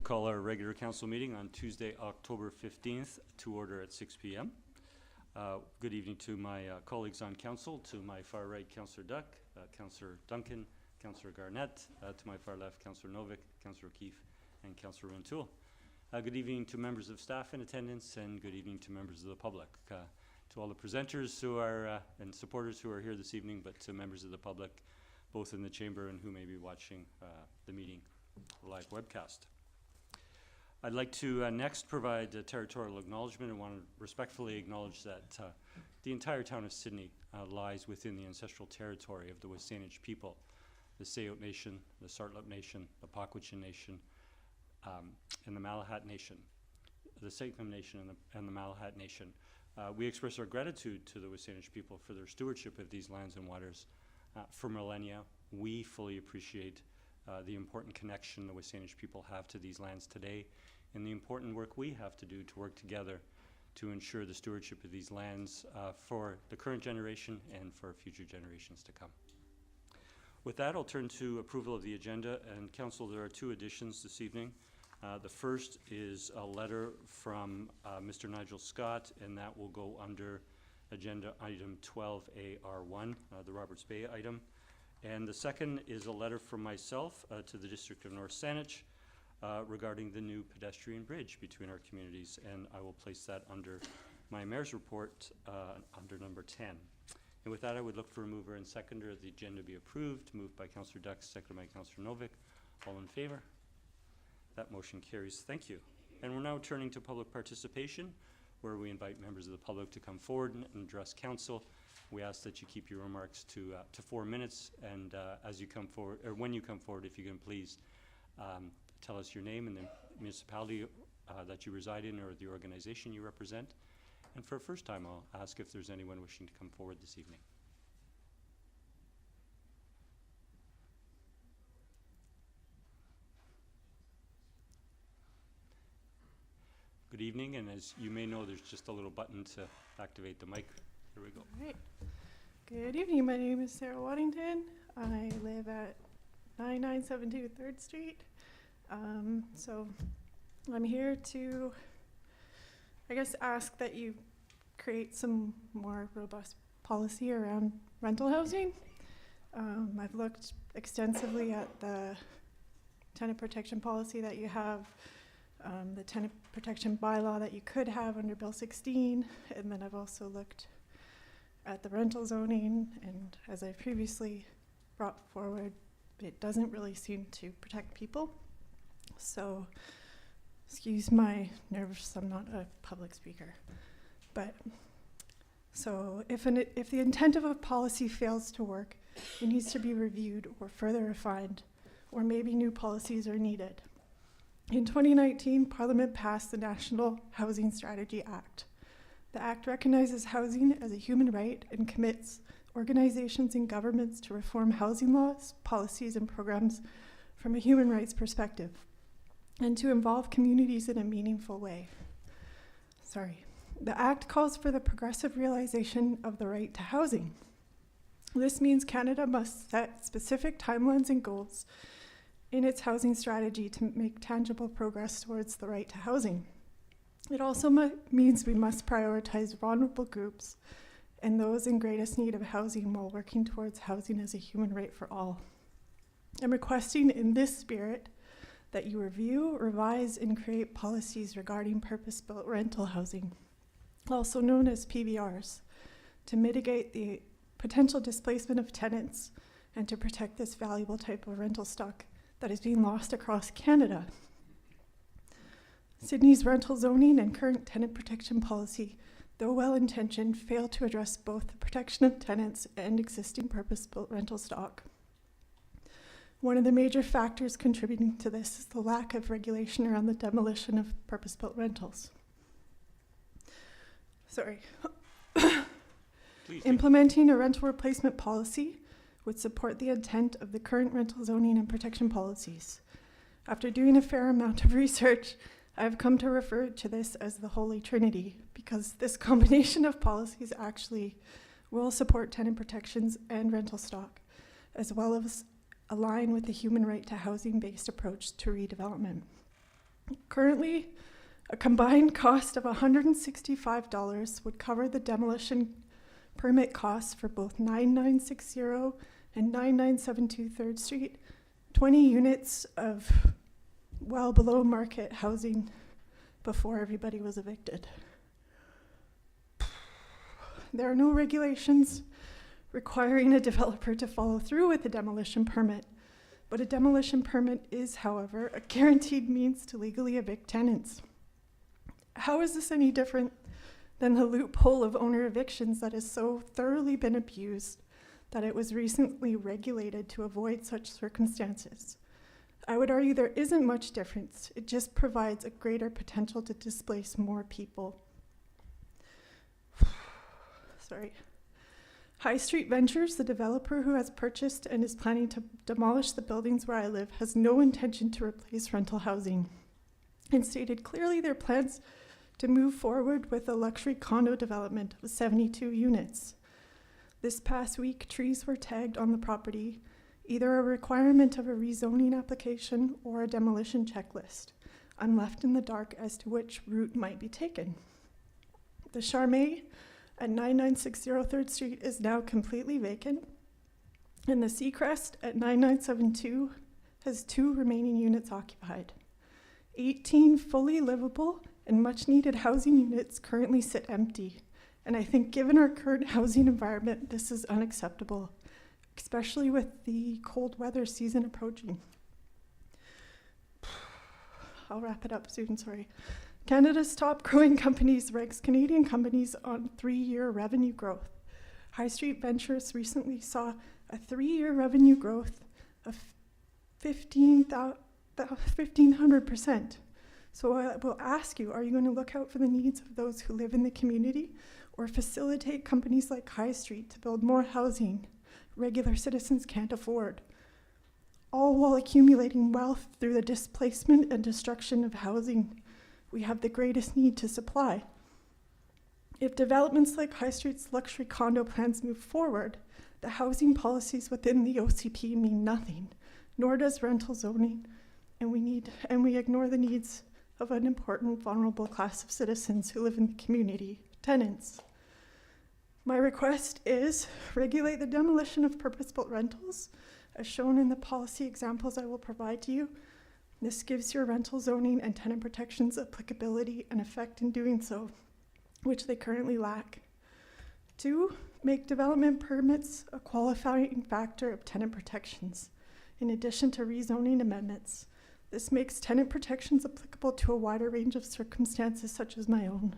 Call our regular council meeting on Tuesday, October 15th to order at 6 p.m. Good evening to my colleagues on council. To my far right, Councillor Duck, Councillor Duncan, Councillor Garnett, to my far left, Councillor Novick, Councillor O'Keefe, and Councillor Rintoul. Good evening to members of staff in attendance, and good evening to members of the public. To all the presenters who are and supporters who are here this evening, but to members of the public, both in the chamber and who may be watching the meeting live webcast. I'd like to next provide a territorial acknowledgement. I want to respectfully acknowledge that the entire town of Sydney lies within the ancestral territory of the Waddington people, the Sayote Nation, the Sartlip Nation, the Pakwachin Nation, and the Malahat Nation, the Sakem Nation and the Malahat Nation. We express our gratitude to the Waddington people for their stewardship of these lands and waters for millennia. We fully appreciate the important connection the Waddington people have to these lands today, and the important work we have to do to work together to ensure the stewardship of these lands for the current generation and for future generations to come. With that, I'll turn to approval of the agenda. And Council, there are two additions this evening. The first is a letter from Mr. Nigel Scott, and that will go under agenda item 12AR1, the Roberts Bay item. And the second is a letter from myself to the District of North Salish regarding the new pedestrian bridge between our communities, and I will place that under my mayor's report under number 10. And with that, I would look for a mover and seconder. The agenda be approved. Moved by Councillor Duck, seconded by Councillor Novick. All in favor? That motion carries. Thank you. And we're now turning to public participation, where we invite members of the public to come forward and address council. We ask that you keep your remarks to 4 minutes, and as you come forward, or when you come forward, if you can please tell us your name and the municipality that you reside in or the organization you represent. And for a first time, I'll ask if there's anyone wishing to come forward this evening. Good evening, and as you may know, there's just a little button to activate the mic. Here we go. All right. Good evening. My name is Sarah Waddington. I live at 9972 3rd Street. So I'm here to, I guess, ask that you create some more robust policy around rental housing. I've looked extensively at the tenant protection policy that you have, the tenant protection bylaw that you could have under Bill 16, and then I've also looked at the rental zoning, and as I previously brought forward, it doesn't really seem to protect people. So, excuse my nerves, I'm not a public speaker. But, so if the intent of a policy fails to work, it needs to be reviewed or further refined, or maybe new policies are needed. In 2019, Parliament passed the National Housing Strategy Act. The Act recognizes housing as a human right and commits organizations and governments to reform housing laws, policies, and programs from a human rights perspective, and to involve communities in a meaningful way. The Act calls for the progressive realization of the right to housing. This means Canada must set specific timelines and goals in its housing strategy to make tangible progress towards the right to housing. It also means we must prioritize vulnerable groups and those in greatest need of housing while working towards housing as a human right for all. I'm requesting in this spirit that you review, revise, and create policies regarding purpose-built rental housing, also known as PBRs, to mitigate the potential displacement of tenants and to protect this valuable type of rental stock that is being lost across Canada. Sydney's rental zoning and current tenant protection policy, though well-intentioned, fail to address both the protection of tenants and existing purpose-built rental stock. One of the major factors contributing to this is the lack of regulation around the demolition of purpose-built rentals. Implementing a rental replacement policy would support the intent of the current rental zoning and protection policies. After doing a fair amount of research, I've come to refer to this as the Holy Trinity, because this combination of policies actually will support tenant protections and rental stock, as well as align with the human right to housing-based approach to redevelopment. Currently, a combined cost of $165 would cover the demolition permit costs for both 9960 and 9972 3rd Street, 20 units of well below market housing before everybody was evicted. There are no regulations requiring a developer to follow through with a demolition permit, but a demolition permit is, however, a guaranteed means to legally evict tenants. How is this any different than the loophole of owner evictions that has so thoroughly been abused that it was recently regulated to avoid such circumstances? I would argue there isn't much difference. It just provides a greater potential to displace more people. Sorry. High Street Ventures, the developer who has purchased and is planning to demolish the buildings where I live, has no intention to replace rental housing and stated clearly their plans to move forward with a luxury condo development of 72 units. This past week, trees were tagged on the property, either a requirement of a rezoning application or a demolition checklist. I'm left in the dark as to which route might be taken. The Charme at 9960 3rd Street is now completely vacant, and the Seacrest at 9972 has 2 remaining units occupied. 18 fully livable and much needed housing units currently sit empty, and I think given our current housing environment, this is unacceptable, especially with the cold weather season approaching. I'll wrap it up soon, sorry. Canada's top growing companies ranks Canadian companies on 3-year revenue growth. High Street Ventures recently saw a 3-year revenue growth of 1,500%. So I will ask you, are you going to look out for the needs of those who live in the community or facilitate companies like High Street to build more housing regular citizens can't afford, all while accumulating wealth through the displacement and destruction of housing we have the greatest need to supply? If developments like High Street's luxury condo plans move forward, the housing policies within the OCP mean nothing, nor does rental zoning, and we ignore the needs of an important vulnerable class of citizens who live in the community, tenants. My request is regulate the demolition of purpose-built rentals, as shown in the policy examples I will provide to you. This gives your rental zoning and tenant protections applicability and effect in doing so, which they currently lack. 2, make development permits a qualifying factor of tenant protections, in addition to rezoning amendments. This makes tenant protections applicable to a wider range of circumstances such as my own.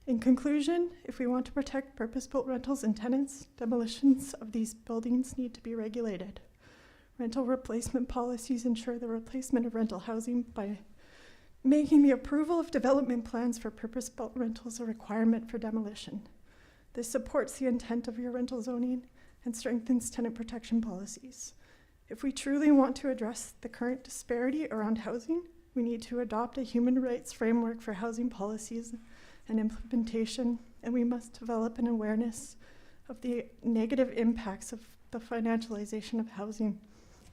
In conclusion, if we want to protect purpose-built rentals and tenants, demolitions of these buildings need to be regulated. Rental replacement policies ensure the replacement of rental housing by making the approval of development plans for purpose-built rentals a requirement for demolition. This supports the intent of your rental zoning and strengthens tenant protection policies. If we truly want to address the current disparity around housing, we need to adopt a human rights framework for housing policies and implementation, and we must develop an awareness of the negative impacts of the financialization of housing.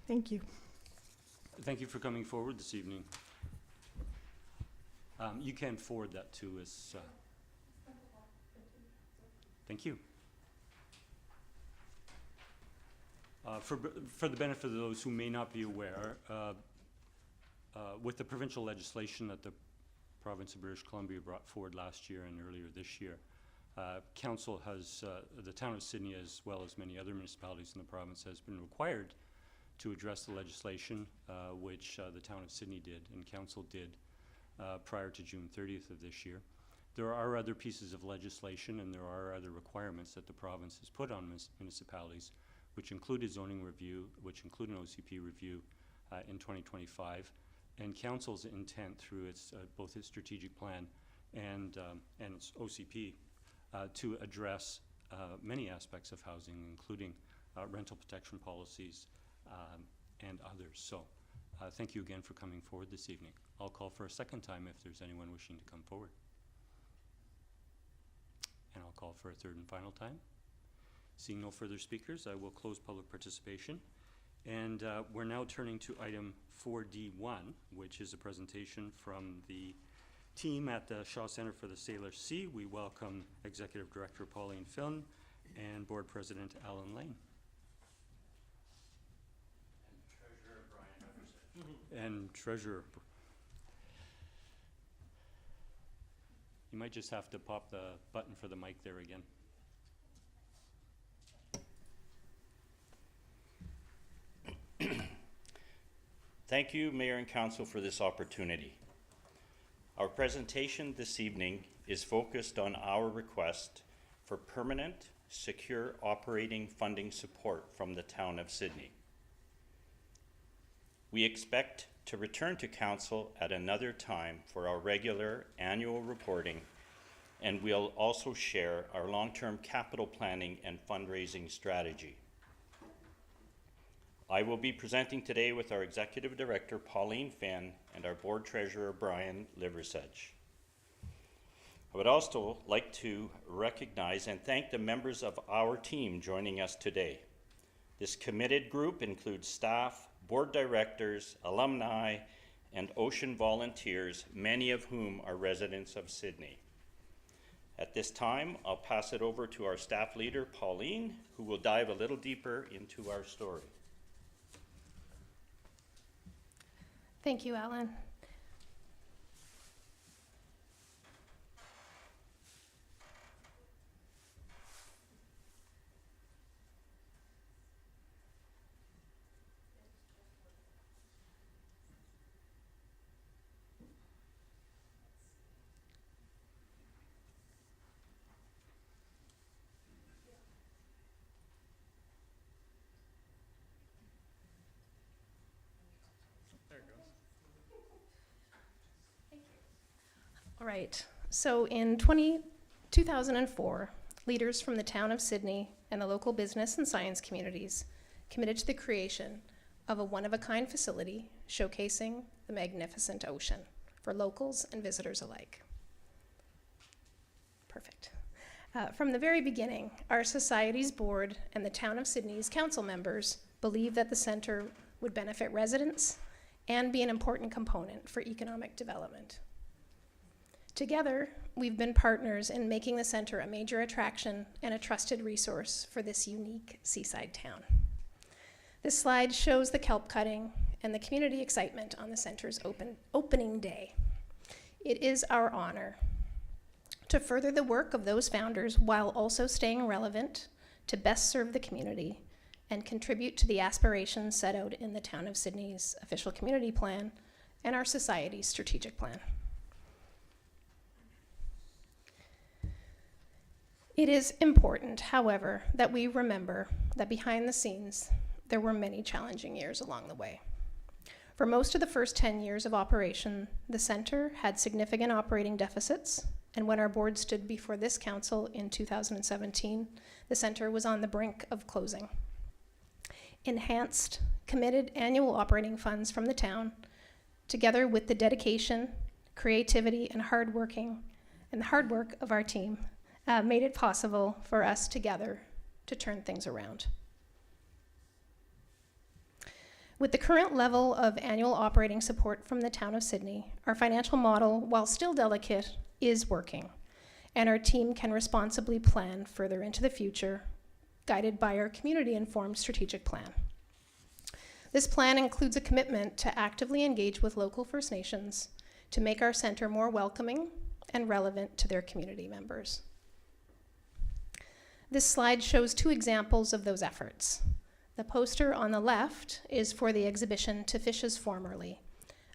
Thank you. Thank you for coming forward this evening. You can forward that to us. Thank you. For the benefit of those who may not be aware, with the provincial legislation that the province of British Columbia brought forward last year and earlier this year, council has, the town of Sydney as well as many other municipalities in the province has been required to address the legislation which the town of Sydney did and council did prior to June 30th of this year. There are other pieces of legislation and there are other requirements that the province has put on municipalities, which include a zoning review, which include an OCP review in 2025, and council's intent through its both its strategic plan and its OCP to address many aspects of housing, including rental protection policies and others. So thank you again for coming forward this evening. I'll call for a second time if there's anyone wishing to come forward. And I'll call for a third and final time. Seeing no further speakers, I will close public participation And we're now turning to item 4D1, which is a presentation from the team at the Shaw Center for the Salish Sea. We welcome Executive Director Pauline and Board President Allan Lane. And Treasurer. You might just have to pop the button for the mic there again. Thank you, Mayor and Council, for this opportunity. Our presentation this evening is focused on our request for permanent, secure operating funding support from the town of Sydney. We expect to return to Council at another time for our regular annual reporting, and we'll also share our long-term capital planning and fundraising strategy. I will be presenting today with our Executive Director, Pauline, and our Board Treasurer, Liversedge. I would also like to recognize and thank the members of our team joining us today. This committed group includes staff, board directors, alumni, and ocean volunteers, many of whom are residents of Sydney. At this time, I'll pass it over to our staff leader, Pauline, who will dive a little deeper into our story. Thank you, Allan. All right, so in 2004, leaders from the town of Sydney and the local business and science communities committed to the creation of a one-of-a-kind facility showcasing the magnificent ocean for locals and visitors alike. Perfect. From the very beginning, our society's board and the town of Sydney's council members believed that the center would benefit residents and be an important component for economic development. Together, we've been partners in making the center a major attraction and a trusted resource for this unique seaside town. This slide shows the kelp cutting and the community excitement on the center's opening day. It is our honor to further the work of those founders while also staying relevant to best serve the community and contribute to the aspirations set out in the town of Sydney's official community plan and our society's strategic plan. It is important, however, that we remember that behind the scenes, there were many challenging years along the way. For most of the first 10 years of operation, the center had significant operating deficits, and when our board stood before this council in 2017, the center was on the brink of closing. Enhanced, committed annual operating funds from the town, together with the dedication, creativity, and hard work of our team, made it possible for us together to turn things around. With the current level of annual operating support from the town of Sydney, our financial model, while still delicate, is working, and our team can responsibly plan further into the future, guided by our community-informed strategic plan. This plan includes a commitment to actively engage with local First Nations to make our center more welcoming and relevant to their community members. This slide shows two examples of those efforts. The poster on the left is for the exhibition To Fishes Formerly,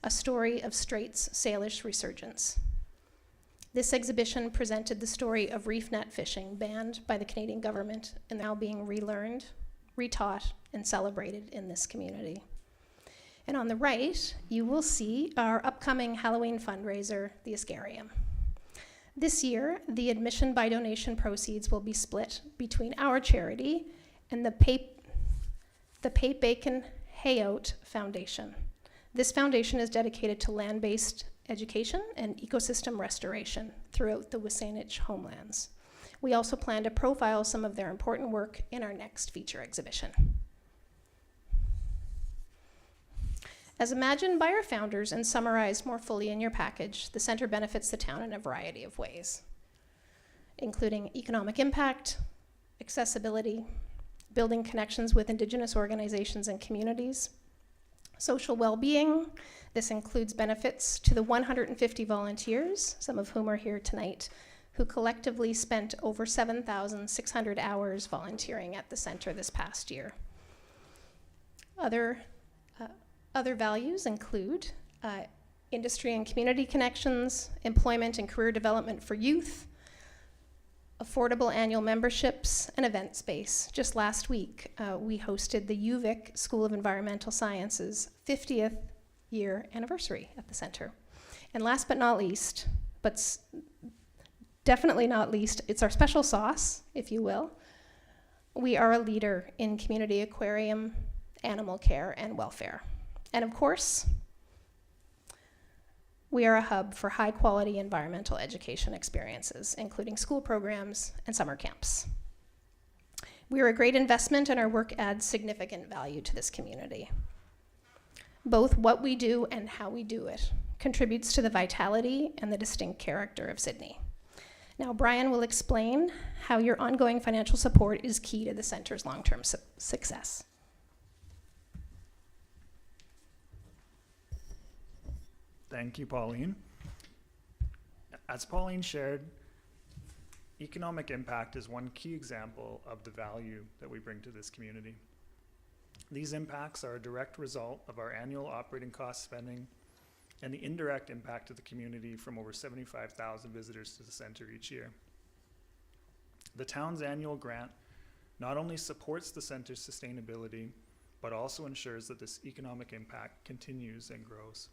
a story of Straits Salish resurgence. This exhibition presented the story of reef net fishing banned by the Canadian government and now being relearned, retaught, and celebrated in this community. And on the right, you will see our upcoming Halloween fundraiser, the Ascarium. This year, the admission by donation proceeds will be split between our charity and the Pape Bacon Hayout Foundation. This foundation is dedicated to land-based education and ecosystem restoration throughout the Wasanich homelands. We also plan to profile some of their important work in our next feature exhibition. As imagined by our founders and summarized more fully in your package, the center benefits the town in a variety of ways, including economic impact, accessibility, building connections with Indigenous organizations and communities, social well-being. This includes benefits to the 150 volunteers, some of whom are here tonight, who collectively spent over 7,600 hours volunteering at the center this past year. Other values include industry and community connections, employment and career development for youth, affordable annual memberships, and event space. Just last week, we hosted the UVic School of Environmental Sciences 50th year anniversary at the center. And last but not least, but definitely not least, it's our special sauce, if you will. We are a leader in community aquarium, animal care, and welfare. And of course, we are a hub for high-quality environmental education experiences, including school programs and summer camps. We are a great investment, and our work adds significant value to this community. Both what we do and how we do it contributes to the vitality and the distinct character of Sydney. Now, Brian will explain how your ongoing financial support is key to the center's long-term success. Thank you, Pauline. As Pauline shared, economic impact is one key example of the value that we bring to this community. These impacts are a direct result of our annual operating cost spending and the indirect impact of the community from over 75,000 visitors to the center each year. The town's annual grant not only supports the center's sustainability, but also ensures that this economic impact continues and grows.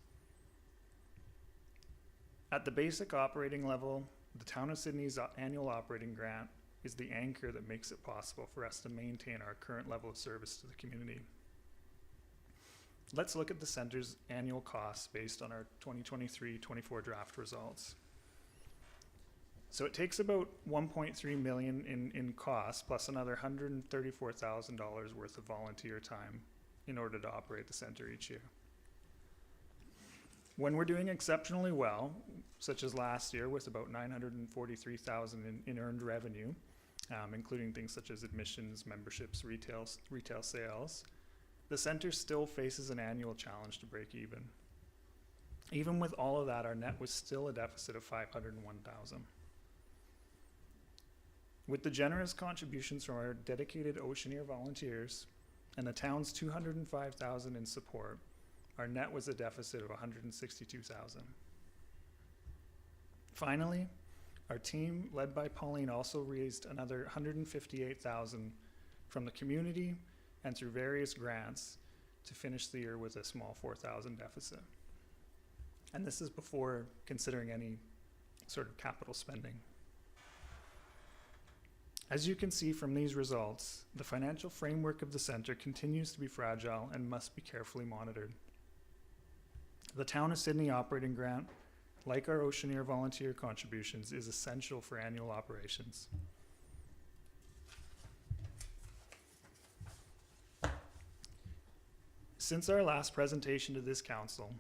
At the basic operating level, the Town of Sydney's annual operating grant is the anchor that makes it possible for us to maintain our current level of service to the community. Let's look at the center's annual costs based on our 2023-24 draft results. So it takes about $1.3 million in costs plus another $134,000 worth of volunteer time in order to operate the center each year. When we're doing exceptionally well, such as last year with about $943,000 in earned revenue, including things such as admissions, memberships, retail sales, the center still faces an annual challenge to break even. Even with all of that, our net was still a deficit of $501,000. With the generous contributions from our dedicated Oceaneer volunteers and the town's $205,000 in support, our net was a deficit of $162,000. Finally, our team, led by Pauline, also raised another $158,000 from the community and through various grants to finish the year with a small $4,000 deficit. And this is before considering any sort of capital spending. As you can see from these results, the financial framework of the center continues to be fragile and must be carefully monitored. The Town of Sydney operating grant, like our Oceaneer volunteer contributions, is essential for annual operations. Since our last presentation to this council,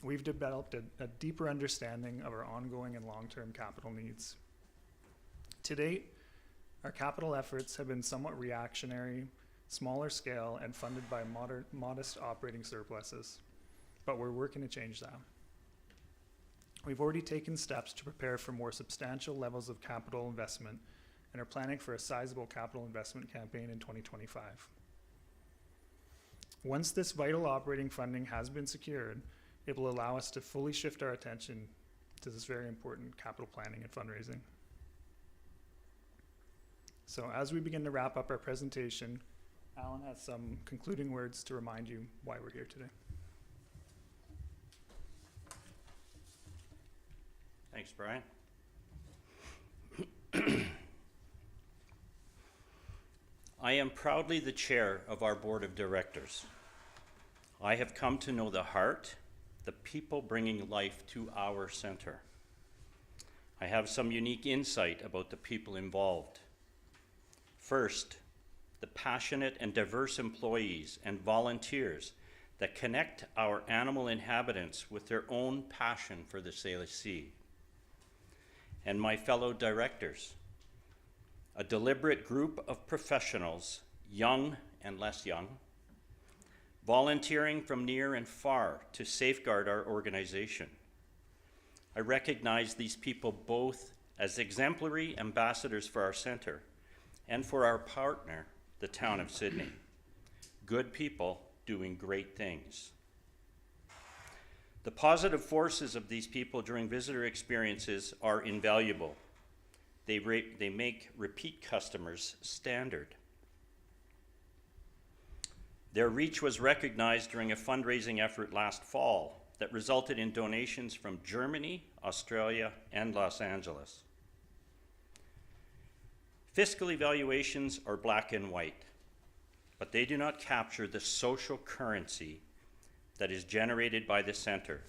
we've developed a deeper understanding of our ongoing and long-term capital needs. To date, our capital efforts have been somewhat reactionary, smaller scale, and funded by modest operating surpluses. But we're working to change that. We've already taken steps to prepare for more substantial levels of capital investment and are planning for a sizable capital investment campaign in 2025. Once this vital operating funding has been secured, it will allow us to fully shift our attention to this very important capital planning and fundraising. So as we begin to wrap up our presentation, Allan has some concluding words to remind you why we're here today. Thanks, Brian. I am proudly the chair of our board of directors. I have come to know the heart, the people bringing life to our center. I have some unique insight about the people involved. First, the passionate and diverse employees and volunteers that connect our animal inhabitants with their own passion for the Salish Sea. And my fellow directors, a deliberate group of professionals, young and less young, volunteering from near and far to safeguard our organization. I recognize these people both as exemplary ambassadors for our center and for our partner, the town of Sydney. Good people doing great things. The positive forces of these people during visitor experiences are invaluable. They make repeat customers standard. Their reach was recognized during a fundraising effort last fall that resulted in donations from Germany, Australia, and Los Angeles. Fiscal evaluations are black and white, but they do not capture the social currency that is generated by the center,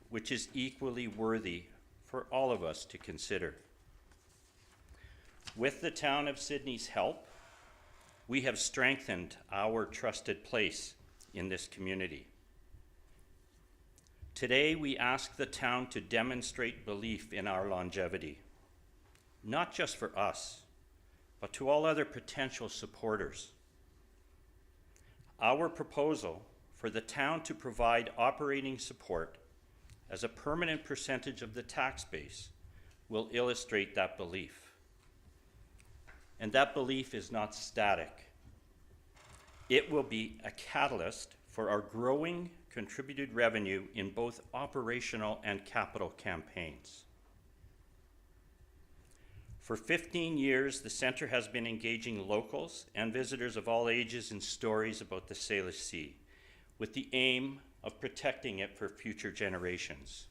which is equally worthy for all of us to consider. With the town of Sydney's help, we have strengthened our trusted place in this community. Today, we ask the town to demonstrate belief in our longevity, not just for us, but to all other potential supporters. Our proposal for the town to provide operating support as a permanent percentage of the tax base will illustrate that belief. And that belief is not static. It will be a catalyst for our growing contributed revenue in both operational and capital campaigns. For 15 years, the center has been engaging locals and visitors of all ages in stories about the Salish Sea, with the aim of protecting it for future generations.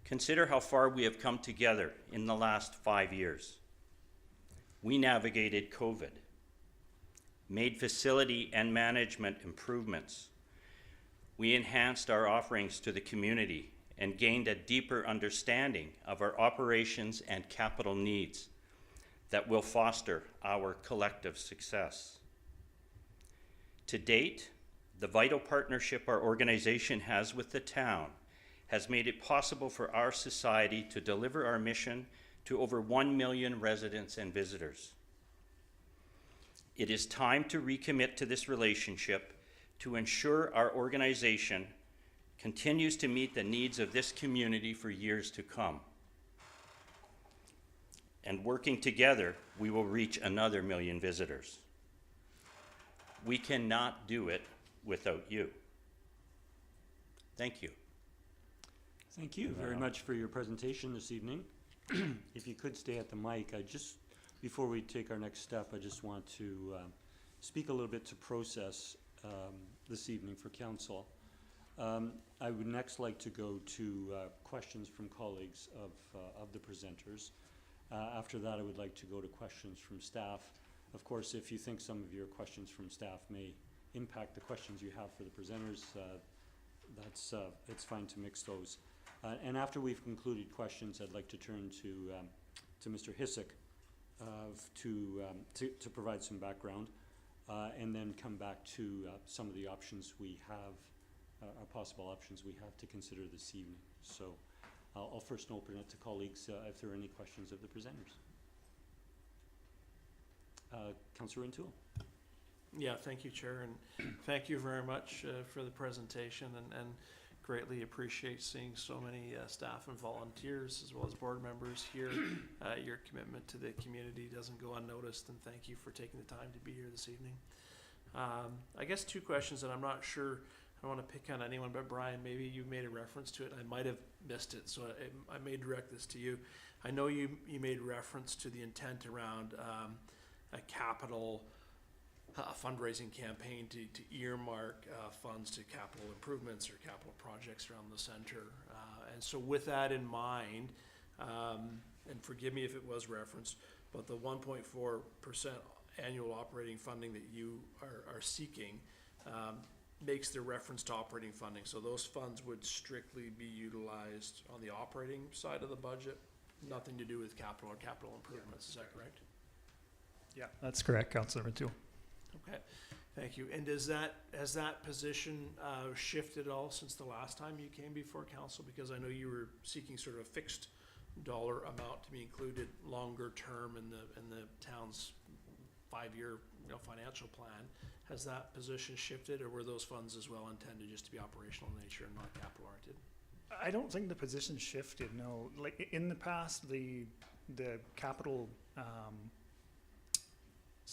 Consider how far we have come together in the last 5 years. We navigated COVID, made facility and management improvements. We enhanced our offerings to the community and gained a deeper understanding of our operations and capital needs that will foster our collective success. To date, the vital partnership our organization has with the town has made it possible for our society to deliver our mission to over 1 million residents and visitors. It is time to recommit to this relationship to ensure our organization continues to meet the needs of this community for years to come. And working together, we will reach another 1 million visitors. We cannot do it without you. Thank you. Thank you very much for your presentation this evening. If you could stay at the mic, before we take our next step, I just want to speak a little bit to process this evening for council. I would next like to go to questions from colleagues of the presenters. After that, I would like to go to questions from staff. Of course, if you think some of your questions from staff may impact the questions you have for the presenters, it's fine to mix those. And after we've concluded questions, I'd like to turn to Mr. Hissick to provide some background, and then come back to some of the options we have, possible options we have to consider this evening. So I'll first open it to colleagues if there are any questions of the presenters. Councillor O'Toole. Yeah, thank you, Chair, and thank you very much for the presentation, and greatly appreciate seeing so many staff and volunteers as well as board members here. Your commitment to the community doesn't go unnoticed, and thank you for taking the time to be here this evening. I guess 2 questions, and I'm not sure, I don't want to pick on anyone, but Brian, maybe you made a reference to it. I might have missed it, so I may direct this to you. I know you made reference to the intent around a capital fundraising campaign to earmark funds to capital improvements or capital projects around the center. And so with that in mind, and forgive me if it was referenced, but the 1.4% annual operating funding that you are seeking makes the reference to operating funding. So those funds would strictly be utilized on the operating side of the budget, nothing to do with capital or capital improvements. Is that correct? Yeah, that's correct, Councillor O'Toole. Okay, Thank you. And has that position shifted at all since the last time you came before council? Because I know you were seeking sort of a fixed dollar amount to be included longer term in the town's 5-year financial plan. Has that position shifted, or were those funds as well intended just to be operational in nature and not capital oriented? I don't think the position shifted, no. Like, in the past, the capital,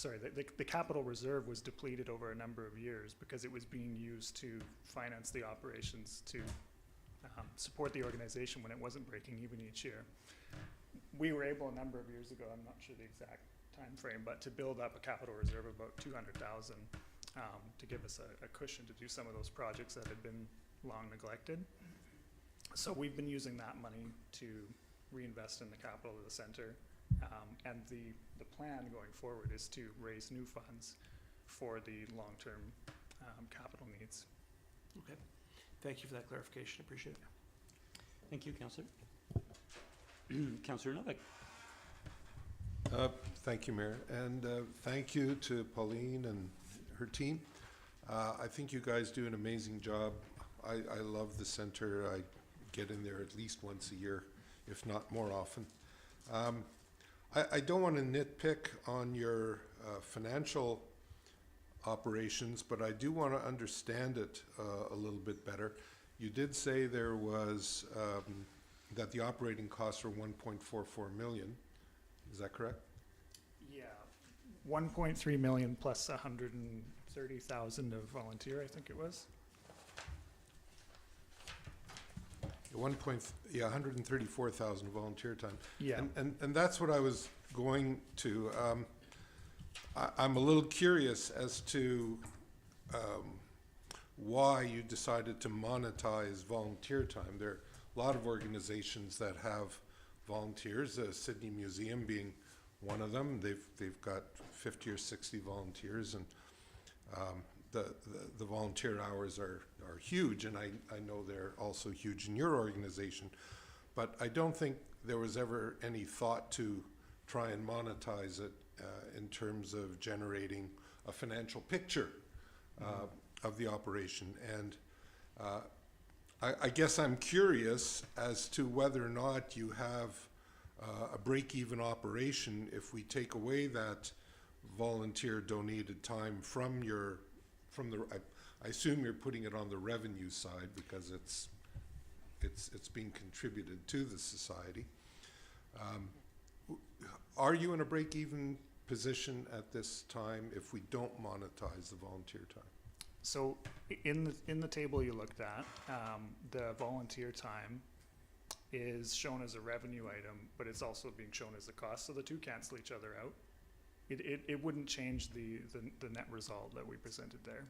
the capital reserve was depleted over a number of years because it was being used to finance the operations to support the organization when it wasn't breaking even each year. We were able a number of years ago, I'm not sure the exact time frame, but to build up a capital reserve of about 200,000 to give us a cushion to do some of those projects that had been long neglected. So we've been using that money to reinvest in the capital of the center. And the plan going forward is to raise new funds for the long-term capital needs. Okay. Thank you for that clarification. Appreciate it. Thank you, Councillor. Councillor Novak. Thank you, Mayor, and thank you to Pauline and her team. I think you guys do an amazing job. I love the center. I get in there at least once a year, if not more often. I don't want to nitpick on your financial operations, but I do want to understand it a little bit better. You did say there was that the operating costs were 1.44 million. Is that correct? Yeah, 1.3 million plus 130,000 of volunteer, I think it was. 134,000 volunteer time. Yeah. And that's what I was going to. I'm a little curious as to why you decided to monetize volunteer time. There are a lot of organizations that have volunteers, the Sydney Museum being one of them. They've got 50 or 60 volunteers, and the volunteer hours are huge, and I know they're also huge in your organization. But I don't think there was ever any thought to try and monetize it in terms of generating a financial picture of the operation. And I guess I'm curious as to whether or not you have a break-even operation if we take away that volunteer donated time from the. I assume you're putting it on the revenue side because it's being contributed to the society. Are you in a break-even position at this time if we don't monetize the volunteer time? So in the table you looked at, the volunteer time is shown as a revenue item, but it's also being shown as a cost, so the two cancel each other out. It wouldn't change the net result that we presented there.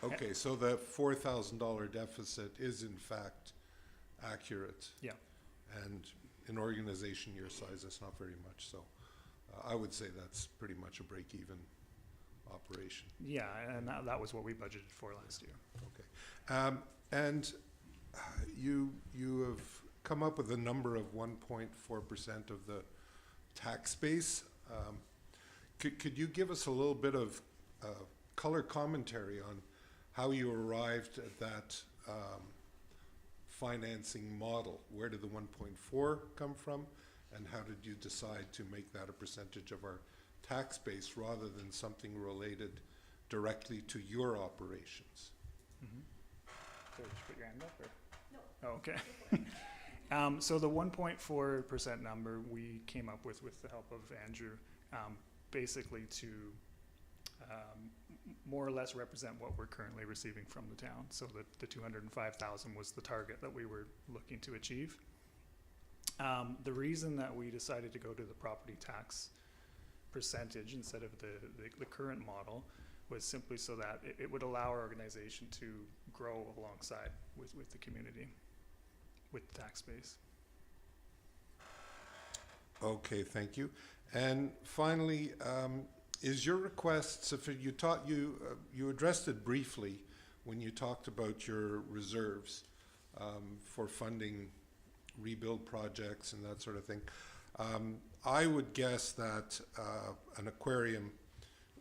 Okay, so the $4,000 deficit is in fact accurate. Yeah. And an organization your size, that's not very much. So I would say that's pretty much a break-even operation. Yeah, and that was what we budgeted for last year. Okay. And you have come up with a number of 1.4% of the tax base. Could you give us a little bit of color commentary on how you arrived at that financing model? Where did the 1.4 come from, and how did you decide to make that a percentage of our tax base rather than something related directly to your operations? Mm-hmm. So just put your hand up, or? No. Oh, okay. So the 1.4% number we came up with the help of Andrew, basically to more or less represent what we're currently receiving from the town. So the 205,000 was the target that we were looking to achieve. The reason that we decided to go to the property tax percentage instead of the current model was simply so that it would allow our organization to grow alongside with the community, with the tax base. Okay, thank you. And finally, is your request sufficient? You addressed it briefly when you talked about your reserves for funding rebuild projects and that sort of thing. I would guess that an aquarium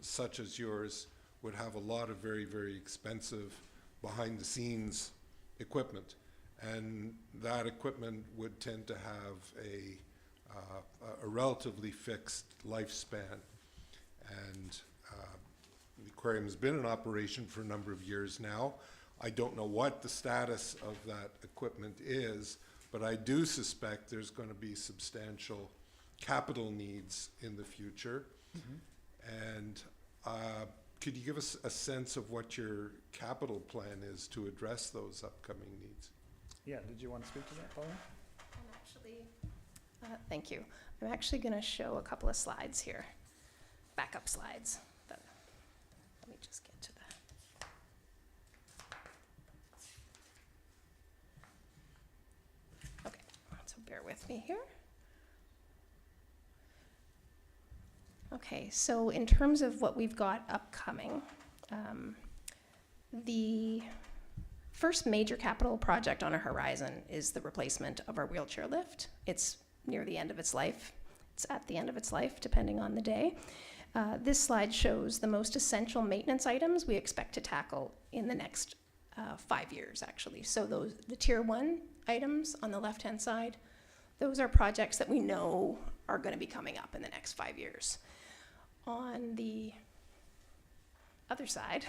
such as yours would have a lot of very, very expensive behind-the-scenes equipment. And that equipment would tend to have a relatively fixed lifespan. And the aquarium has been in operation for a number of years now. I don't know what the status of that equipment is, but I do suspect there's going to be substantial capital needs in the future. And could you give us a sense of what your capital plan is to address those upcoming needs? Yeah, did you want to speak to that, Pauline? Thank you. I'm actually going to show a couple of slides here, backup slides. Let me just get to that. Okay, so bear with me here. Okay, so in terms of what we've got upcoming, the first major capital project on our horizon is the replacement of our wheelchair lift. It's near the end of its life. It's at the end of its life, depending on the day. This slide shows the most essential maintenance items we expect to tackle in the next 5 years, actually. So the tier 1 items on the left-hand side, those are projects that we know are going to be coming up in the next 5 years. On the other side,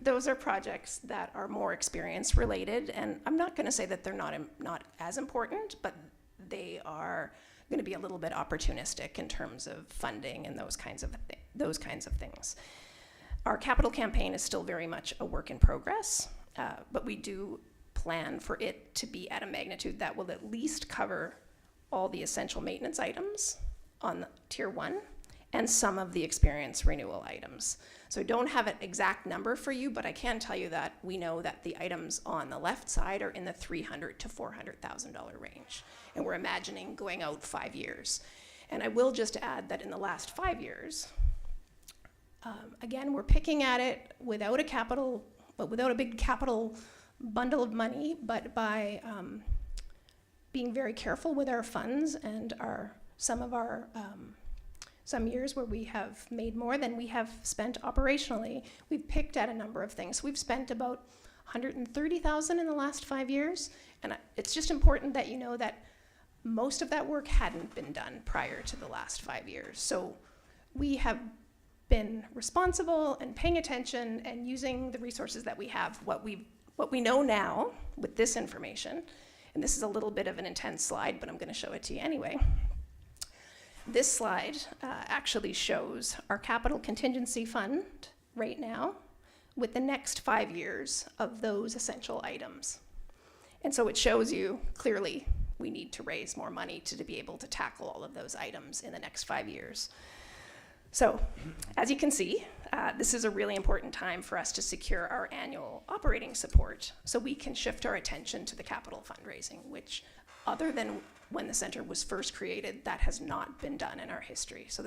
those are projects that are more experience related, and I'm not going to say that they're not as important, but they are going to be a little bit opportunistic in terms of funding and those kinds of things. Our capital campaign is still very much a work in progress, but we do plan for it to be at a magnitude that will at least cover all the essential maintenance items on tier 1 and some of the experience renewal items. So I don't have an exact number for you, but I can tell you that we know that the items on the left side are in the $300,000 to $400,000 range. And we're imagining going out 5 years. And I will just add that in the last 5 years, again, we're picking at it without a big capital bundle of money, but by being very careful with our funds and some years where we have made more than we have spent operationally, we've picked at a number of things. We've spent about $130,000 in the last 5 years, and it's just important that you know that most of that work hadn't been done prior to the last 5 years. So we have been responsible and paying attention and using the resources that we have, what we know now with this information. And this is a little bit of an intense slide, but I'm going to show it to you anyway. This slide actually shows our capital contingency fund right now with the next 5 years of those essential items. And so it shows you clearly we need to raise more money to be able to tackle all of those items in the next 5 years. So as you can see, this is a really important time for us to secure our annual operating support so we can shift our attention to the capital fundraising, which other than when the center was first created, that has not been done in our history. So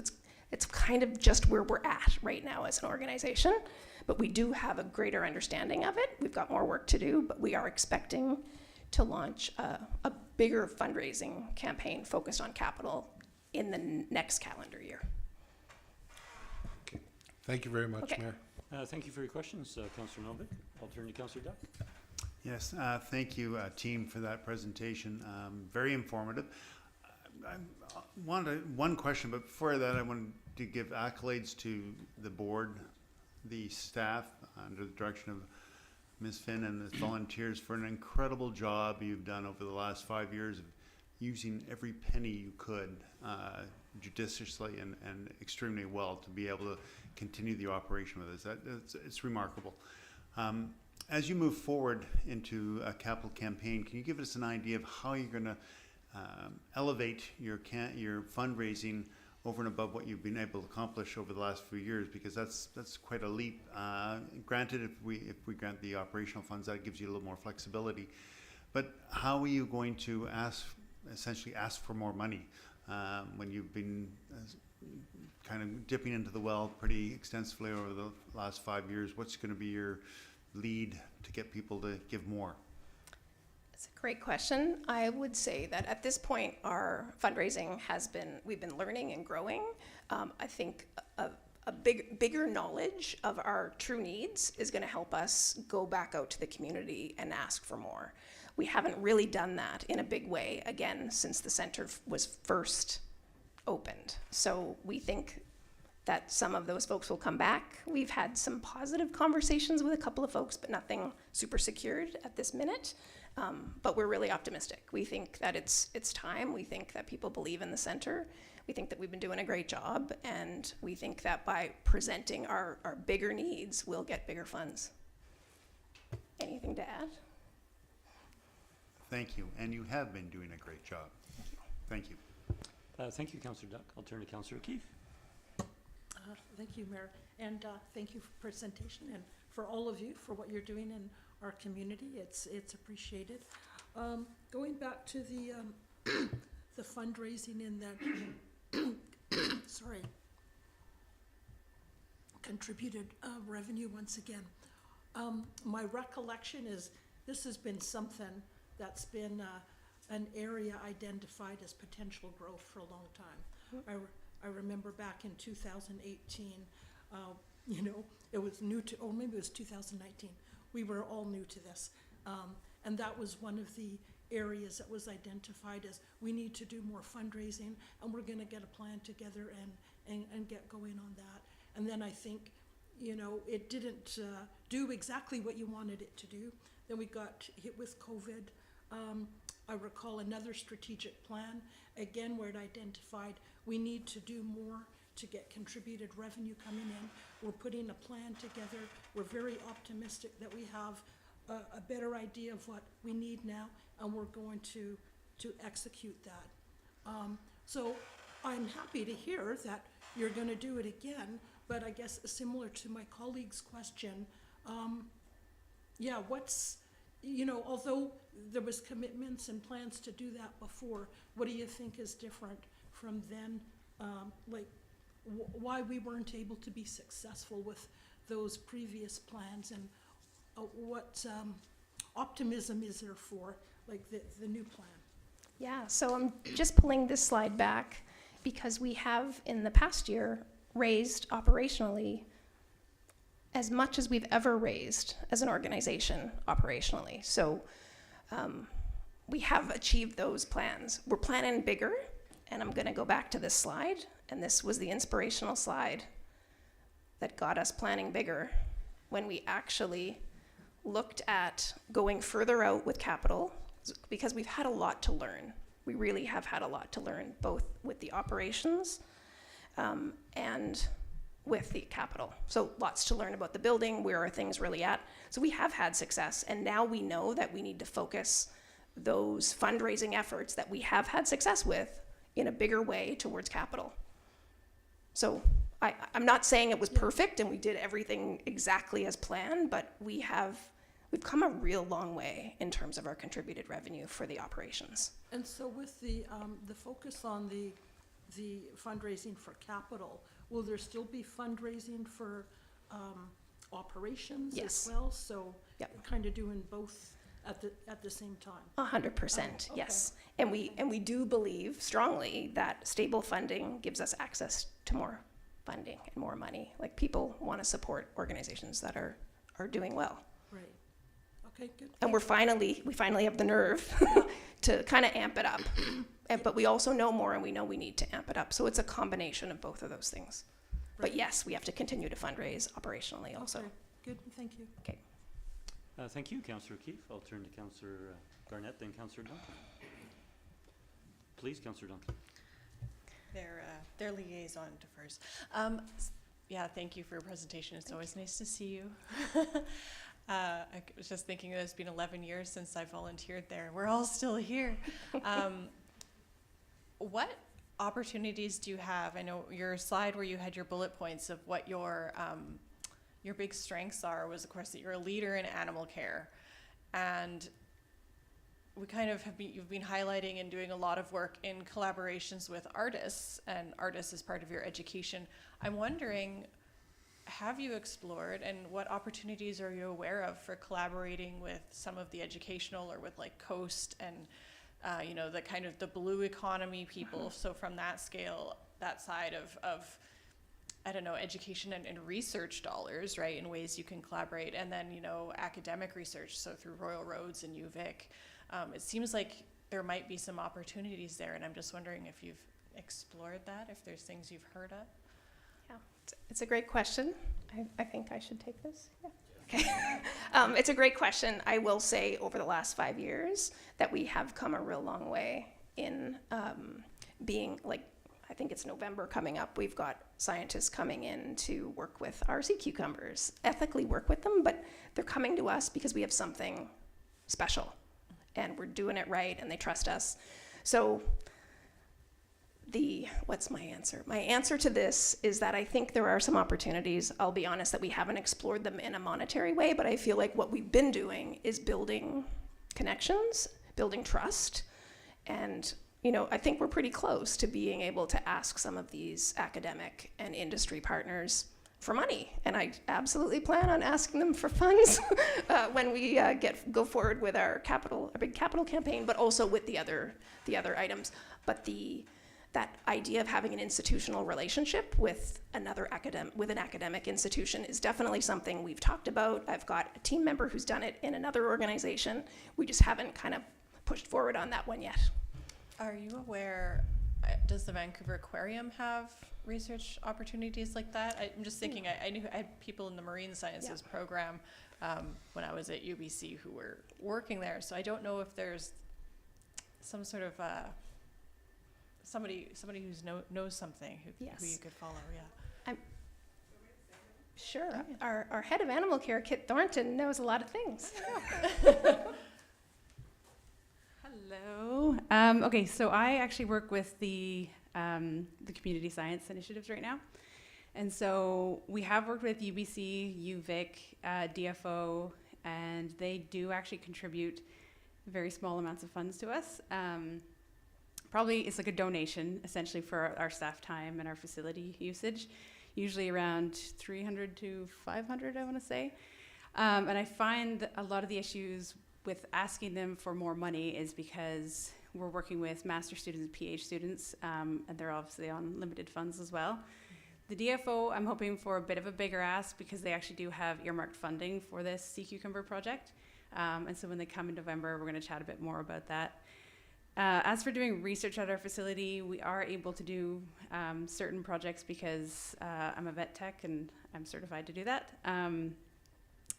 it's kind of just where we're at right now as an organization, but we do have a greater understanding of it. We've got more work to do, but we are expecting to launch a bigger fundraising campaign focused on capital in the next calendar year. Okay. Thank you very much, Okay. Mayor. Thank you for your questions, Councillor Novick. I'll turn to Councillor Duck. Yes, thank you, team, for that presentation. Very informative. I wanted one question, but before that, I wanted to give accolades to the board, the staff under the direction of Ms. Finn and the volunteers for an incredible job you've done over the last 5 years of using every penny you could judiciously and extremely well to be able to continue the operation with us. It's remarkable. As you move forward into a capital campaign, can you give us an idea of how you're going to elevate your fundraising over and above what you've been able to accomplish over the last few years? Because that's quite a leap. Granted, if we grant the operational funds, that gives you a little more flexibility. But how are you going to essentially ask for more money when you've been kind of dipping into the well pretty extensively over the last 5 years? What's going to be your lead to get people to give more? It's a great question. I would say that at this point, our fundraising we've been learning and growing. I think a bigger knowledge of our true needs is going to help us go back out to the community and ask for more. We haven't really done that in a big way, again, since the center was first opened. So we think that some of those folks will come back. We've had some positive conversations with a couple of folks, but nothing super secured at this minute. But we're really optimistic. We think that it's time. We think that people believe in the center. We think that we've been doing a great job, and we think that by presenting our bigger needs, we'll get bigger funds. Anything to add? Thank you, and you have been doing a great job. Thank you. Thank you, Councillor Duck. I'll turn to Councillor O'Keefe. Thank you, Mayor, and thank you for presentation and for all of you for what you're doing in our community. It's appreciated. Going back to the the fundraising in that sorry, contributed revenue once again. My recollection is this has been something that's been an area identified as potential growth for a long time. I remember back in 2018, you know, it was new to, or maybe it was 2019. We were all new to this. And that was one of the areas that was identified as we need to do more fundraising, and we're gonna get a plan together and get going on that. And then I think, you know, it didn't do exactly what you wanted it to do. Then we got hit with COVID. I recall another strategic plan, again, where it identified we need to do more to get contributed revenue coming in. We're putting a plan together. We're very optimistic that we have a better idea of what we need now, and we're going to execute that. So I'm happy to hear that you're going to do it again, but I guess similar to my colleague's question, yeah, what's, you know, although there was commitments and plans to do that before, what do you think is different from then? Like, why we weren't able to be successful with those previous plans, and what optimism is there for, like, the new plan? Yeah, so I'm just pulling this slide back because we have in the past year raised operationally as much as we've ever raised as an organization operationally. So we have achieved those plans. We're planning bigger, and I'm gonna go back to this slide, and this was the inspirational slide that got us planning bigger when we actually looked at going further out with capital, because we've had a lot to learn. We really have had a lot to learn, both with the operations and with the capital. So lots to learn about the building, where are things really at. So we have had success, and now we know that we need to focus those fundraising efforts that we have had success with in a bigger way towards capital. So I'm not saying it was perfect and we did everything exactly as planned, but we've come a real long way in terms of our contributed revenue for the operations. And so with the focus on the fundraising for capital, will there still be fundraising for operations Yes. as well? So Yep. kind of doing both at the same time? 100%, Oh, okay. yes. And we do believe strongly that stable funding gives us access to more funding and more money. Like, people want to support organizations that are doing well. Right. Okay, good. And we finally have the nerve to kind of amp it up. But we also know more, and we know we need to amp it up. So it's a combination of both of those things. But Right. yes, we have to continue to fundraise operationally also. Okay, good, thank you. Okay. Thank you, Councillor O'Keefe. I'll turn to Councillor Garnett, then Councillor Duncan. Please, Councillor Duncan. Their liaison defers. Yeah, thank you for your presentation. It's always nice to see you. I was just thinking that it's been 11 years since I volunteered there. We're all still here. What opportunities do you have? I know your slide where you had your bullet points of what your big strengths are was, of course, that you're a leader in animal care. And we kind of you've been highlighting and doing a lot of work in collaborations with artists, and artists is part of your education. I'm wondering, have you explored, and what opportunities are you aware of for collaborating with some of the educational, or with like Coast and you know, the kind of the blue economy people? So from that scale, that side of I don't know, education and research dollars, right, in ways you can collaborate, and then, academic research, so through Royal Roads and UVic. It seems like there might be some opportunities there, and I'm just wondering if you've explored that, if there's things you've heard of. Yeah, it's a great question. I think I should take this. Yeah. Okay. It's a great question. I will say over the last 5 years that we have come a real long way in being like, I think it's November coming up, we've got scientists coming in to work with our sea cucumbers, ethically work with them, but they're coming to us because we have something special and we're doing it right and they trust us. So what's my answer? My answer to this is that I think there are some opportunities. I'll be honest that we haven't explored them in a monetary way, but I feel like what we've been doing is building connections, building trust, and I think we're pretty close to being able to ask some of these academic and industry partners for money, and I absolutely plan on asking them for funds when we go forward with our big capital campaign, but also with the other items. But that idea of having an institutional relationship with an academic institution is definitely something we've talked about. I've got a team member who's done it in another organization. We just haven't kind of pushed forward on that one yet. Are you aware, does the Vancouver Aquarium have research opportunities like that? I'm just thinking, I knew I had people in the marine sciences program when I was at UBC who were working there, so I don't know if there's some sort of somebody who knows something who you could follow. Yeah. Sure. Our head of animal care, Kit Thornton, knows a lot of things. Hello. Okay, so I actually work with the community science initiatives right now. And so we have worked with UBC, UVic, DFO, and they do actually contribute very small amounts of funds to us. Probably it's like a donation essentially for our staff time and our facility usage, usually around 300 to 500, I want to say. And I find that a lot of the issues with asking them for more money is because we're working with master students and PhD students, and they're obviously on limited funds as well. The DFO, I'm hoping for a bit of a bigger ask because they actually do have earmarked funding for this sea cucumber project. And so when they come in November, we're going to chat a bit more about that. As for doing research at our facility, we are able to do certain projects because I'm a vet tech and I'm certified to do that.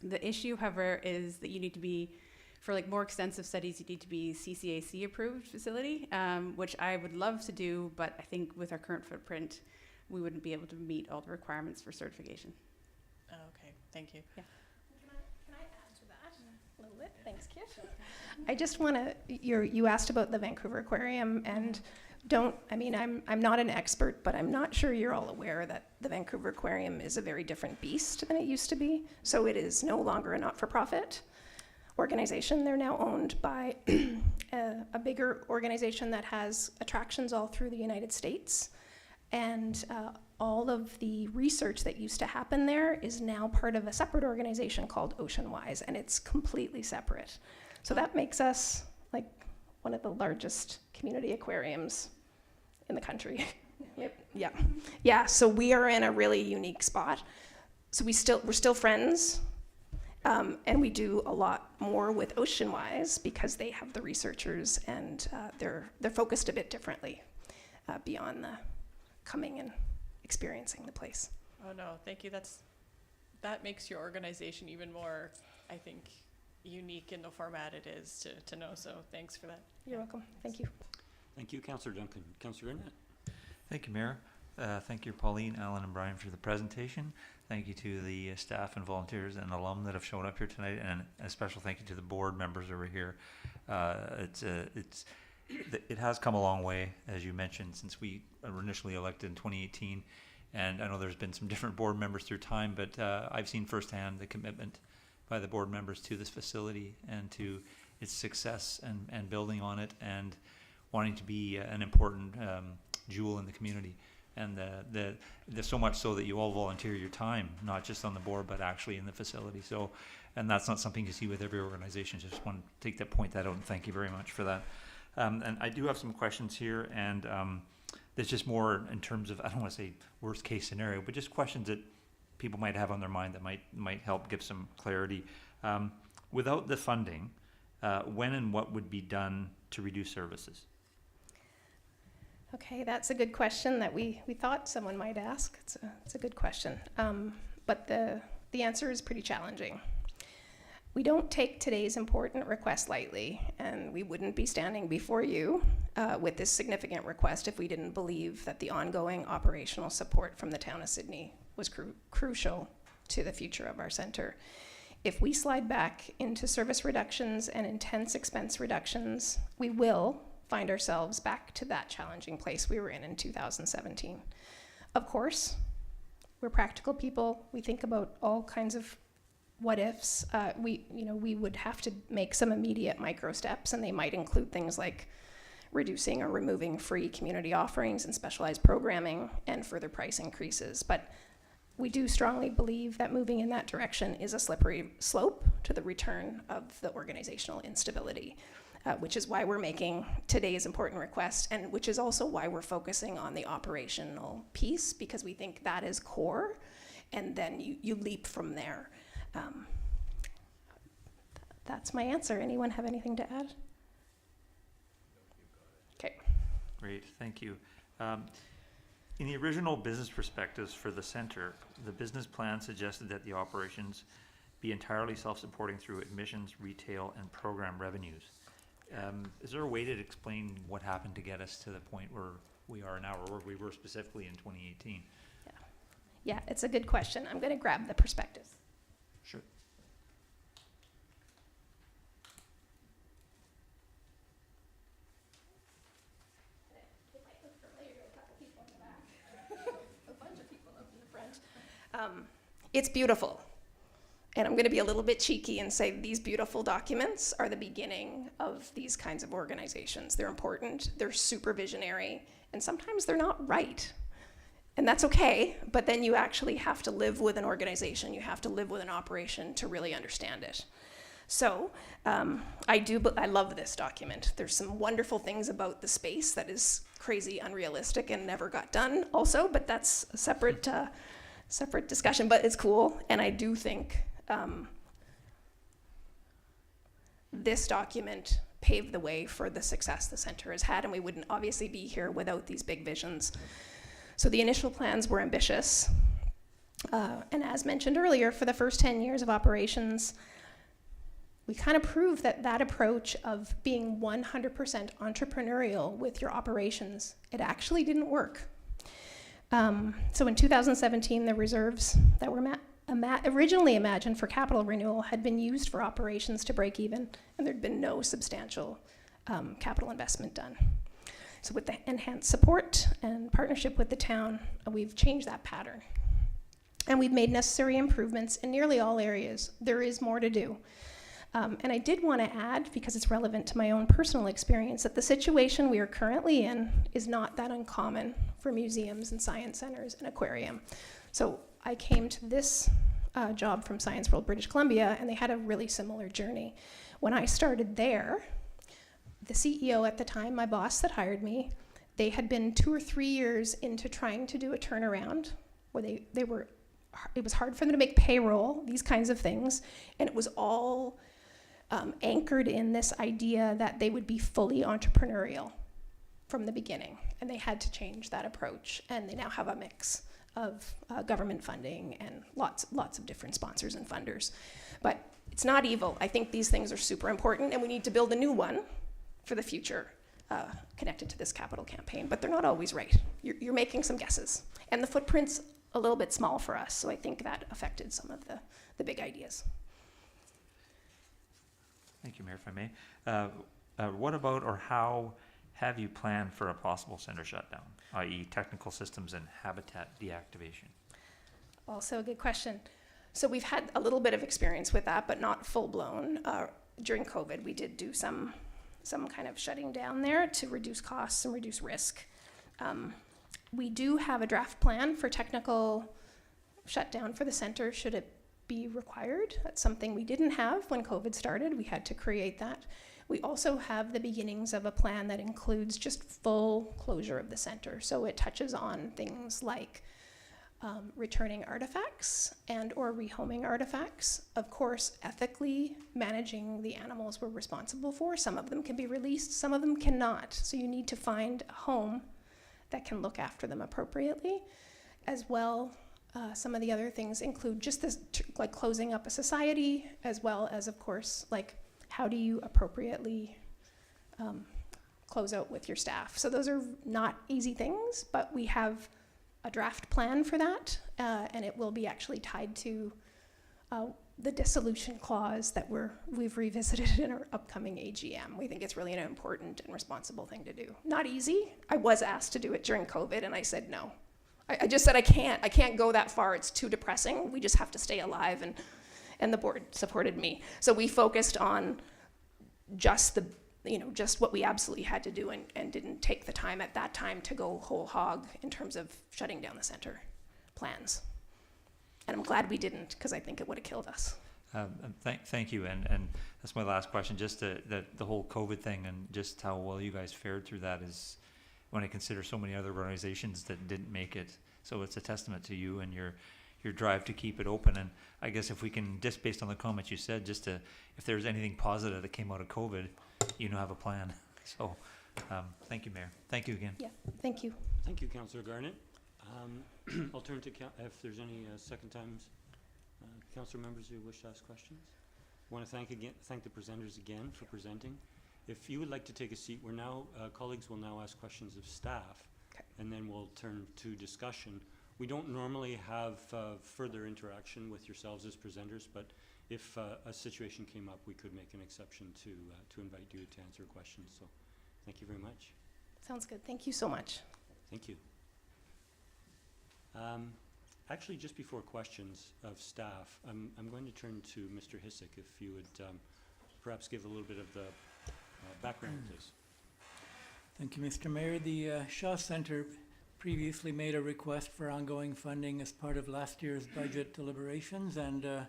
The issue, however, is that you need to be, for like more extensive studies, you need to be CCAC approved facility, which I would love to do, but I think with our current footprint, we wouldn't be able to meet all the requirements for certification. Oh, okay, thank you. Yeah. Can I add to that a little bit? Thanks, Kit. I just want to, you asked about the Vancouver Aquarium, and I'm not an expert, but I'm not sure you're all aware that the Vancouver Aquarium is a very different beast than it used to be. So it is no longer a not-for-profit organization. They're now owned by a bigger organization that has attractions all through the United States. And all of the research that used to happen there is now part of a separate organization called OceanWise, and it's completely separate. So that makes us like one of the largest community aquariums in the country. Yeah, so we are in a really unique spot. So we're still friends, and we do a lot more with OceanWise because they have the researchers, and they're focused a bit differently beyond the coming and experiencing the place. Oh no, thank you. That makes your organization even more, I think, unique in the format it is to know. So thanks for that. You're welcome. Thank you. Thank you, Councillor Duncan. Councillor Gurnett. Thank you, Mayor. Thank you, Pauline, Allan, and Brian for the presentation. Thank you to the staff and volunteers and alum that have shown up here tonight, and a special thank you to the board members over here. It has come a long way, as you mentioned, since we were initially elected in 2018. And I know there's been some different board members through time, but I've seen firsthand the commitment by the board members to this facility and to its success and building on it and wanting to be an important jewel in the community. And there's so much so that you all volunteer your time, not just on the board, but actually in the facility. So, and that's not something you see with every organization. Just want to take that point out and thank you very much for that. And I do have some questions here, and There's just more in terms of, I don't want to say worst case scenario, but just questions that people might have on their mind that might help give some clarity. Without the funding, when and what would be done to reduce services? Okay, that's a good question that we thought someone might ask. It's a good question. But the answer is pretty challenging. We don't take today's important request lightly, and we wouldn't be standing before you with this significant request if we didn't believe that the ongoing operational support from the town of Sydney was crucial to the future of our centre. If we slide back into service reductions and intense expense reductions, we will find ourselves back to that challenging place we were in 2017. Of course, we're practical people. We think about all kinds of what ifs. We would have to make some immediate micro steps, and they might include things like reducing or removing free community offerings and specialized programming and further price increases. But we do strongly believe that moving in that direction is a slippery slope to the return of the organizational instability, which is why we're making today's important request, and which is also why we're focusing on the operational piece, because we think that is core, and then you leap from there. That's my answer. Anyone have anything to add? Okay. Great, thank you. In the original business perspectives for the center, the business plan suggested that the operations be entirely self-supporting through admissions, retail, and program revenues. Is there a way to explain what happened to get us to the point where we are now, or where we were specifically in 2018? Yeah, it's a good question. I'm going to grab the perspectives. Sure. It's beautiful. And I'm going to be a little bit cheeky and say these beautiful documents are the beginning of these kinds of organizations. They're important, they're super visionary, and sometimes they're not right. And that's okay, but then you actually have to live with an organization, you have to live with an operation to really understand it. So I love this document. There's some wonderful things about the space that is crazy, unrealistic, and never got done also, but that's a separate discussion, but it's cool. And I do think this document paved the way for the success the center has had, and we wouldn't obviously be here without these big visions. So the initial plans were ambitious. And as mentioned earlier, for the first 10 years of operations, we kind of proved that that approach of being 100% entrepreneurial with your operations, it actually didn't work. So in 2017, the reserves that were originally imagined for capital renewal had been used for operations to break even, and there'd been no substantial capital investment done. So with the enhanced support and partnership with the town, we've changed that pattern. And we've made necessary improvements in nearly all areas. There is more to do. And I did want to add, because it's relevant to my own personal experience, that the situation we are currently in is not that uncommon for museums and science centers and aquarium. So I came to this job from Science World British Columbia, and they had a really similar journey. When I started there, the CEO at the time, my boss that hired me, they had been 2 or 3 years into trying to do a turnaround where it was hard for them to make payroll, these kinds of things, and it was all anchored in this idea that they would be fully entrepreneurial from the beginning, and they had to change that approach, and they now have a mix of government funding and lots of different sponsors and funders. But it's not evil. I think these things are super important, and we need to build a new one for the future connected to this capital campaign, but they're not always right. You're making some guesses, and the footprint's a little bit small for us, so I think that affected some of the big ideas. Thank you, Mayor, if I may. What about, or how have you planned for a possible center shutdown, i.e. technical systems and habitat deactivation? Also a good question. So we've had a little bit of experience with that, but not full-blown. During COVID, we did do some kind of shutting down there to reduce costs and reduce risk. We do have a draft plan for technical shutdown for the center should it be required. That's something we didn't have when COVID started. We had to create that. We also have the beginnings of a plan that includes just full closure of the center. So it touches on things like returning artifacts and or rehoming artifacts. Of course, ethically managing the animals we're responsible for. Some of them can be released, some of them cannot. So you need to find a home that can look after them appropriately. As well, some of the other things include just this, like closing up a society, as well as, of course, like how do you appropriately close out with your staff. So those are not easy things, but we have a draft plan for that, and it will be actually tied to the dissolution clause that we've revisited in our upcoming AGM. We think it's really an important and responsible thing to do. Not easy. I was asked to do it during COVID, and I said no. I just said I can't go that far. It's too depressing. We just have to stay alive, and the board supported me. So we focused on just just what we absolutely had to do, and didn't take the time at that time to go whole hog in terms of shutting down the center plans. And I'm glad we didn't, because I think it would have killed us. Thank you, and that's my last question. Just the whole COVID thing, and just how well you guys fared through that is, when I consider so many other organizations that didn't make it. So it's a testament to you and your drive to keep it open. And I guess if we can, just based on the comments you said, if there's anything positive that came out of COVID, have a plan. So thank you, Mayor. Thank you again. Yeah, thank you. Thank you, Councillor Garnett. I'll turn to if there's any second times councillor members who wish to ask questions. I want to thank the presenters again for presenting. If you would like to take a seat, colleagues will now ask questions of staff, okay, and then we'll turn to discussion. We don't normally have further interaction with yourselves as presenters, but if a situation came up, we could make an exception to invite you to answer questions. So thank you very much. Sounds good. Thank you so much. Thank you. Actually, just before questions of staff, I'm going to turn to Mr. Hissick, if you would perhaps give a little bit of the background, please. Thank you, Mr. Mayor. The Shaw Centre previously made a request for ongoing funding as part of last year's budget deliberations, and at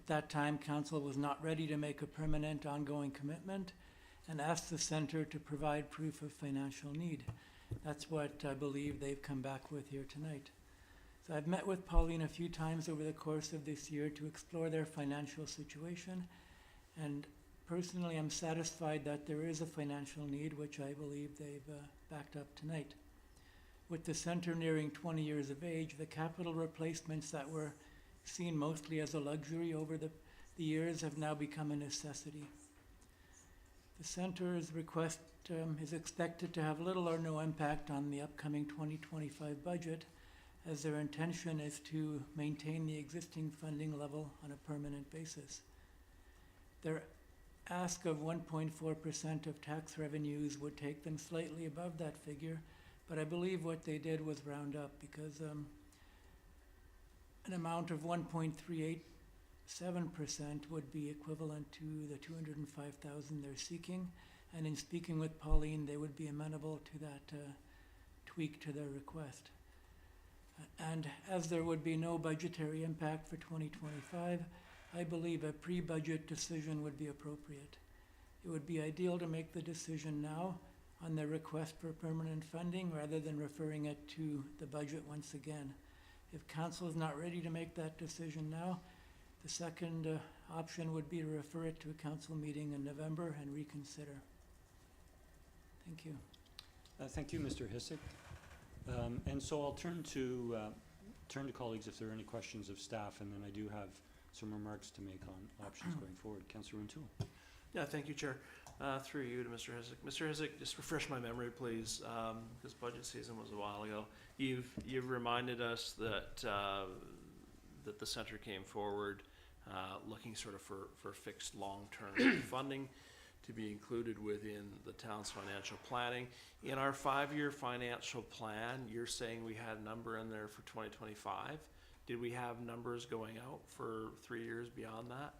that time, Council was not ready to make a permanent ongoing commitment and asked the Centre to provide proof of financial need. That's what I believe they've come back with here tonight. So I've met with Pauline a few times over the course of this year to explore their financial situation, and personally I'm satisfied that there is a financial need, which I believe they've backed up tonight. With the Centre nearing 20 years of age, the capital replacements that were seen mostly as a luxury over the years have now become a necessity. The Centre's request is expected to have little or no impact on the upcoming 2025 budget, as their intention is to maintain the existing funding level on a permanent basis. Their ask of 1.4% of tax revenues would take them slightly above that figure, but I believe what they did was round up, because an amount of 1.387% would be equivalent to the $205,000 they're seeking, and in speaking with Pauline, they would be amenable to that tweak to their request. And as there would be no budgetary impact for 2025, I believe a pre-budget decision would be appropriate. It would be ideal to make the decision now on their request for permanent funding rather than referring it to the budget once again. If Council is not ready to make that decision now, the second option would be to refer it to a Council meeting in November and reconsider. Thank you. Thank you, Mr. Hissick. And so I'll turn to colleagues if there are any questions of staff, and then I do have some remarks to make on options going forward. Councillor O'Toole. Yeah, thank you, Chair. Through you to Mr. Hissick. Mr. Hissick, just refresh my memory, please, because budget season was a while ago. You've reminded us that that the Centre came forward looking sort of for fixed long-term funding to be included within the town's financial planning. In our 5-year financial plan, you're saying we had a number in there for 2025. Did we have numbers going out for 3 years beyond that?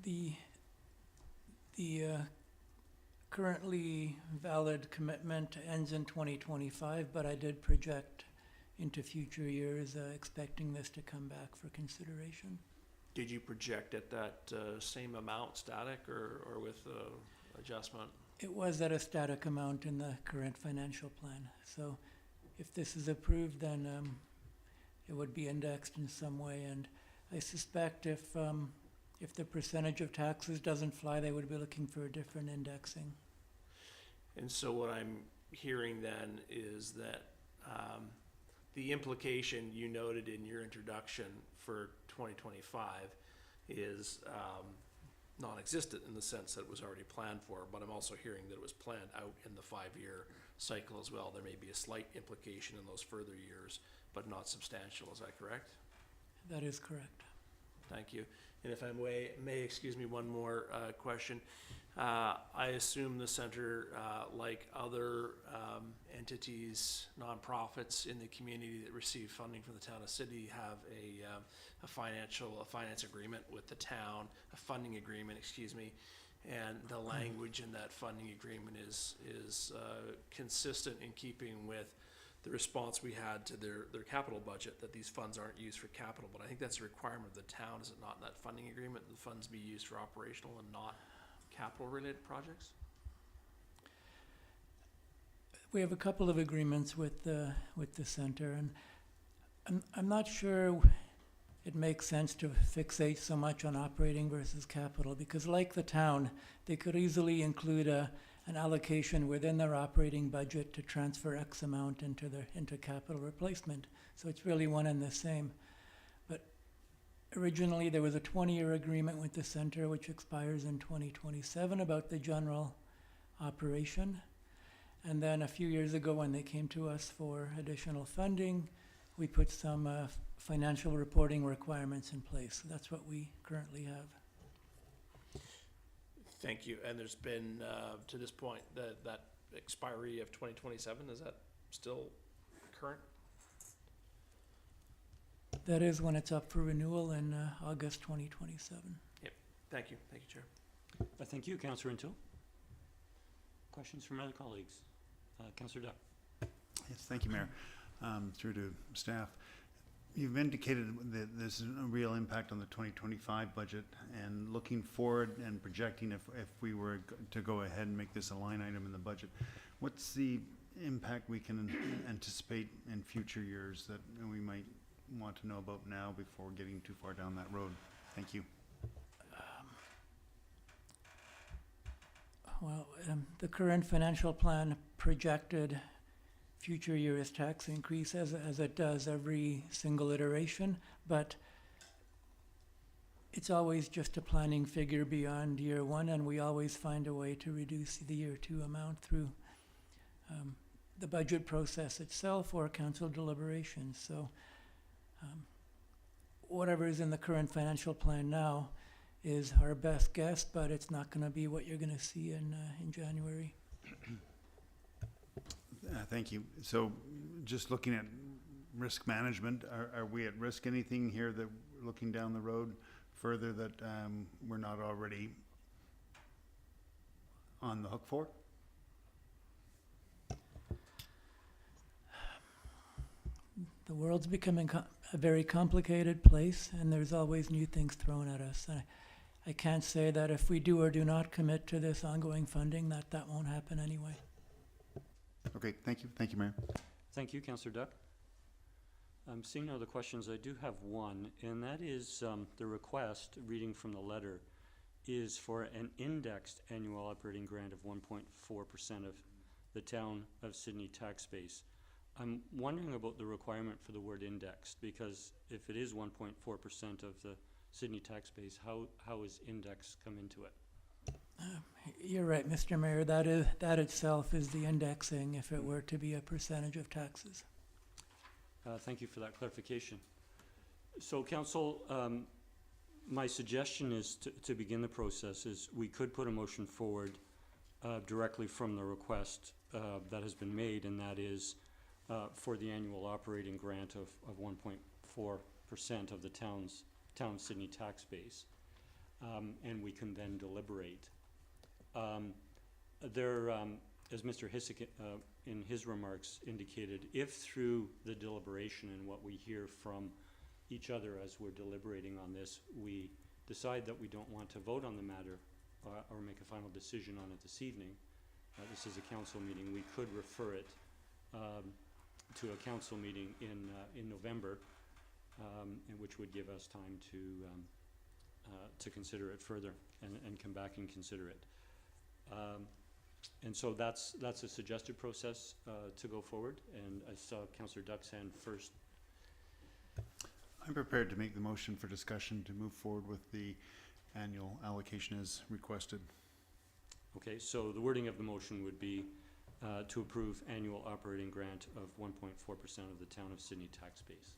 The currently valid commitment ends in 2025, but I did project into future years, expecting this to come back for consideration. Did you project at that same amount static or with adjustment? It was at a static amount in the current financial plan. So if this is approved, then it would be indexed in some way. And I suspect if the percentage of taxes doesn't fly, they would be looking for a different indexing. And so what I'm hearing then is that the implication you noted in your introduction for 2025 is non-existent in the sense that it was already planned for, but I'm also hearing that it was planned out in the 5-year cycle as well. There may be a slight implication in those further years, but not substantial. Is that correct? That is correct. Thank you. And if I may excuse me, one more question. I assume the center, like other entities, nonprofits in the community that receive funding from the town of Sydney, have a finance agreement with the town, a funding agreement, excuse me, and the language in that funding agreement is consistent in keeping with the response we had to their capital budget, that these funds aren't used for capital. But I think that's a requirement of the town, is it not, in that funding agreement, the funds be used for operational and not capital related projects? We have a couple of agreements with the center, and I'm not sure it makes sense to fixate so much on operating versus capital, because like the town, they could easily include an allocation within their operating budget to transfer X amount into capital replacement. So it's really one and the same. But originally there was a 20-year agreement with the center which expires in 2027 about the general operation. And then a few years ago when they came to us for additional funding, we put some financial reporting requirements in place. So that's what we currently have. Thank you. And there's been, to this point, that expiry of 2027, is that still current? That is when it's up for renewal in August 2027. Yep. Thank you. Thank you, Chair. Thank you, Councillor Intil. Questions from other colleagues? Councillor Duck. Yes, thank you, Mayor. Through to staff. You've indicated that there's a real impact on the 2025 budget, and looking forward and projecting if we were to go ahead and make this a line item in the budget, what's the impact we can anticipate in future years that we might want to know about now before getting too far down that road? Thank you. Well, the current financial plan projected future year's tax increase as it does every single iteration, but it's always just a planning figure beyond year one, and we always find a way to reduce the year two amount through the budget process itself or council deliberations. So whatever is in the current financial plan now is our best guess, but it's not going to be what you're going to see in January. Thank you. So just looking at risk management, are we at risk anything here that looking down the road further that we're not already on the hook for? The world's becoming a very complicated place, and there's always new things thrown at us. I can't say that if we do or do not commit to this ongoing funding that won't happen anyway. Okay, thank you. Thank you, Mayor. Thank you, Councillor Duck. Seeing no other questions, I do have one, and that is the request, reading from the letter, is for an indexed annual operating grant of 1.4% of the town of Sydney tax base. I'm wondering about the requirement for the word indexed, because if it is 1.4% of the Sydney tax base, how is index come into it? You're right, Mr. Mayor. That itself is the indexing if it were to be a percentage of taxes. Thank you for that clarification. So, Council, my suggestion is to begin the process is we could put a motion forward directly from the request that has been made, and that is for the annual operating grant of 1.4% of the town Sydney tax base, and we can then deliberate. As Mr. Hissick in his remarks indicated, if through the deliberation and what we hear from each other as we're deliberating on this, we decide that we don't want to vote on the matter or make a final decision on it this evening, this is a council meeting, we could refer it to a council meeting in November, and which would give us time to consider it further and come back and consider it. And so that's a suggested process to go forward, and I saw Councillor Duck's hand first. I'm prepared to make the motion for discussion to move forward with the annual allocation as requested. Okay, so the wording of the motion would be to approve annual operating grant of 1.4% of the town of Sydney tax base.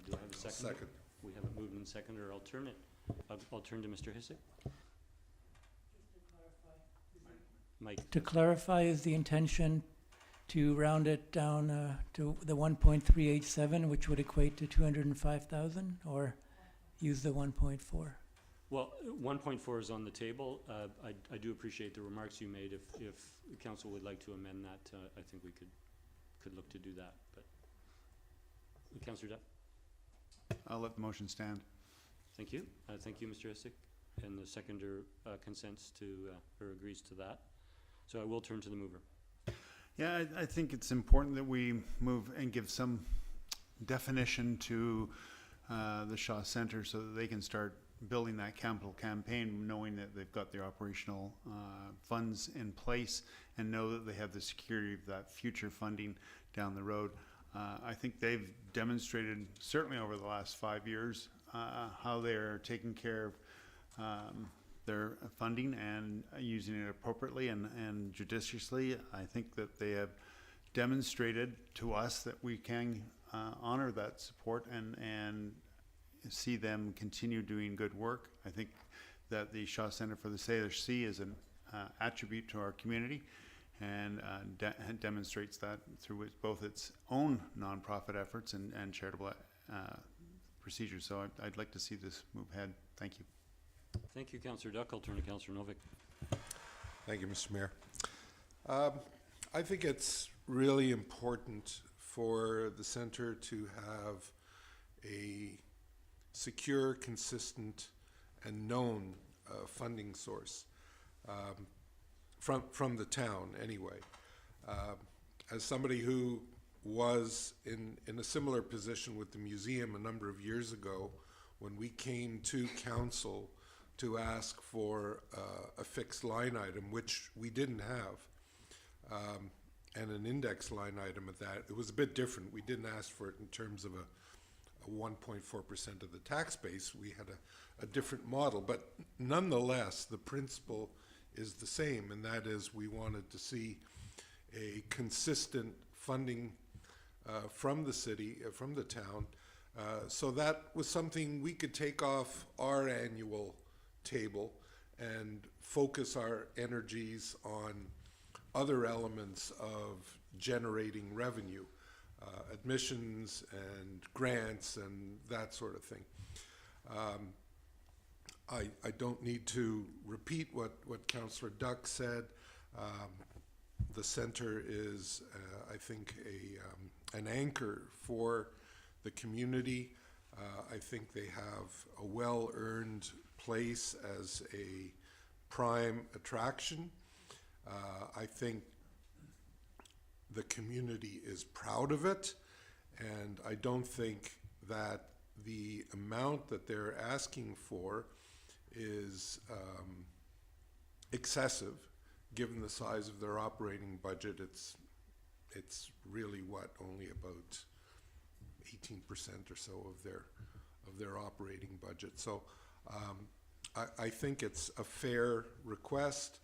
Do I have a second? Second. We have it moved and seconded, or I'll turn to Mr. Hissick. Mike. To clarify, is the intention to round it down to the 1.387, which would equate to 205,000, or use the 1.4? Well, 1.4 is on the table. I do appreciate the remarks you made. If the council would like to amend that, I think we could look to do that. But Councillor Duff. I'll let the motion stand. Thank you. Thank you, Mr. Hissick. And the seconder consents to or agrees to that. So I will turn to the mover. Yeah, I think it's important that we move and give some definition to the Shaw Centre so that they can start building that capital campaign, knowing that they've got their operational funds in place and know that they have the security of that future funding down the road. I think they've demonstrated, certainly over the last 5 years, how they're taking care of their funding and using it appropriately and judiciously. I think that they have demonstrated to us that we can honor that support and see them continue doing good work. I think that the Shaw Centre for the Salish Sea is an attribute to our community and demonstrates that through both its own nonprofit efforts and charitable procedures. So I'd like to see this move ahead. Thank you. Thank you, Councillor Duck. I'll turn to Councillor Novick. Thank you, Mr. Mayor. I think it's really important for the centre to have a secure, consistent, and known funding source from the town anyway. As somebody who was in a similar position with the museum a number of years ago, when we came to council to ask for a fixed line item, which we didn't have, and an index line item at that, it was a bit different. We didn't ask for it in terms of a 1.4% of the tax base. We had a different model, but nonetheless, the principle is the same, and that is we wanted to see a consistent funding from the city, from the town, so that was something we could take off our annual table and focus our energies on other elements of generating revenue, admissions and grants and that sort of thing. I don't need to repeat what Councillor Duck said. The centre is, I think, an anchor for the community. I think they have a well-earned place as a prime attraction. I think the community is proud of it, and I don't think that the amount that they're asking for is excessive, given the size of their operating budget. It's really only about 18% or so of their operating budget. So I think it's a fair request,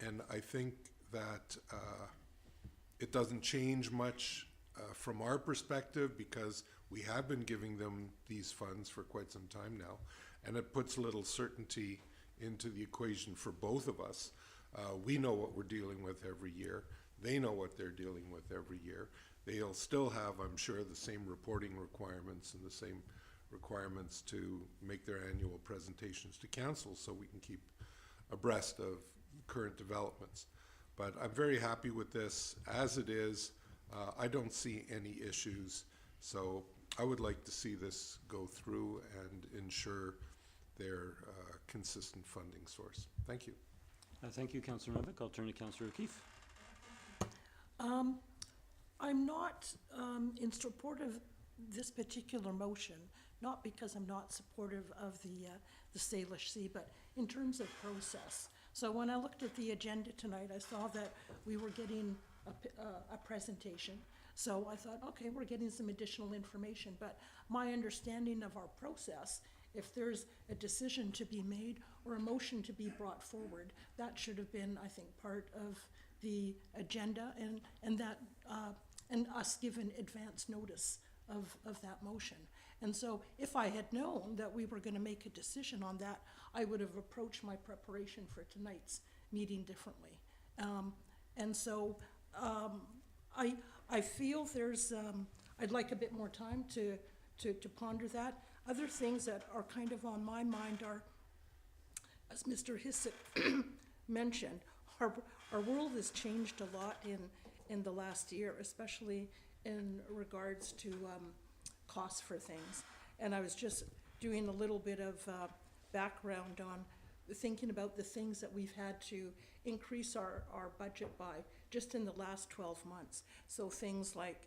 and I think that it doesn't change much from our perspective, because we have been giving them these funds for quite some time now, and it puts a little certainty into the equation for both of us. We know what we're dealing with every year. They know what they're dealing with every year. They'll still have, I'm sure, the same reporting requirements and the same requirements to make their annual presentations to council, so we can keep abreast of current developments. But I'm very happy with this as it is. I don't see any issues, so I would like to see this go through and ensure their consistent funding source. Thank you. Thank you, Councillor Novick. I'll turn to Councillor O'Keefe. I'm not in support of this particular motion, not because I'm not supportive of the Salish Sea, but in terms of process. So when I looked at the agenda tonight, I saw that we were getting a presentation. So I thought, okay, we're getting some additional information, but my understanding of our process, if there's a decision to be made or a motion to be brought forward, that should have been, I think, part of the agenda and that and us given advance notice of that motion. And so if I had known that we were going to make a decision on that, I would have approached my preparation for tonight's meeting differently. And so I feel there's, I'd like a bit more time to ponder that. Other things that are kind of on my mind are, as Mr. Hyssop mentioned, our world has changed a lot in the last year, especially in regards to costs for things. And I was just doing a little bit of background on thinking about the things that we've had to increase our budget by just in the last 12 months. So things like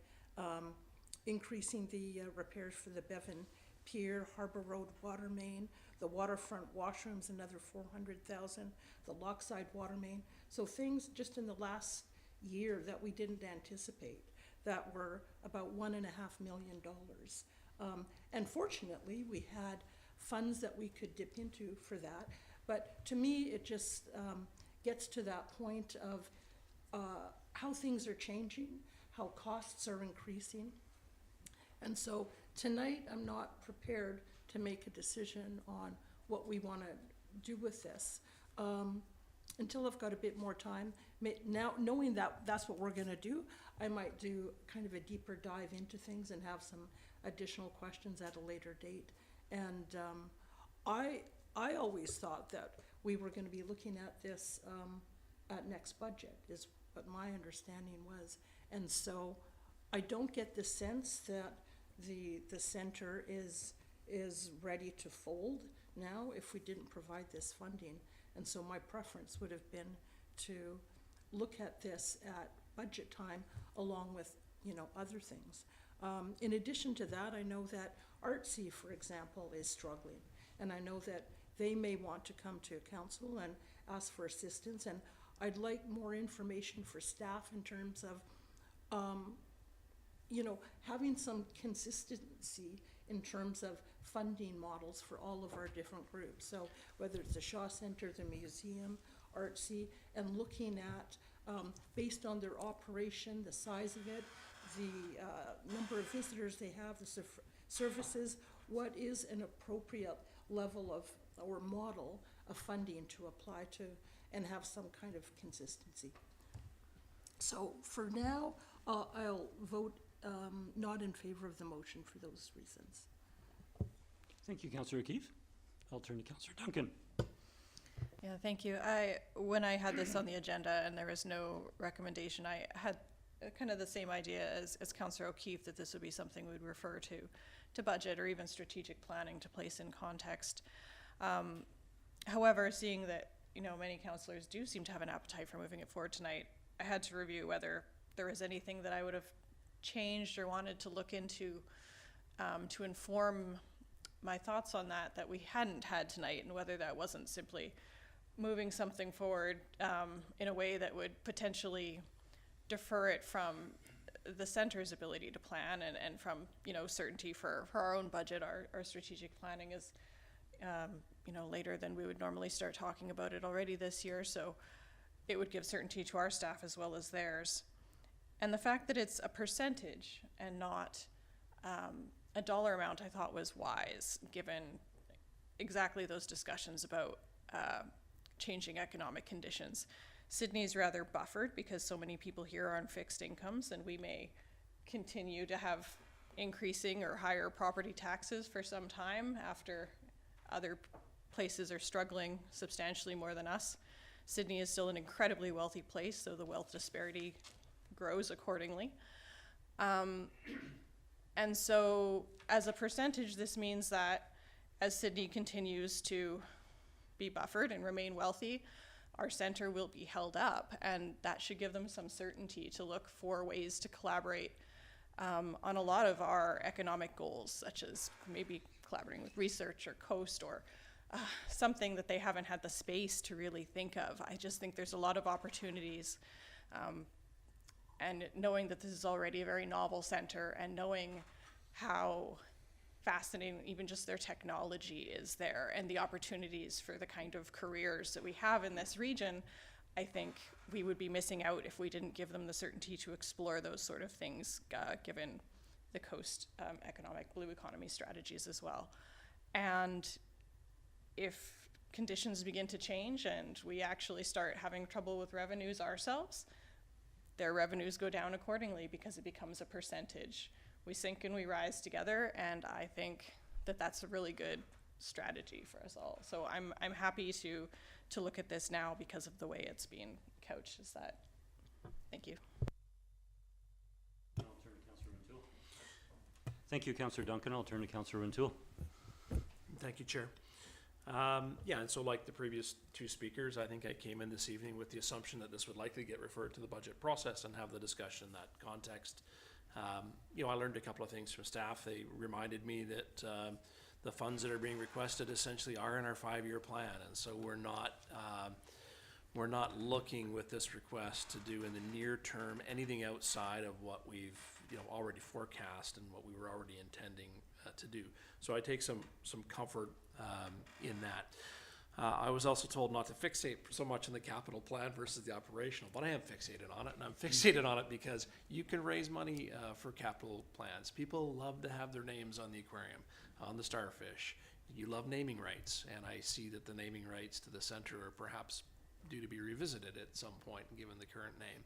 increasing the repairs for the Bevan Pier, Harbour Road water main, the waterfront washrooms, another 400,000, the Lochside water main. So things just in the last year that we didn't anticipate that were about $1.5 million. And fortunately, we had funds that we could dip into for that. But to me, it just gets to that point of how things are changing, how costs are increasing. And so tonight, I'm not prepared to make a decision on what we want to do with this. Until I've got a bit more time. Now, knowing that that's what we're going to do, I might do kind of a deeper dive into things and have some additional questions at a later date. And I always thought that we were going to be looking at this at next budget, is what my understanding was. And so I don't get the sense that the center is ready to fold now if we didn't provide this funding. And so my preference would have been to look at this at budget time along with, other things. In addition to that, I know that Artsy, for example, is struggling. And I know that they may want to come to council and ask for assistance. And I'd like more information for staff in terms of, having some consistency in terms of funding models for all of our different groups. So whether it's the Shaw Centre, the museum, Artsy, and looking at, based on their operation, the size of it, the number of visitors they have, the services, what is an appropriate level of, or model of funding to apply to and have some kind of consistency. So for now, I'll vote not in favor of the motion for those reasons. Thank you, Councillor O'Keefe. I'll turn to Councillor Duncan. Yeah, thank you. When I had this on the agenda and there was no recommendation, I had kind of the same idea as Councillor O'Keefe, that this would be something we'd refer to budget or even strategic planning to place in context. However, seeing that many councillors do seem to have an appetite for moving it forward tonight, I had to review whether there was anything that I would have changed or wanted to look into to inform my thoughts on that we hadn't had tonight, and whether that wasn't simply moving something forward in a way that would potentially defer it from the center's ability to plan and from certainty for our own budget. Our strategic planning is later than we would normally start talking about it already this year, so it would give certainty to our staff as well as theirs. And the fact that it's a percentage and not a dollar amount, I thought was wise, given exactly those discussions about changing economic conditions. Sydney is rather buffered because so many people here are on fixed incomes, and we may continue to have increasing or higher property taxes for some time after other places are struggling substantially more than us. Sydney is still an incredibly wealthy place, so the wealth disparity grows accordingly. And so as a percentage, this means that as Sydney continues to be buffered and remain wealthy, our center will be held up, and that should give them some certainty to look for ways to collaborate on a lot of our economic goals, such as maybe collaborating with research or coast or something that they haven't had the space to really think of. I just think there's a lot of opportunities, and knowing that this is already a very novel center and knowing how fascinating even just their technology is there and the opportunities for the kind of careers that we have in this region, I think we would be missing out if we didn't give them the certainty to explore those sort of things, given the coast economic blue economy strategies as well. And if conditions begin to change and we actually start having trouble with revenues ourselves, their revenues go down accordingly because it becomes a percentage. We sink and we rise together, and I think that that's a really good strategy for us all. So I'm happy to look at this now because of the way it's being couched. Is that? Thank you. I'll turn to Councillor Rintoul. Thank you, Councillor Duncan. I'll turn to Councillor Rintoul. Thank you, Chair. Yeah, and so like the previous two speakers, I think I came in this evening with the assumption that this would likely get referred to the budget process and have the discussion in that context. You know, I learned a couple of things from staff. They reminded me that the funds that are being requested essentially are in our 5-year plan, and so we're not looking with this request to do in the near term anything outside of what we've already forecast and what we were already intending to do. So I take some comfort in that. I was also told not to fixate so much on the capital plan versus the operational, but I am fixated on it, and I'm fixated on it because you can raise money for capital plans. People love to have their names on the aquarium, on the starfish. You love naming rights, and I see that the naming rights to the center are perhaps due to be revisited at some point, given the current name.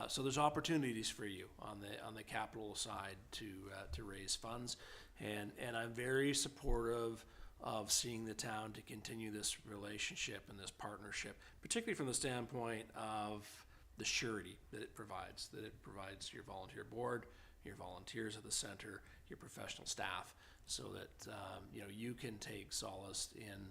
So there's opportunities for you on the capital side to raise funds, and I'm very supportive of seeing the town to continue this relationship and this partnership, particularly from the standpoint of the surety that it provides your volunteer board, your volunteers at the center, your professional staff, so that you can take solace in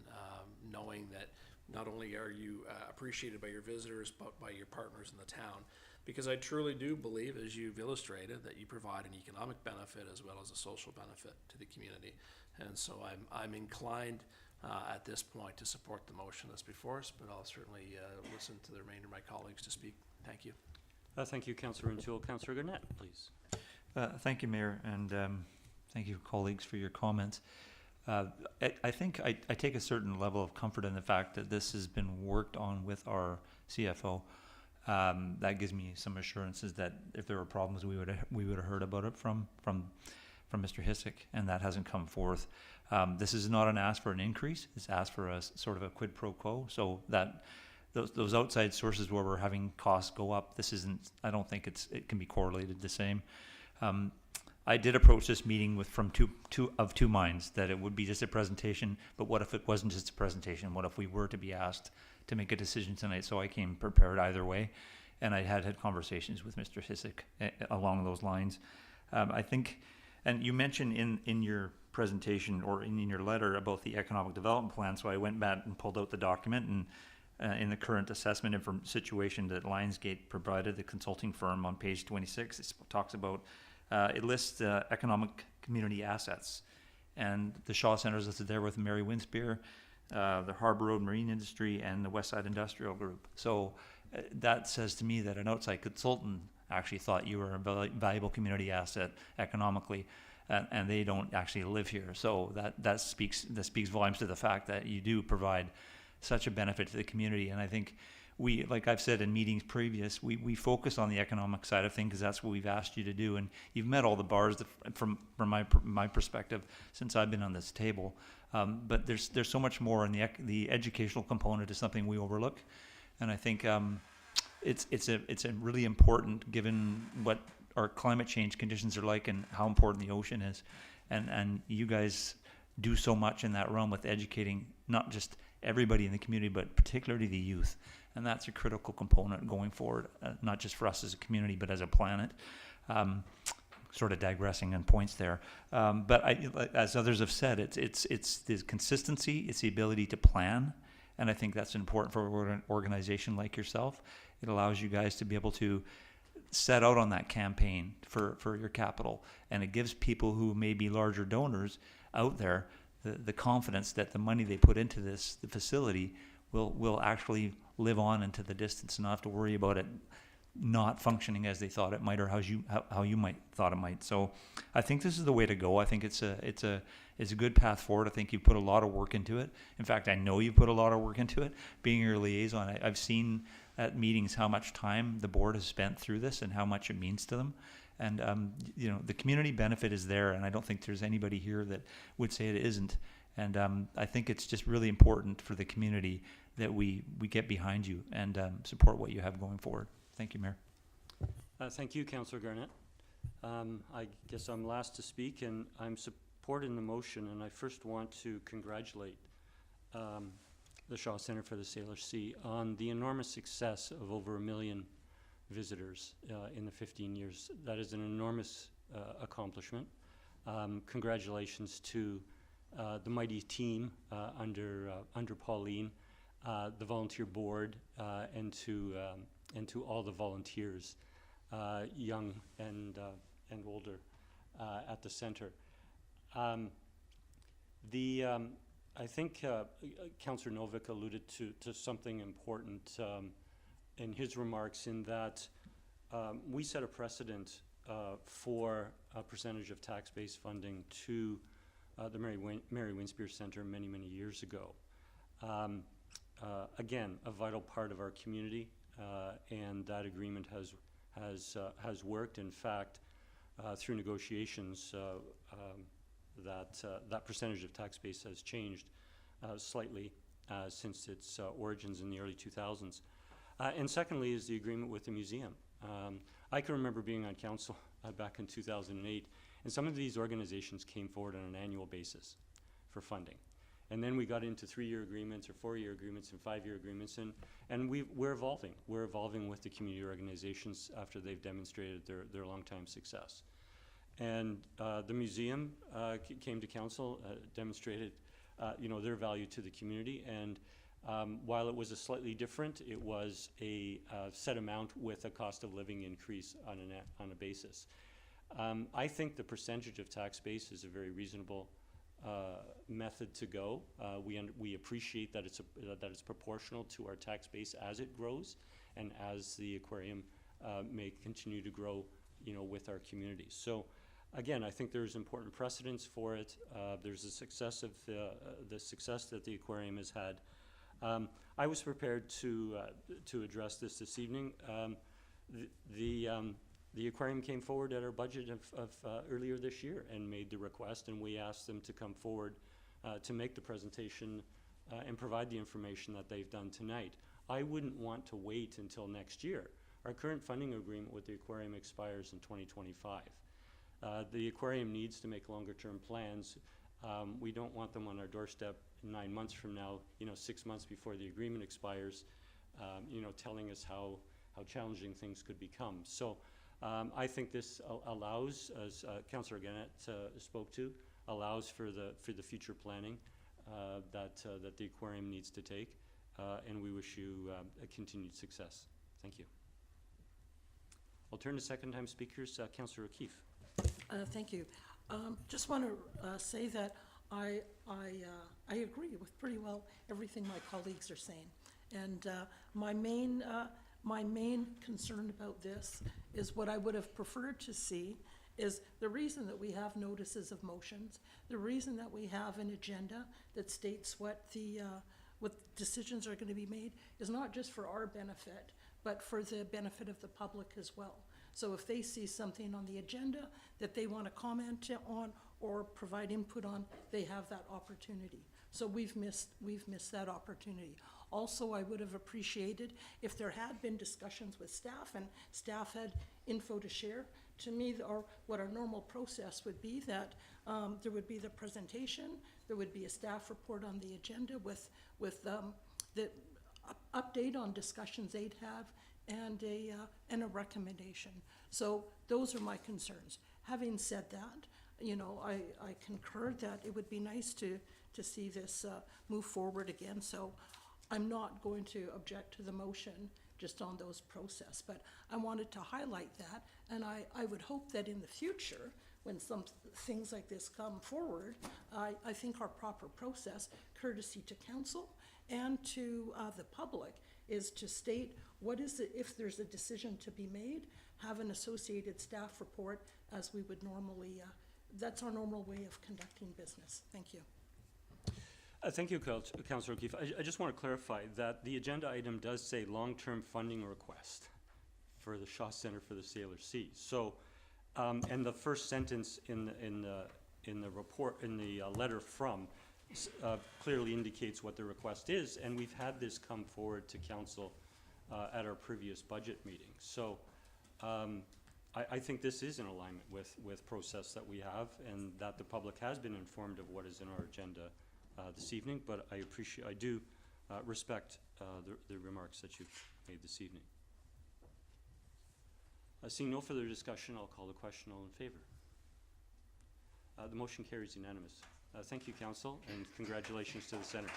knowing that not only are you appreciated by your visitors, but by your partners in the town. Because I truly do believe, as you've illustrated, that you provide an economic benefit as well as a social benefit to the community. And so I'm inclined at this point to support the motion that's before us, but I'll certainly listen to the remainder of my colleagues to speak. Thank you. Thank you, Councillor Rintoul. Councillor Gurnett, please. Thank you, Mayor, and thank you, colleagues, for your comments. I think I take a certain level of comfort in the fact that this has been worked on with our CFO. That gives me some assurances that if there were problems, we would have heard about it from Mr. Hissick, and that hasn't come forth. This is not an ask for an increase; it's asked for a sort of a quid pro quo. So that those outside sources where we're having costs go up, this isn't. I don't think it can be correlated the same. I did approach this meeting from two minds, that it would be just a presentation, but what if it wasn't just a presentation? What if we were to be asked to make a decision tonight? So I came prepared either way, and I had conversations with Mr. Hissick along those lines. I think, and you mentioned in your presentation or in your letter about the economic development plan, so I went back and pulled out the document, and in the current assessment situation that Lionsgate provided, the consulting firm, on page 26, it talks about, it lists economic community assets, and the Shaw Centre is listed there with Mary Winspear, the Harbour Road Marine Industry, and the Westside Industrial Group. So that says to me that an outside consultant actually thought you were a valuable community asset economically, and they don't actually live here. So that speaks volumes to the fact that you do provide such a benefit to the community. And I think we, like I've said in meetings previous, we focus on the economic side of things because that's what we've asked you to do, and you've met all the bars from my perspective since I've been on this table. But there's so much more, and the educational component is something we overlook, and I think it's a really important, given what our climate change conditions are like and how important the ocean is, and you guys do so much in that realm with educating not just everybody in the community, but particularly the youth. And that's a critical component going forward, not just for us as a community, but as a planet. sort of digressing on points there. But as others have said, it's the consistency, it's the ability to plan, and I think that's important for an organization like yourself. It allows you guys to be able to set out on that campaign for your capital, and it gives people who may be larger donors out there the confidence that the money they put into the facility will actually live on into the distance and not have to worry about it not functioning as they thought it might, or how you might thought it might. So I think this is the way to go. I think it's a good path forward. I think you put a lot of work into it. In fact, I know you put a lot of work into it. Being your liaison, I've seen at meetings how much time the board has spent through this and how much it means to them. And the community benefit is there, and I don't think there's anybody here that would say it isn't. And I think it's just really important for the community that we get behind you and support what you have going forward. Thank you, Mayor. Thank you, Councillor Garnett. I guess I'm last to speak, and I'm supporting the motion, and I first want to congratulate the Shaw Centre for the Salish Sea on the enormous success of over 1 million visitors in the 15 years. That is an enormous accomplishment. Congratulations to the mighty team under Pauline, the volunteer board, and to all the volunteers, young and older, at the centre. I think Councillor Novick alluded to something important in his remarks, in that we set a precedent for a percentage of tax-based funding to the Mary Winspear Centre many, many years ago. Again, a vital part of our community, and that agreement has worked. In fact, through negotiations, that percentage of tax base has changed slightly since its origins in the early 2000s. And secondly is the agreement with the museum. I can remember being on council back in 2008, and some of these organizations came forward on an annual basis for funding. And then we got into 3-year agreements or 4-year agreements and 5-year agreements, and we're evolving. We're evolving with the community organizations after they've demonstrated their long-time success. And the museum came to council, demonstrated their value to the community, and while it was a slightly different, it was a set amount with a cost of living increase on a basis. I think the percentage of tax base is a very reasonable method to go. We appreciate that it's proportional to our tax base as it grows, and as the aquarium may continue to grow, with our communities. So, again, I think there's important precedents for it. There's the success of the success that the aquarium has had. I was prepared to address this evening. The aquarium came forward at our budget of earlier this year and made the request, and we asked them to come forward to make the presentation and provide the information that they've done tonight. I wouldn't want to wait until next year. Our current funding agreement with the aquarium expires in 2025. The aquarium needs to make longer-term plans. We don't want them on our doorstep 9 months from now, 6 months before the agreement expires, telling us how challenging things could become. So I think this allows, as Councillor Gannett spoke to, allows for the future planning that the aquarium needs to take, and we wish you a continued success. Thank you. I'll turn to second-time speakers. Councillor O'Keefe. Thank you. Just want to say that I agree with pretty well everything my colleagues are saying, and my main concern about this is what I would have preferred to see is the reason that we have notices of motions, the reason that we have an agenda that states what decisions are going to be made is not just for our benefit, but for the benefit of the public as well. So if they see something on the agenda that they want to comment on or provide input on, they have that opportunity. So we've missed that opportunity. Also, I would have appreciated if there had been discussions with staff and staff had info to share. To me, what our normal process would be that there would be the presentation, there would be a staff report on the agenda with the update on discussions they'd have, and a recommendation. So those are my concerns. having said that, you know, I concur that it would be nice to see this move forward again. So I'm not going to object to the motion just on those process, but I wanted to highlight that. And I would hope that in the future, when some things like this come forward, I think our proper process, courtesy to council and to the public, is to state what is it, if there's a decision to be made, have an associated staff report as we would normally, that's our normal way of conducting business. Thank you. Thank you, Councillor O'Keefe. I just want to clarify that the agenda item does say long-term funding request for the Shaw Centre for the Salish Sea. So, and the first sentence in the report, in the letter from, clearly indicates what the request is, and we've had this come forward to council at our previous budget meeting. So, I think this is in alignment with process that we have, and that the public has been informed of what is in our agenda this evening, but I do respect the remarks that you've made this evening. Seeing no further discussion, I'll call the question. All in favor? The motion carries unanimous. Thank you, Council, and congratulations to the Centre.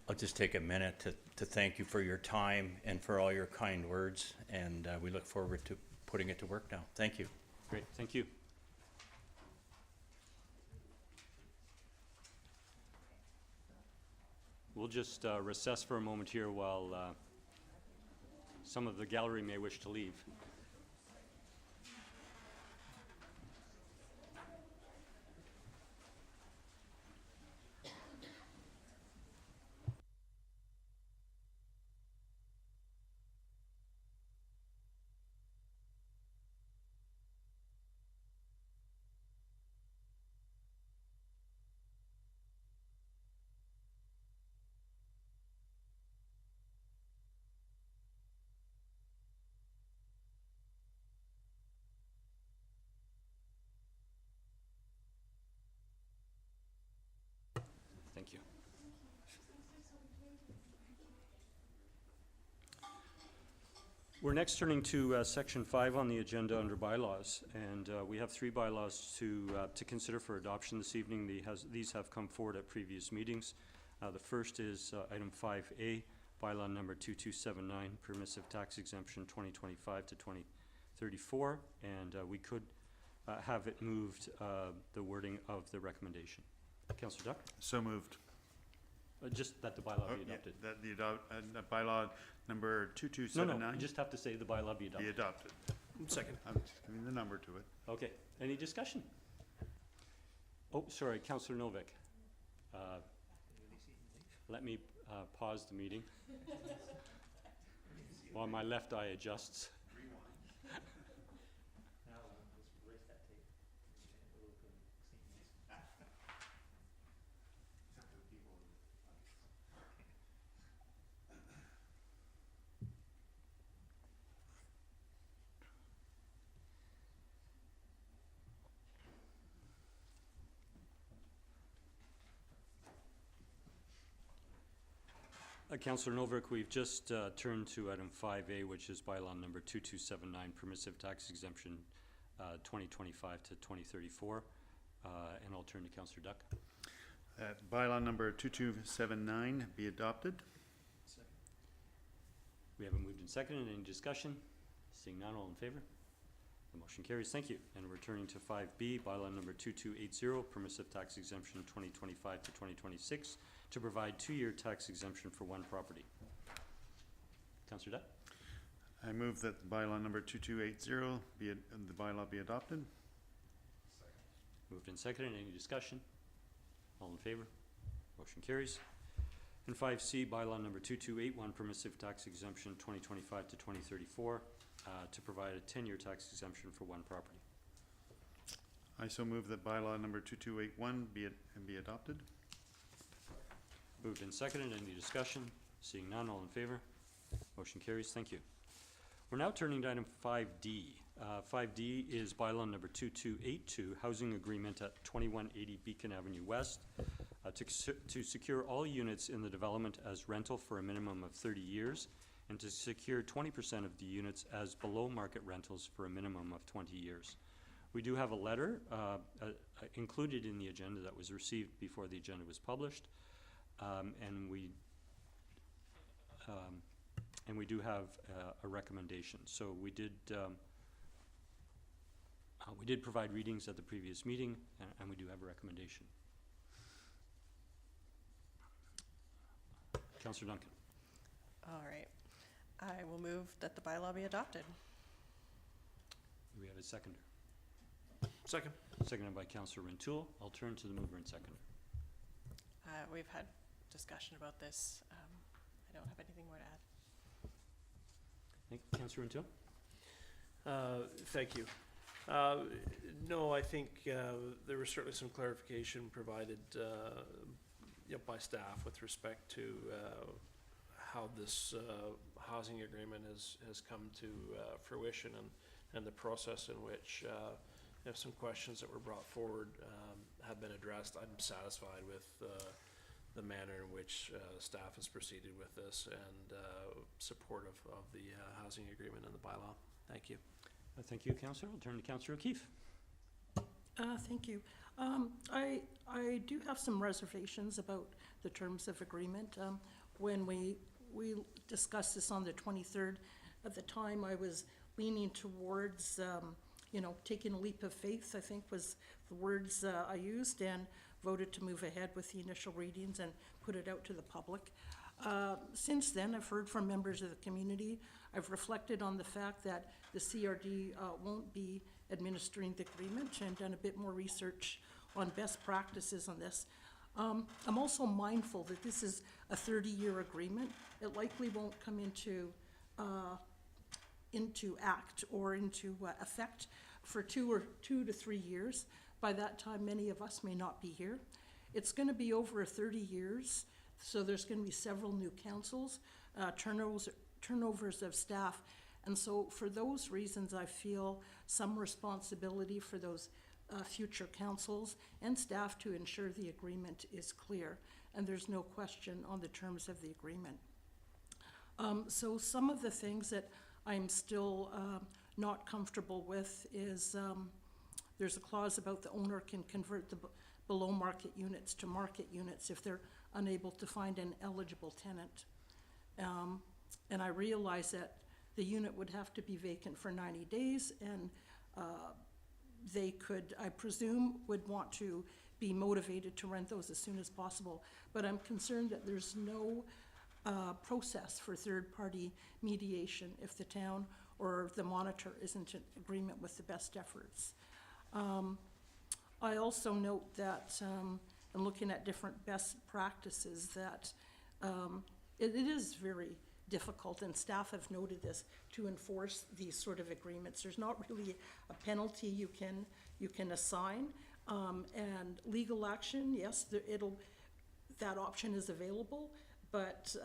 I'll just take a minute to thank you for your time and for all your kind words, and we look forward to putting it to work now. Thank you. Great, thank you. We'll just recess for a moment here while some of the gallery may wish to leave. Thank you. We're next turning to Section 5 on the agenda under bylaws, and we have 3 bylaws to consider for adoption this evening. These have come forward at previous meetings. The first is item 5A, bylaw number 2279, Permissive Tax Exemption 2025 to 2034, and we could have it moved the wording of the recommendation. Councillor Duck? So moved. Just that the bylaw be adopted. That the bylaw number 2279. No, you just have to say the bylaw be Be adopted. adopted. Second. I'm just giving the number to it. Okay, any discussion? Oh, sorry, Councillor Novak. Let me pause the meeting while my left eye adjusts. Councillor Novick, we've just turned to item 5A, which is bylaw number 2279, Permissive Tax Exemption 2025 to 2034. And I'll turn to Councillor Duck. Bylaw number 2279 be adopted. We have it moved and seconded. Any discussion? Seeing none, all in favor? The motion carries. Thank you. And we're turning to 5B, bylaw number 2280, Permissive Tax Exemption 2025 to 2026, to provide 2-year tax exemption for one property. Councillor Dutt? I move that the bylaw number 2280 the bylaw be adopted. Moved and seconded. Any discussion? All in favor? Motion carries. And 5C, bylaw number 2281, Permissive Tax Exemption 2025 to 2034, to provide a 10-year tax exemption for one property. I so move that bylaw number 2281 be adopted. Moved and seconded. Any discussion? Seeing none, all in favor? Motion carries. Thank you. We're now turning to item 5D. 5D is bylaw number 2282, housing agreement at 2180 Beacon Avenue West, to secure all units in the development as rental for a minimum of 30 years and to secure 20% of the units as below market rentals for a minimum of 20 years. We do have a letter included in the agenda that was received before the agenda was published, and we do have a recommendation. So we did provide readings at the previous meeting, and we do have a recommendation. Councillor Duncan. All right. I will move that the bylaw be adopted. Do we have a seconder? Second. Seconded by Councillor Rintoul. I'll turn to the mover and seconder. We've had discussion about this. I don't have anything more to add. Thank you. Councillor Rintoul. Thank you. No, I think there was certainly some clarification provided by staff with respect to how this housing agreement has come to fruition, and the process in which if some questions that were brought forward have been addressed. I'm satisfied with the manner in which staff has proceeded with this, and supportive of the housing agreement and the bylaw. Thank you. Thank you, Councillor. I'll turn to Councillor O'Keefe. Thank you. I do have some reservations about the terms of agreement. When we discussed this on the 23rd, at the time I was leaning towards, taking a leap of faith, I think was the words I used, and voted to move ahead with the initial readings and put it out to the public. Since then, I've heard from members of the community. I've reflected on the fact that the CRD won't be administering the agreement, and done a bit more research on best practices on this. I'm also mindful that this is a 30-year agreement. It likely won't come into act or into effect for 2 to 3 years. By that time, many of us may not be here. It's going to be over 30 years, so there's going to be several new councils, turnovers of staff, and so for those reasons, I feel some responsibility for those future councils and staff to ensure the agreement is clear, and there's no question on the terms of the agreement. So some of the things that I'm still not comfortable with is there's a clause about the owner can convert the below market units to market units if they're unable to find an eligible tenant. And I realize that the unit would have to be vacant for 90 days, and they could, I presume, would want to be motivated to rent those as soon as possible. But I'm concerned that there's no process for third-party mediation if the town or the monitor isn't in agreement with the best efforts. I also note that, in looking at different best practices, that it is very difficult, and staff have noted this, to enforce these sort of agreements. There's not really a penalty you can assign, and legal action, yes, that option is available, but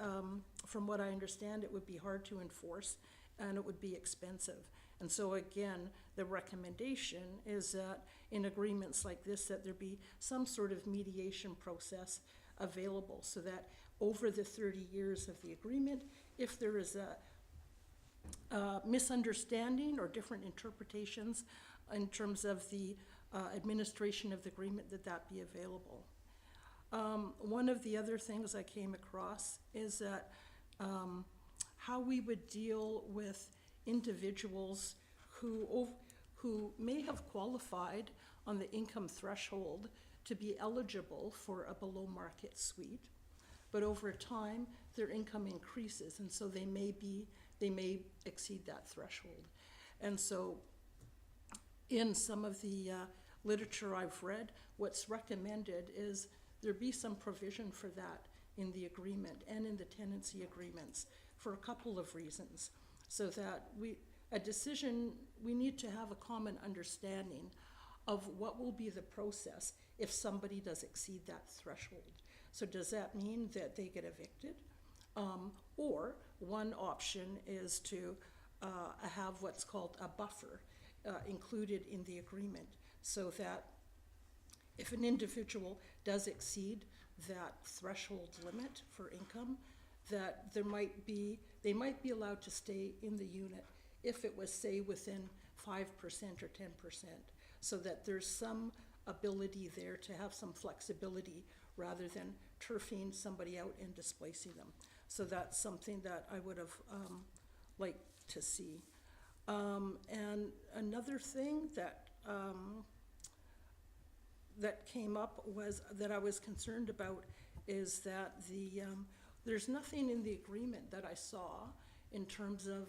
from what I understand, it would be hard to enforce, and it would be expensive. And so again, the recommendation is that in agreements like this, that there be some sort of mediation process available, so that over the 30 years of the agreement, if there is a misunderstanding or different interpretations in terms of the administration of the agreement, that be available. One of the other things I came across is that how we would deal with individuals who may have qualified on the income threshold to be eligible for a below market suite, but over time their income increases, and so they may exceed that threshold. And so in some of the literature I've read, what's recommended is there be some provision for that in the agreement and in the tenancy agreements for a couple of reasons, so that we need to have a common understanding of what will be the process if somebody does exceed that threshold. So does that mean that they get evicted? Or one option is to have what's called a buffer included in the agreement, so that if an individual does exceed that threshold limit for income, that they might be allowed to stay in the unit if it was, say, within 5% or 10%, so that there's some ability there to have some flexibility rather than turfing somebody out and displacing them. So that's something that I would have liked to see. And another thing that that came up was that I was concerned about is that there's nothing in the agreement that I saw in terms of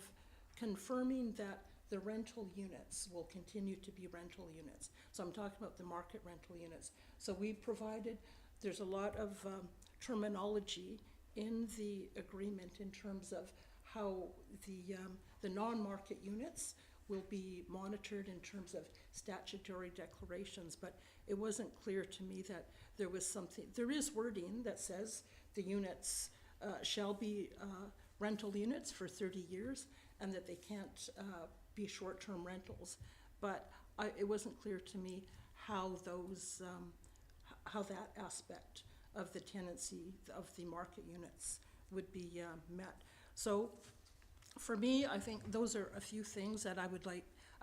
confirming that the rental units will continue to be rental units. So I'm talking about the market rental units. So we provided, there's a lot of terminology in the agreement in terms of how the non-market units will be monitored in terms of statutory declarations, but it wasn't clear to me that there was something, there is wording that says the units shall be rental units for 30 years and that they can't be short-term rentals, but it wasn't clear to me how those, how that aspect of the tenancy of the market units would be met. So for me, I think those are a few things that I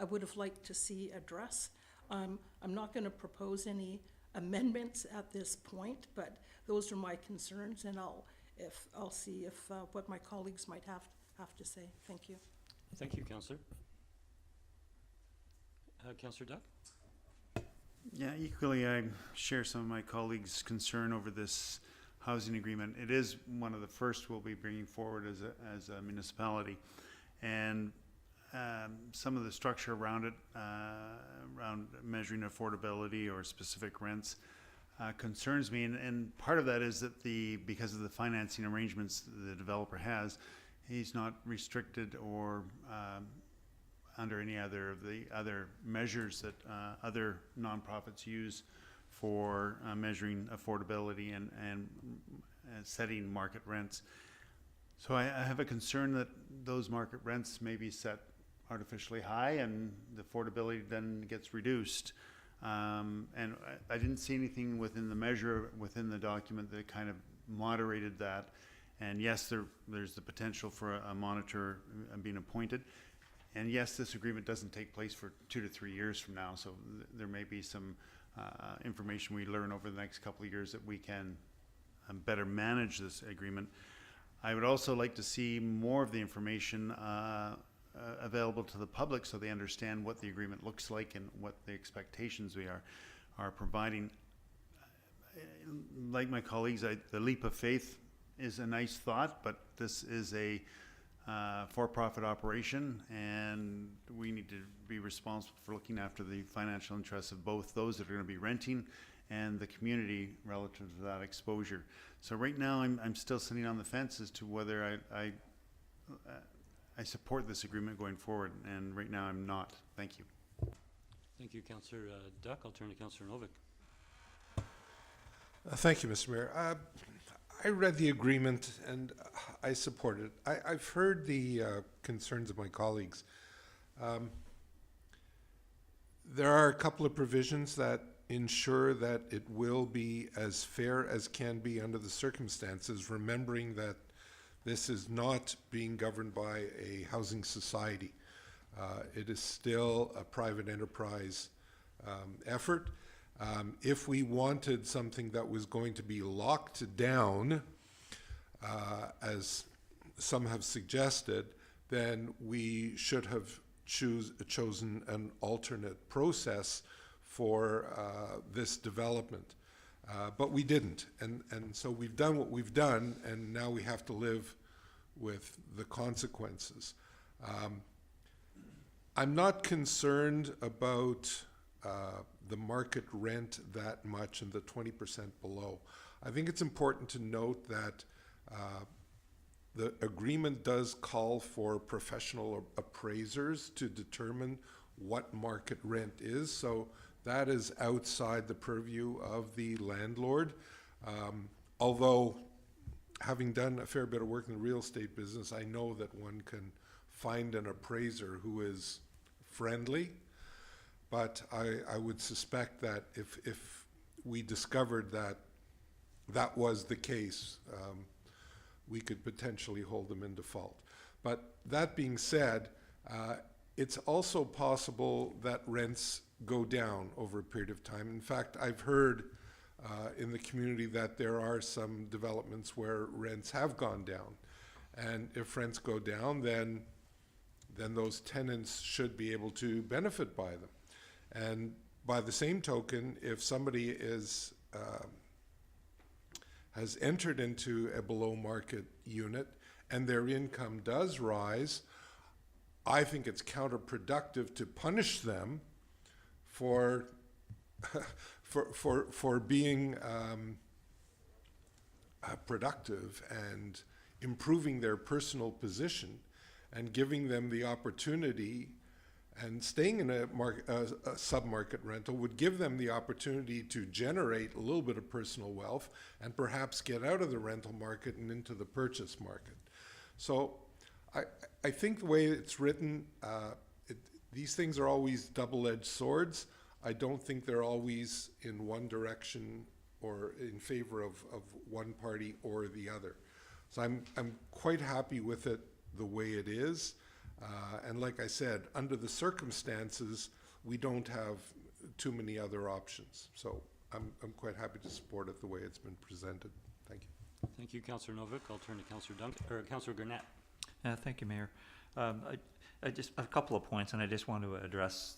would have liked to see addressed. I'm not going to propose any amendments at this point, but those are my concerns, and I'll see if what my colleagues might have to say. Thank you. Thank you, Councillor. Councillor Duck? Yeah, equally, I share some of my colleagues' concern over this housing agreement. It is one of the first we'll be bringing forward as a municipality, and some of the structure around it, around measuring affordability or specific rents, concerns me. And part of that is that because of the financing arrangements the developer has, he's not restricted or under any other of the other measures that other nonprofits use for measuring affordability and setting market rents. So I have a concern that those market rents may be set artificially high and the affordability then gets reduced. And I didn't see anything within the measure, within the document that kind of moderated that. And yes, there's the potential for a monitor being appointed. And yes, this agreement doesn't take place for 2 to 3 years from now, so there may be some information we learn over the next couple of years that we can better manage this agreement. I would also like to see more of the information available to the public so they understand what the agreement looks like and what the expectations we are providing. Like my colleagues, the leap of faith is a nice thought, but this is a for-profit operation, and we need to be responsible for looking after the financial interests of both those that are going to be renting and the community relative to that exposure. So right now, I'm still sitting on the fence as to whether I support this agreement going forward, and right now I'm not. Thank you. Thank you, Councillor Duck. I'll turn to Councillor Novick. Thank you, Mr. Mayor. I read the agreement and I support it. I've heard the concerns of my colleagues. There are a couple of provisions that ensure that it will be as fair as can be under the circumstances, remembering that this is not being governed by a housing society. It is still a private enterprise effort. If we wanted something that was going to be locked down, as some have suggested, then we should have chosen an alternate process for this development. But we didn't, and so we've done what we've done, and now we have to live with the consequences. I'm not concerned about the market rent that much and the 20% below. I think it's important to note that the agreement does call for professional appraisers to determine what market rent is, so that is outside the purview of the landlord. Although, having done a fair bit of work in the real estate business, I know that one can find an appraiser who is friendly. But I would suspect that if we discovered that that was the case, we could potentially hold them in default. But that being said, it's also possible that rents go down over a period of time. In fact, I've heard in the community that there are some developments where rents have gone down. And if rents go down, then those tenants should be able to benefit by them. And by the same token, if somebody has entered into a below market unit and their income does rise, I think it's counterproductive to punish them for being productive and improving their personal position, and giving them the opportunity, and staying in a sub-market rental would give them the opportunity to generate a little bit of personal wealth and perhaps get out of the rental market and into the purchase market. So I think the way it's written, these things are always double-edged swords. I don't think they're always in one direction or in favor of one party or the other. So I'm quite happy with it the way it is. And like I said, under the circumstances, we don't have too many other options. So I'm quite happy to support it the way it's been presented. Thank you. Thank you, Councillor Novick. I'll turn to Councillor Duncan, or Councillor Gurnett. Thank you, Mayor. I just a couple of points, and I just want to address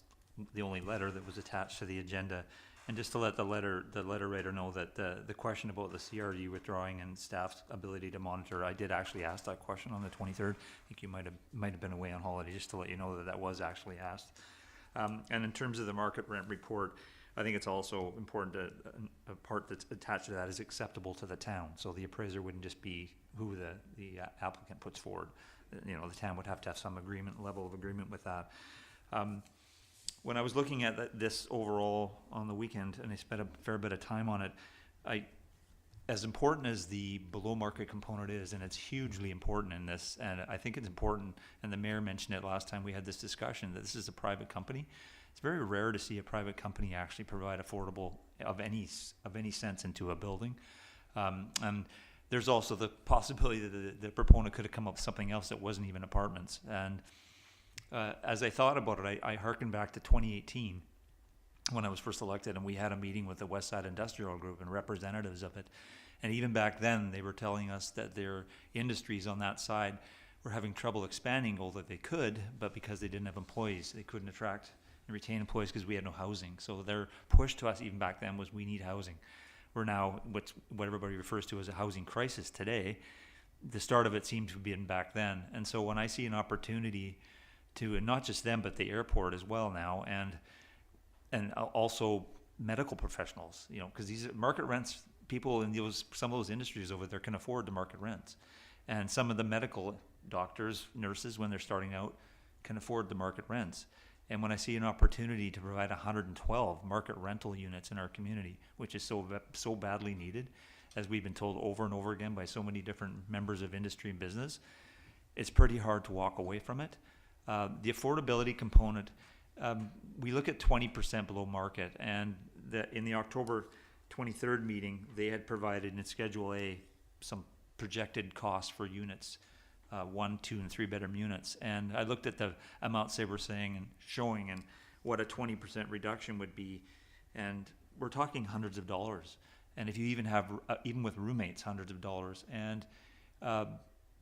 the only letter that was attached to the agenda, and just to let the letter writer know that the question about the CRD withdrawing and staff's ability to monitor, I did actually ask that question on the 23rd. I think you might have been away on holiday, just to let you know that was actually asked. And in terms of the market rent report, I think it's also important that a part that's attached to that is acceptable to the town. So the appraiser wouldn't just be who the applicant puts forward. You know, the town would have to have some level of agreement with that. When I was looking at this overall on the weekend, and I spent a fair bit of time on it, as important as the below market component is, and it's hugely important in this, and I think it's important, and the mayor mentioned it last time we had this discussion, that this is a private company. It's very rare to see a private company actually provide affordable of any sense into a building. And there's also the possibility that the proponent could have come up with something else that wasn't even apartments. And as I thought about it, I hearkened back to 2018 when I was first elected, and we had a meeting with the West Side Industrial Group and representatives of it. And even back then, they were telling us that their industries on that side were having trouble expanding, although they could, but because they didn't have employees, they couldn't attract and retain employees because we had no housing. So their push to us even back then was, we need housing. We're now what everybody refers to as a housing crisis today. The start of it seemed to have been back then. And so when I see an opportunity to, and not just them, but the airport as well now, and also medical professionals, you know, because these market rents, people in some of those industries over there can afford the market rents. And some of the medical doctors, nurses, when they're starting out, can afford the market rents. And when I see an opportunity to provide 112 market rental units in our community, which is so badly needed, as we've been told over and over again by so many different members of industry and business, it's pretty hard to walk away from it. The affordability component, we look at 20% below market, and in the October 23rd meeting, they had provided in Schedule A some projected costs for units, 1, 2, and 3 bedroom units. And I looked at the amounts they were saying and showing and what a 20% reduction would be. And we're talking hundreds of dollars. And if you even have, even with roommates, hundreds of dollars. And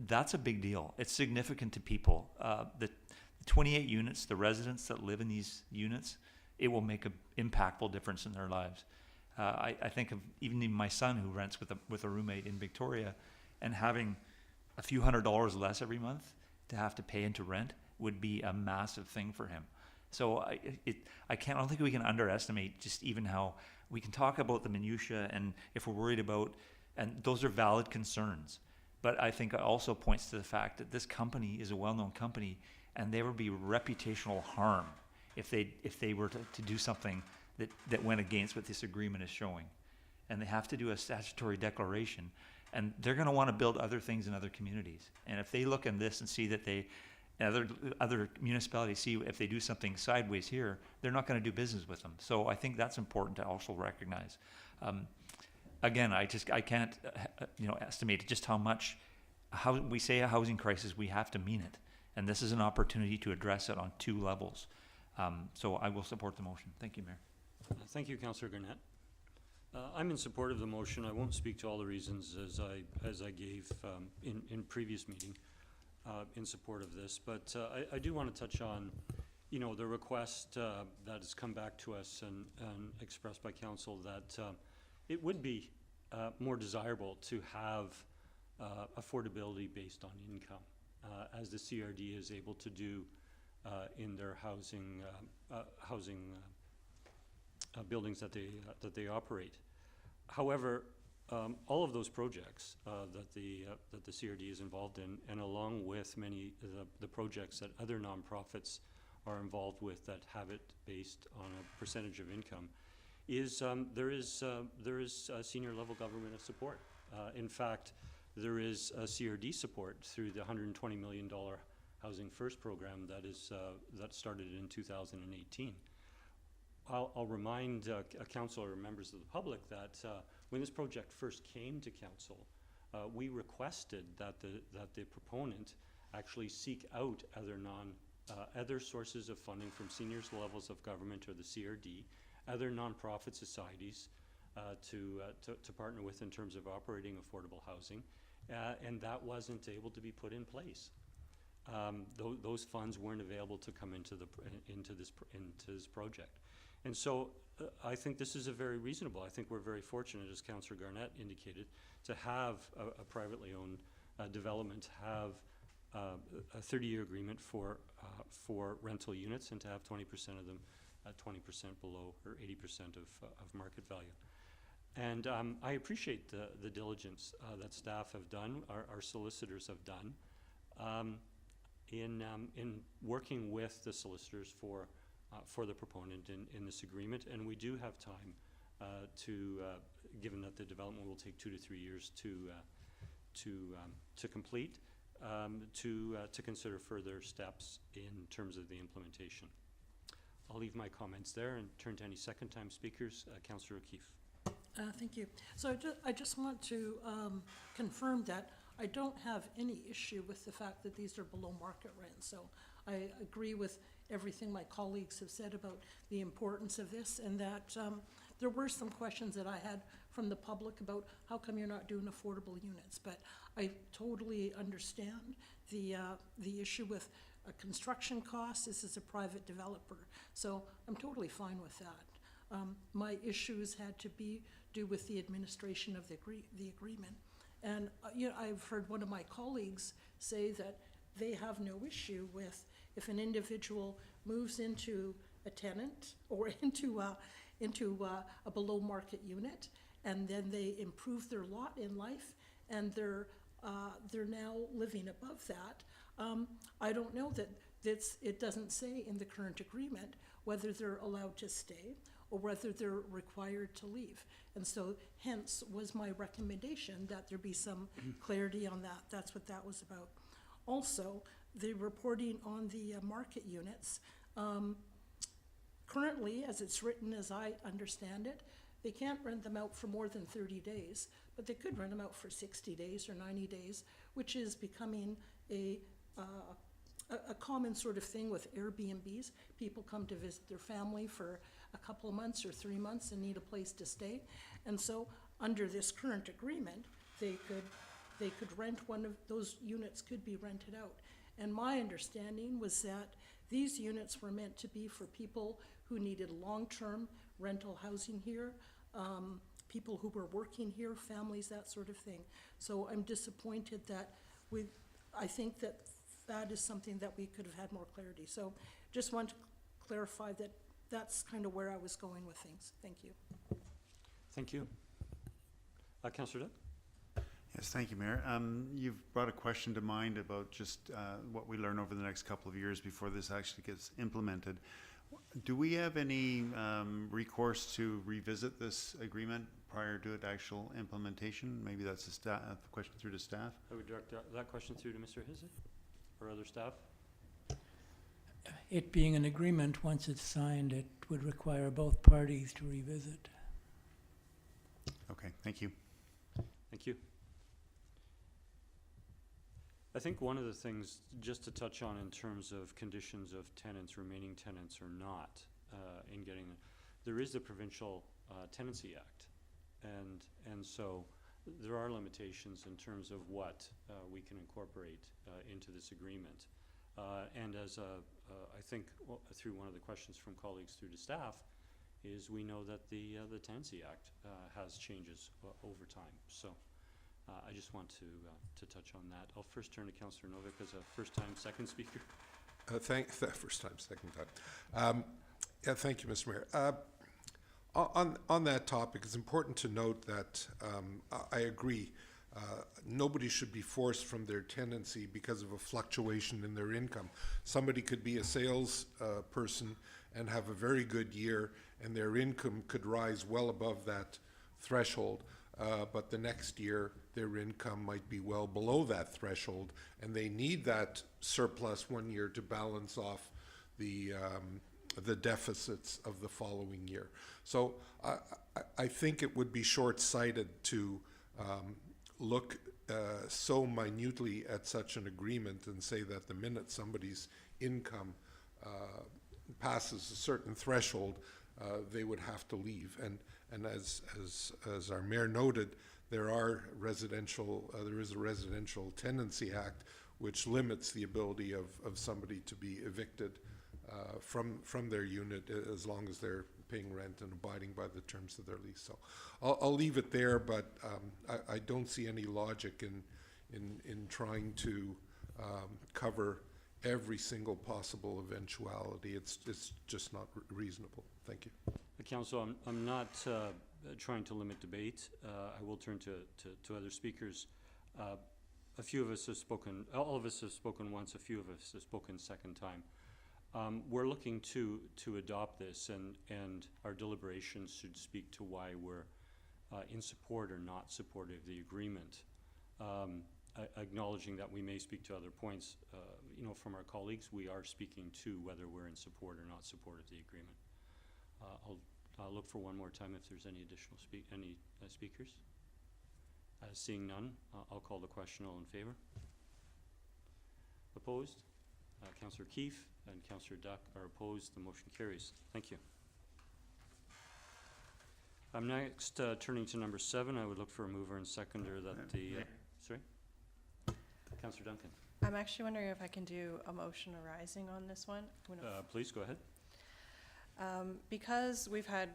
that's a big deal. It's significant to people. The 28 units, the residents that live in these units, it will make an impactful difference in their lives. I think of even my son who rents with a roommate in Victoria, and having a few $100s less every month to have to pay into rent would be a massive thing for him. So I don't think we can underestimate just even how we can talk about the minutiae, and if we're worried about, and those are valid concerns. But I think it also points to the fact that this company is a well-known company, and there would be reputational harm if they were to do something that went against what this agreement is showing. And they have to do a statutory declaration, and they're going to want to build other things in other communities. And if they look at this and see that other municipalities see if they do something sideways here, they're not going to do business with them. So I think that's important to also recognize. Again, I can't estimate just how much we say a housing crisis, we have to mean it. And this is an opportunity to address it on 2 levels. So I will support the motion. Thank you, Mayor. Thank you, Councillor Garnett. I'm in support of the motion. I won't speak to all the reasons as I gave in previous meeting in support of this, but I do want to touch on, you know, the request that has come back to us and expressed by council that it would be more desirable to have affordability based on income, as the CRD is able to do in their housing buildings that they operate. However, all of those projects that the CRD is involved in, and along with many the projects that other nonprofits are involved with that have it based on a percentage of income, is there is senior level government support. In fact, there is CRD support through the $120 million Housing First program that started in 2018. I'll remind council or members of the public that when this project first came to council, we requested that the proponent actually seek out other sources of funding from senior levels of government or the CRD, other nonprofit societies to partner with in terms of operating affordable housing, and that wasn't able to be put in place. Those funds weren't available to come into this project. And so I think this is very reasonable. I think we're very fortunate, as Councillor Garnett indicated, to have a privately owned development, have a 30-year agreement for rental units, and to have 20% of them at 20% below or 80% of market value. And I appreciate the diligence that staff have done, our solicitors have done, in working with the solicitors for the proponent in this agreement. And we do have time given that the development will take 2 to 3 years to complete, to consider further steps in terms of the implementation. I'll leave my comments there and turn to any second-time speakers. Councillor O'Keefe. Thank you. So I just want to confirm that I don't have any issue with the fact that these are below market rent. So I agree with everything my colleagues have said about the importance of this, and that there were some questions that I had from the public about how come you're not doing affordable units. But I totally understand the issue with construction costs. This is a private developer, so I'm totally fine with that. My issues had to do with the administration of the agreement. And you know, I've heard one of my colleagues say that they have no issue with if an individual moves into a tenant or into a below market unit, and then they improve their lot in life, and they're now living above that. I don't know that it doesn't say in the current agreement whether they're allowed to stay or whether they're required to leave. And so hence was my recommendation that there be some clarity on that. That's what that was about. Also, the reporting on the market units. Currently, as it's written, as I understand it, they can't rent them out for more than 30 days, but they could rent them out for 60 days or 90 days, which is becoming a common sort of thing with Airbnbs. People come to visit their family for a couple of months or 3 months and need a place to stay. And so under this current agreement, they could rent one of those units, could be rented out. And my understanding was that these units were meant to be for people who needed long-term rental housing here, people who were working here, families, that sort of thing. So I'm disappointed that I think that is something that we could have had more clarity. So just want to clarify that that's kind of where I was going with things. Thank you. Thank you. Councillor Dutt? Yes, thank you, Mayor. You've brought a question to mind about just what we learn over the next couple of years before this actually gets implemented. Do we have any recourse to revisit this agreement prior to its actual implementation? Maybe that's a question through to staff. I would direct that question through to Mr. Hizzard or other staff. It being an agreement, once it's signed, it would require both parties to revisit. Okay, thank you. Thank you. I think one of the things, just to touch on in terms of conditions of tenants, remaining tenants or not, in getting, there is the Provincial Tenancy Act. And so there are limitations in terms of what we can incorporate into this agreement. And as I think through one of the questions from colleagues through to staff, is we know that the Tenancy Act has changes over time. So I just want to touch on that. I'll first turn to Councillor Novick as a first-time second speaker. First time, second time. Yeah, thank you, Mr. Mayor. On that topic, it's important to note that I agree. Nobody should be forced from their tenancy because of a fluctuation in their income. Somebody could be a sales person and have a very good year, and their income could rise well above that threshold. But the next year, their income might be well below that threshold, and they need that surplus 1 year to balance off the deficits of the following year. So I think it would be short-sighted to look so minutely at such an agreement and say that the minute somebody's income passes a certain threshold, they would have to leave. And as our mayor noted, there is a Residential Tenancy Act which limits the ability of somebody to be evicted from their unit as long as they're paying rent and abiding by the terms of their lease. So I'll leave it there, but I don't see any logic in trying to cover every single possible eventuality. It's just not reasonable. Thank you. Council, I'm not trying to limit debate. I will turn to other speakers. A few of us have spoken, all of us have spoken once, a few of us have spoken second time. We're looking to adopt this, and our deliberations should speak to why we're in support or not supportive of the agreement. Acknowledging that we may speak to other points, from our colleagues, we are speaking to whether we're in support or not support of the agreement. I'll look for one more time if there's any additional speakers. Seeing none, I'll call the question. All in favor? Opposed? Councillor Keefe and Councillor Duck are opposed. The motion carries. Thank you. I'm next turning to number 7. I would look for a mover and seconder that the... sorry? Councillor Duncan. I'm actually wondering if I can do a motion arising on this one. Please go ahead. Because we've had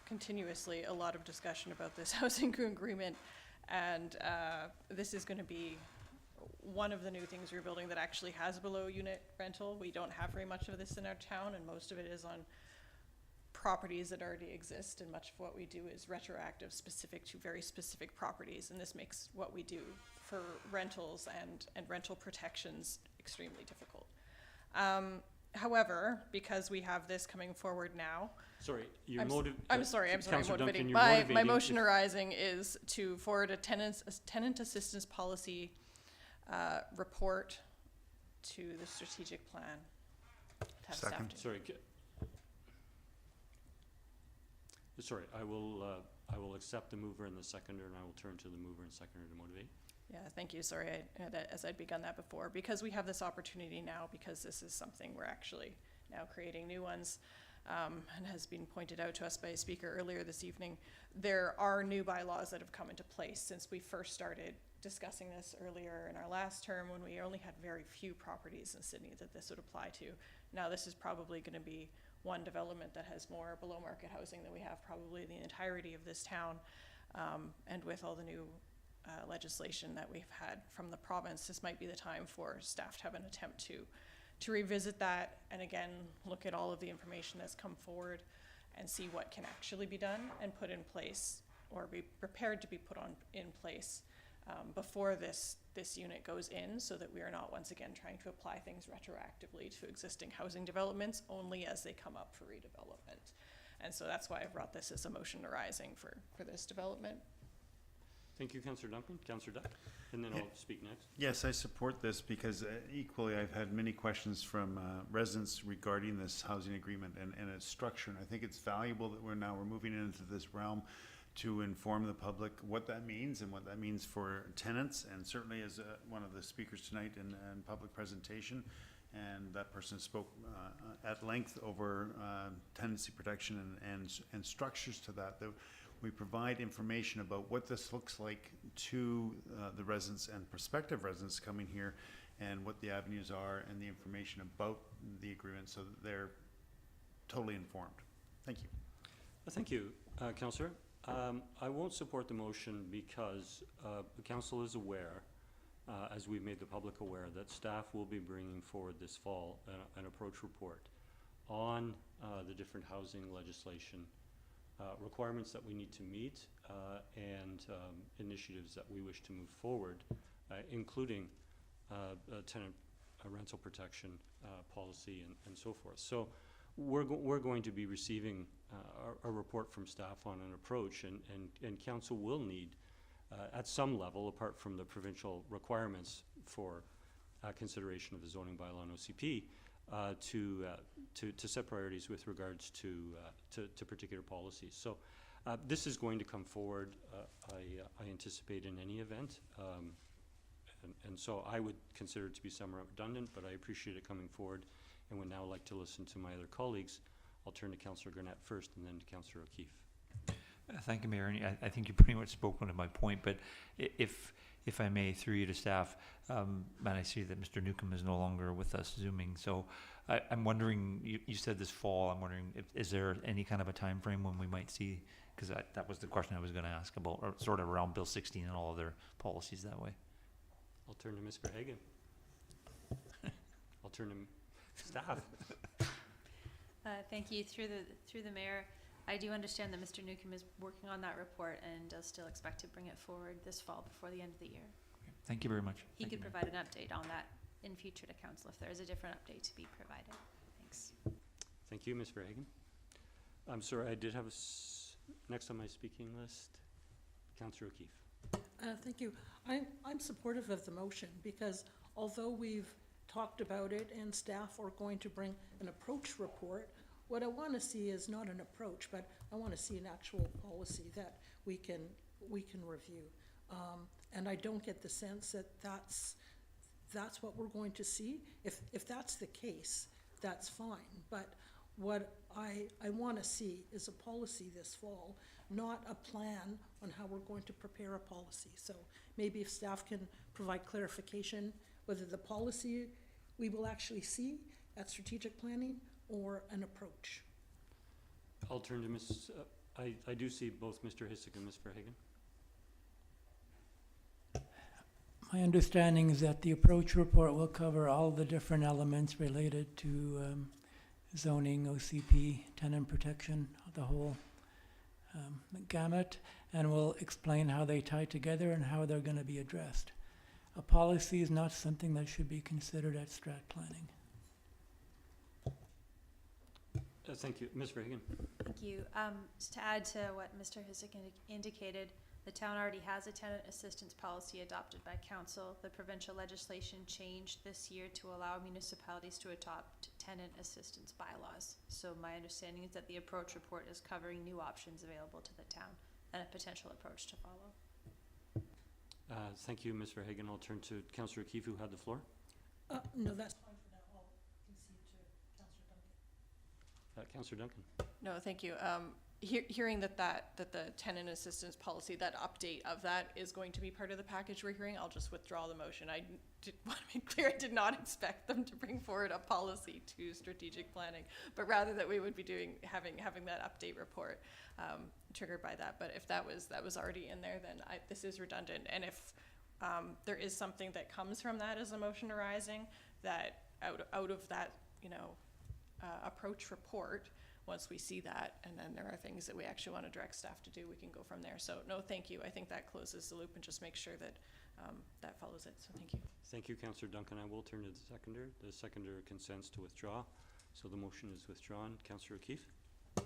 continuously a lot of discussion about this housing agreement, and this is going to be one of the new things we're building that actually has below unit rental. We don't have very much of this in our town, and most of it is on properties that already exist, and much of what we do is retroactive, specific to very specific properties, and this makes what we do for rentals and rental protections extremely difficult. However, because we have this coming forward now, sorry, I'm sorry, motivating. Duncan, My motion arising is to forward a tenant assistance policy report to the strategic plan. Second. Sorry, I will accept the mover and the seconder, and I will turn to the mover and seconder to motivate. Yeah, thank you. Sorry, as I'd begun that before, because we have this opportunity now, because this is something we're actually now creating new ones, and has been pointed out to us by a speaker earlier this evening. There are new bylaws that have come into place since we first started discussing this earlier in our last term, when we only had very few properties in Sydney that this would apply to. Now this is probably going to be one development that has more below market housing than we have probably in the entirety of this town, and with all the new legislation that we've had from the province, this might be the time for staff to have an attempt to revisit that, and again look at all of the information that's come forward and see what can actually be done and put in place, or be prepared to be put in place before this unit goes in, so that we are not once again trying to apply things retroactively to existing housing developments only as they come up for redevelopment. And so that's why I brought this as a motion arising for this development. Thank you, Councillor Duncan. Councillor Duck, and then I'll speak next. Yes, I support this because equally I've had many questions from residents regarding this housing agreement and its structure. And I think it's valuable that we're moving into this realm to inform the public what that means and what that means for tenants, and certainly as one of the speakers tonight in public presentation, and that person spoke at length over tenancy protection and structures to that we provide information about what this looks like to the residents and prospective residents coming here, and what the avenues are, and the information about the agreement, so that they're totally informed. Thank you. Thank you, Councillor. I won't support the motion because the council is aware, as we've made the public aware, that staff will be bringing forward this fall an approach report on the different housing legislation requirements that we need to meet and initiatives that we wish to move forward, including tenant rental protection policy and so forth. So we're going to be receiving a report from staff on an approach, and council will need at some level, apart from the provincial requirements for consideration of the zoning bylaw no CP, to set priorities with regards to particular policies. So this is going to come forward, I anticipate, in any event. And so I would consider it to be somewhat redundant, but I appreciate it coming forward, and would now like to listen to my other colleagues. I'll turn to Councillor Gurnett first, and then to Councillor O'Keefe. Thank you, Mayor. And I think you pretty much spoken to my point, but if I may, through you to staff, and I see that Mr. Newcomb is no longer with us Zooming, so I'm wondering, you said this fall, I'm wondering, is there any kind of a time frame when we might see, because that was the question I was going to ask about, or sort of around Bill 16 and all of their policies that way. I'll turn to Ms. Verhagen. I'll turn to staff. Thank you. Through the mayor, I do understand that Mr. Newcomb is working on that report and does still expect to bring it forward this fall before the end of the year. Okay. Thank you very much. He could provide an update on that in future to council if there is a different update to be provided. Thanks. Thank you, Ms. Verhagen. I'm sorry, I did have next on my speaking list, Councillor O'Keefe. Thank you. I'm supportive of the motion, because although we've talked about it and staff are going to bring an approach report, what I want to see is not an approach, but I want to see an actual policy that we can review. And I don't get the sense that that's what we're going to see. If that's the case, that's fine. But what I want to see is a policy this fall, not a plan on how we're going to prepare a policy. So maybe if staff can provide clarification whether the policy we will actually see at strategic planning or an approach. I'll turn to Ms. I do see both Mr. Hissick and Ms. Verhagen. My understanding is that the approach report will cover all the different elements related to zoning, OCP, tenant protection, the whole gamut, and will explain how they tie together and how they're going to be addressed. A policy is not something that should be considered at strat planning. Thank you. Ms. Verhagen. Thank you. Just to add to what Mr. Hissick indicated, the town already has a tenant assistance policy adopted by council. The provincial legislation changed this year to allow municipalities to adopt tenant assistance bylaws. So my understanding is that the approach report is covering new options available to the town and a potential approach to follow. Thank you, Ms. Verhagen. I'll turn to Councillor O'Keefe, who had the floor. No, that's fine for now. I'll concede to Councillor Duncan. Councillor Duncan. No, thank you. Hearing that the tenant assistance policy, that update of that is going to be part of the package we're hearing, I'll just withdraw the motion. I want to make clear I did not expect them to bring forward a policy to strategic planning, but rather that we would be having that update report triggered by that. But if that was already in there, then this is redundant. And if there is something that comes from that as a motion arising, that out of that approach report, once we see that, and then there are things that we actually want to direct staff to do, we can go from there. So no, thank you. I think that closes the loop and just makes sure that that follows it. So thank you. Thank you, Councillor Duncan. I will turn to the seconder. The seconder consents to withdraw, so the motion is withdrawn. Councillor O'Keefe.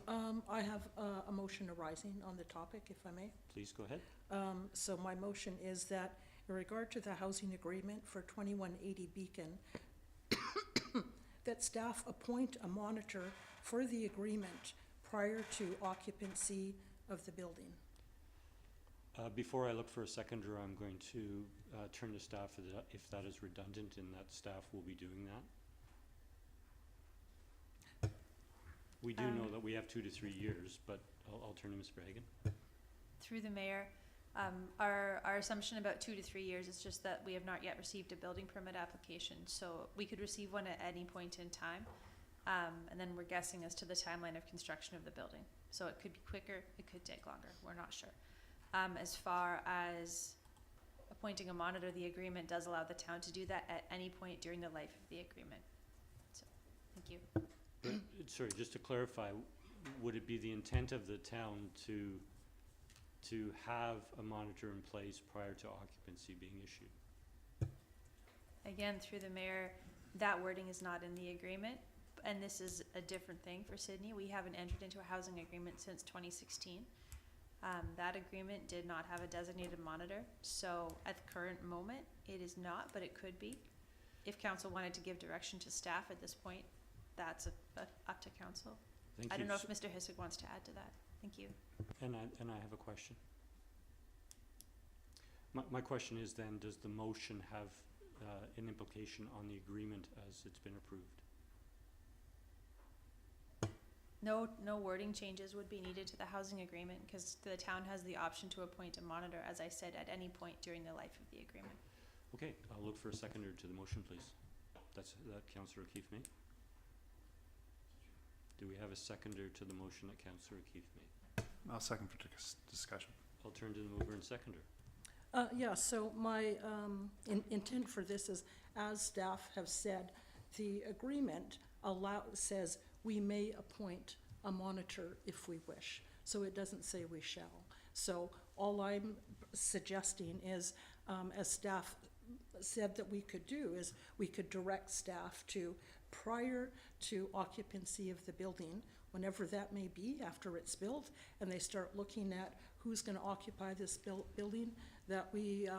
I have a motion arising on the topic, if I may. Please go ahead. So my motion is that in regard to the housing agreement for 2180 Beacon, that staff appoint a monitor for the agreement prior to occupancy of the building. Before I look for a seconder, I'm going to turn to staff if that is redundant and that staff will be doing that. We do know that we have 2 to 3 years, but I'll turn to Ms. Bragan. Through the mayor, our assumption about 2 to 3 years is just that we have not yet received a building permit application. So we could receive one at any point in time. And then we're guessing as to the timeline of construction of the building. So it could be quicker, it could take longer, we're not sure. As far as appointing a monitor, the agreement does allow the town to do that at any point during the life of the agreement. So, thank you. But, sorry, just to clarify, would it be the intent of the town to have a monitor in place prior to occupancy being issued? Again, through the mayor, that wording is not in the agreement, and this is a different thing for Sydney. We haven't entered into a housing agreement since 2016. That agreement did not have a designated monitor, so at the current moment, it is not, but it could be. If council wanted to give direction to staff at this point, that's up to council. Thank I you. don't know if Mr. Hissick wants to add to that. Thank you. And I have a question. My question is then, does the motion have an implication on the agreement as it's been approved? No wording changes would be needed to the housing agreement because the town has the option to appoint a monitor, as I said, at any point during the life of the agreement. Okay, I'll look for a seconder to the motion, please. That Councillor O'Keefe made. Do we have a seconder to the motion that Councillor O'Keefe made? I'll second for discussion. I'll turn to the mover and seconder. Yeah, so my intent for this is, as staff have said, the agreement says we may appoint a monitor if we wish. So it doesn't say we shall. So all I'm suggesting is, as staff said that we could do, is we could direct staff to, prior to occupancy of the building, whenever that may be after it's built, and they start looking at who's going to occupy this building, that we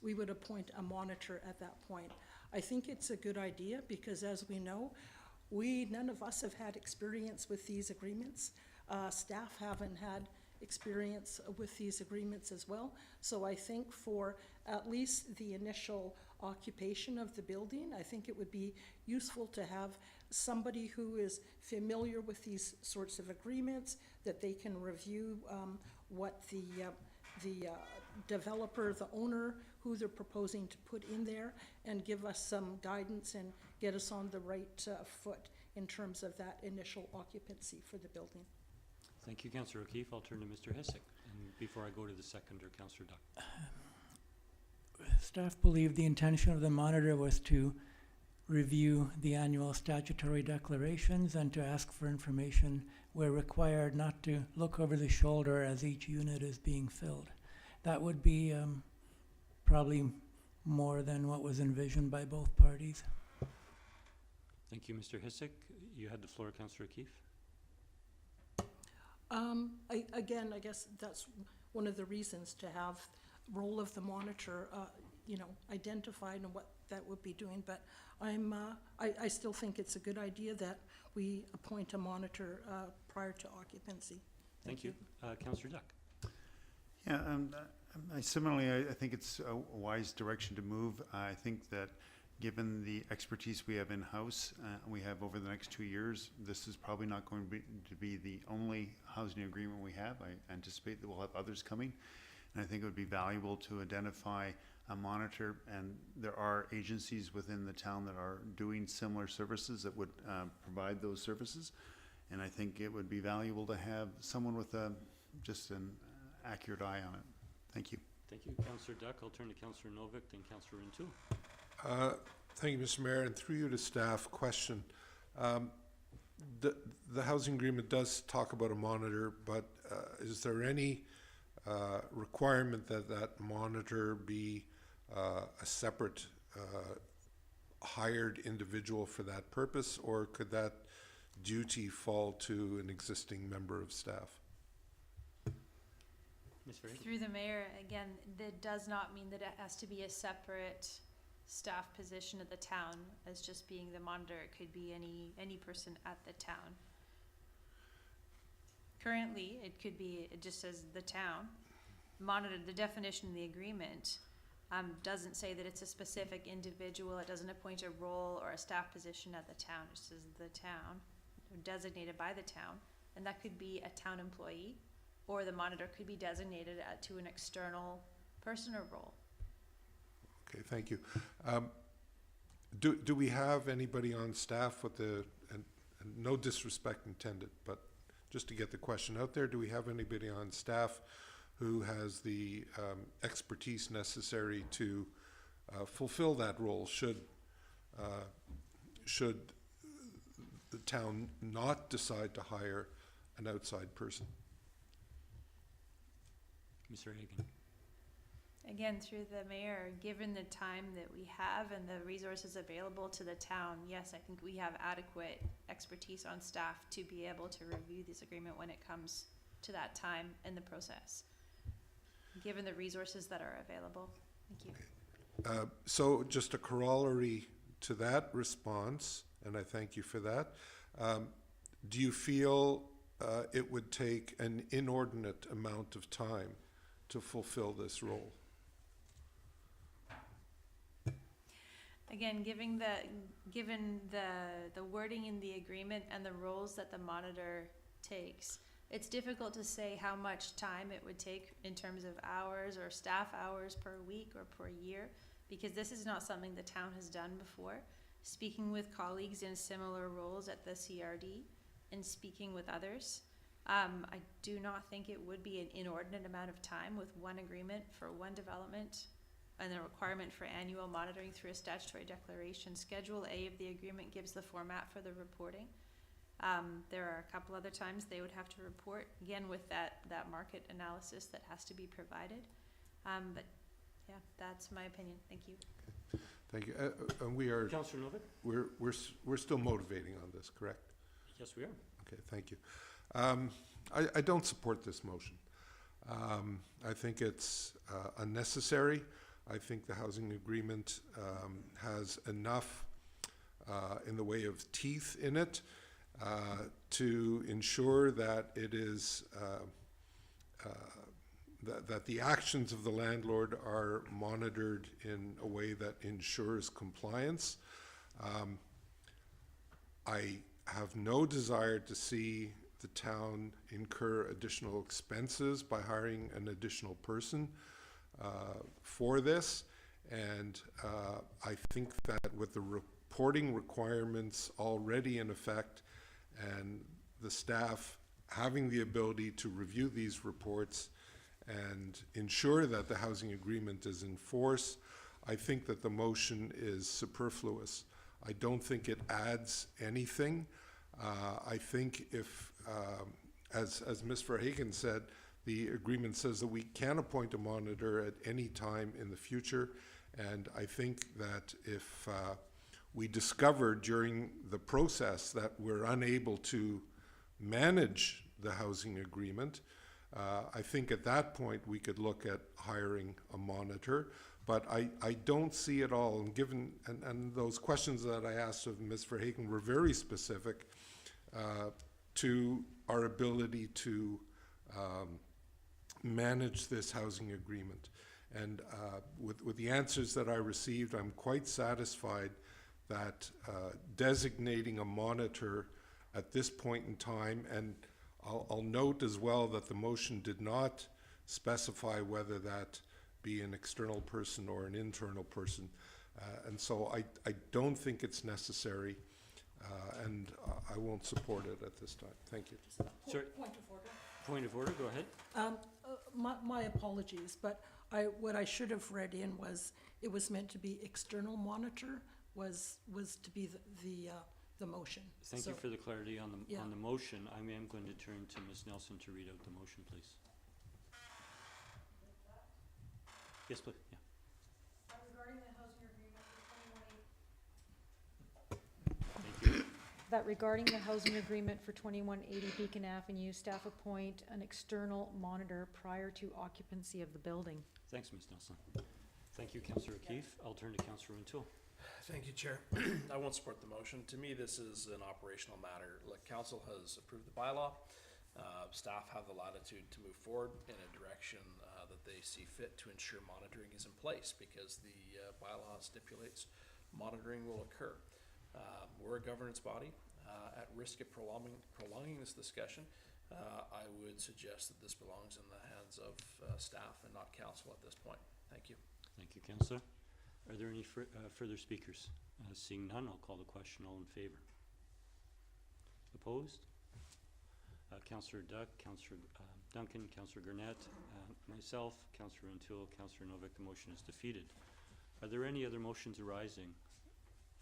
would appoint a monitor at that point. I think it's a good idea because, as we know, none of us have had experience with these agreements. Staff haven't had experience with these agreements as well. So I think for at least the initial occupation of the building, I think it would be useful to have somebody who is familiar with these sorts of agreements, that they can review what the developer, the owner, who they're proposing to put in there, and give us some guidance and get us on the right foot in terms of that initial occupancy for the building. Thank you, Councillor O'Keefe. I'll turn to Mr. Hissick. And before I go to the seconder, Councillor Duck. Staff believed the intention of the monitor was to review the annual statutory declarations and to ask for information where required, not to look over the shoulder as each unit is being filled. That would be probably more than what was envisioned by both parties. Thank you, Mr. Hissick. You had the floor, Councillor O'Keefe. Again, I guess that's one of the reasons to have role of the monitor, identified and what that would be doing. But I still think it's a good idea that we appoint a monitor prior to occupancy. Thank you. Councillor Duck. Yeah, similarly, I think it's a wise direction to move. I think that given the expertise we have in-house, we have over the next 2 years, this is probably not going to be the only housing agreement we have. I anticipate that we'll have others coming. And I think it would be valuable to identify a monitor, and there are agencies within the town that are doing similar services that would provide those services. And I think it would be valuable to have someone with just an accurate eye on it. Thank you. Thank you, Councillor Duck. I'll turn to Councillor Novick, then Councillor Rintoul. Thank you, Mr. Mayor, and through you to staff, question. The housing agreement does talk about a monitor, but is there any requirement that that monitor be a separate hired individual for that purpose, or could that duty fall to an existing member of staff? Ms. Ferry? Through the mayor, again, that does not mean that it has to be a separate staff position at the town as just being the monitor. It could be any person at the town. Currently, it could be, it just says the town, monitor, the definition in the agreement, doesn't say that it's a specific individual. It doesn't appoint a role or a staff position at the town. It says the town, designated by the town, and that could be a town employee, or the monitor could be designated to an external person or role. Okay, thank you. Do we have anybody on staff with and no disrespect intended, but just to get the question out there, do we have anybody on staff who has the expertise necessary to fulfill that role should the town not decide to hire an outside person? Mr. Hagan. Again, through the mayor, given the time that we have and the resources available to the town, yes, I think we have adequate expertise on staff to be able to review this agreement when it comes to that time in the process, given the resources that are available. Thank you. So just a corollary to that response, and I thank you for that. Do you feel it would take an inordinate amount of time to fulfill this role? Again, given the wording in the agreement and the roles that the monitor takes, it's difficult to say how much time it would take in terms of hours or staff hours per week or per year, because this is not something the town has done before. Speaking with colleagues in similar roles at the CRD and speaking with others, I do not think it would be an inordinate amount of time with one agreement for one development and the requirement for annual monitoring through a statutory declaration. Schedule A of the agreement gives the format for the reporting. There are a couple other times they would have to report, again with that market analysis that has to be provided. But yeah, that's my opinion. Thank you. Thank you. And we are, Councillor Novak? we're still motivating on this, correct? Yes, we are. Okay, thank you. I don't support this motion. I think it's unnecessary. I think the housing agreement has enough in the way of teeth in it to ensure that it is that the actions of the landlord are monitored in a way that ensures compliance. I have no desire to see the town incur additional expenses by hiring an additional person for this, and I think that with the reporting requirements already in effect and the staff having the ability to review these reports and ensure that the housing agreement is in force, I think that the motion is superfluous. I don't think it adds anything. I think if, as Ms. Verhagen said, the agreement says that we can appoint a monitor at any time in the future, and I think that if we discover during the process that we're unable to manage the housing agreement, I think at that point we could look at hiring a monitor. But I don't see it all, and given, and those questions that I asked of Ms. Verhagen were very specific to our ability to manage this housing agreement. And with the answers that I received, I'm quite satisfied that designating a monitor at this point in time, and I'll note as well that the motion did not specify whether that be an external person or an internal person. And so I don't think it's necessary, and I won't support it at this time. Thank you. Sorry. Point of order. Point of order, go ahead. My apologies, but what I should have read in was, it was meant to be external monitor, was to be the motion. Thank you for the clarity on the, Yeah. on the motion. I am going to turn to Ms. Nelson to read out the motion, please. Yes, please, yeah. Regarding the housing agreement for 2180. Thank you. That regarding the housing agreement for 2180 Beacon Avenue, staff appoint an external monitor prior to occupancy of the building. Thanks, Ms. Nelson. Thank you, Councillor O'Keefe. I'll turn to Councillor O'Toole. Thank you, Chair. I won't support the motion. To me, this is an operational matter. Look, council has approved the bylaw. Staff have the latitude to move forward in a direction that they see fit to ensure monitoring is in place, because the bylaw stipulates monitoring will occur. We're a governance body. At risk of prolonging this discussion, I would suggest that this belongs in the hands of staff and not council at this point. Thank you. Thank you, Councillor. Are there any further speakers? Seeing none, I'll call the question. All in favor? Opposed? Councillor Duck, Councillor Duncan, Councillor Gurnett, myself, Councillor Until, Councillor Novak. The motion is defeated. Are there any other motions arising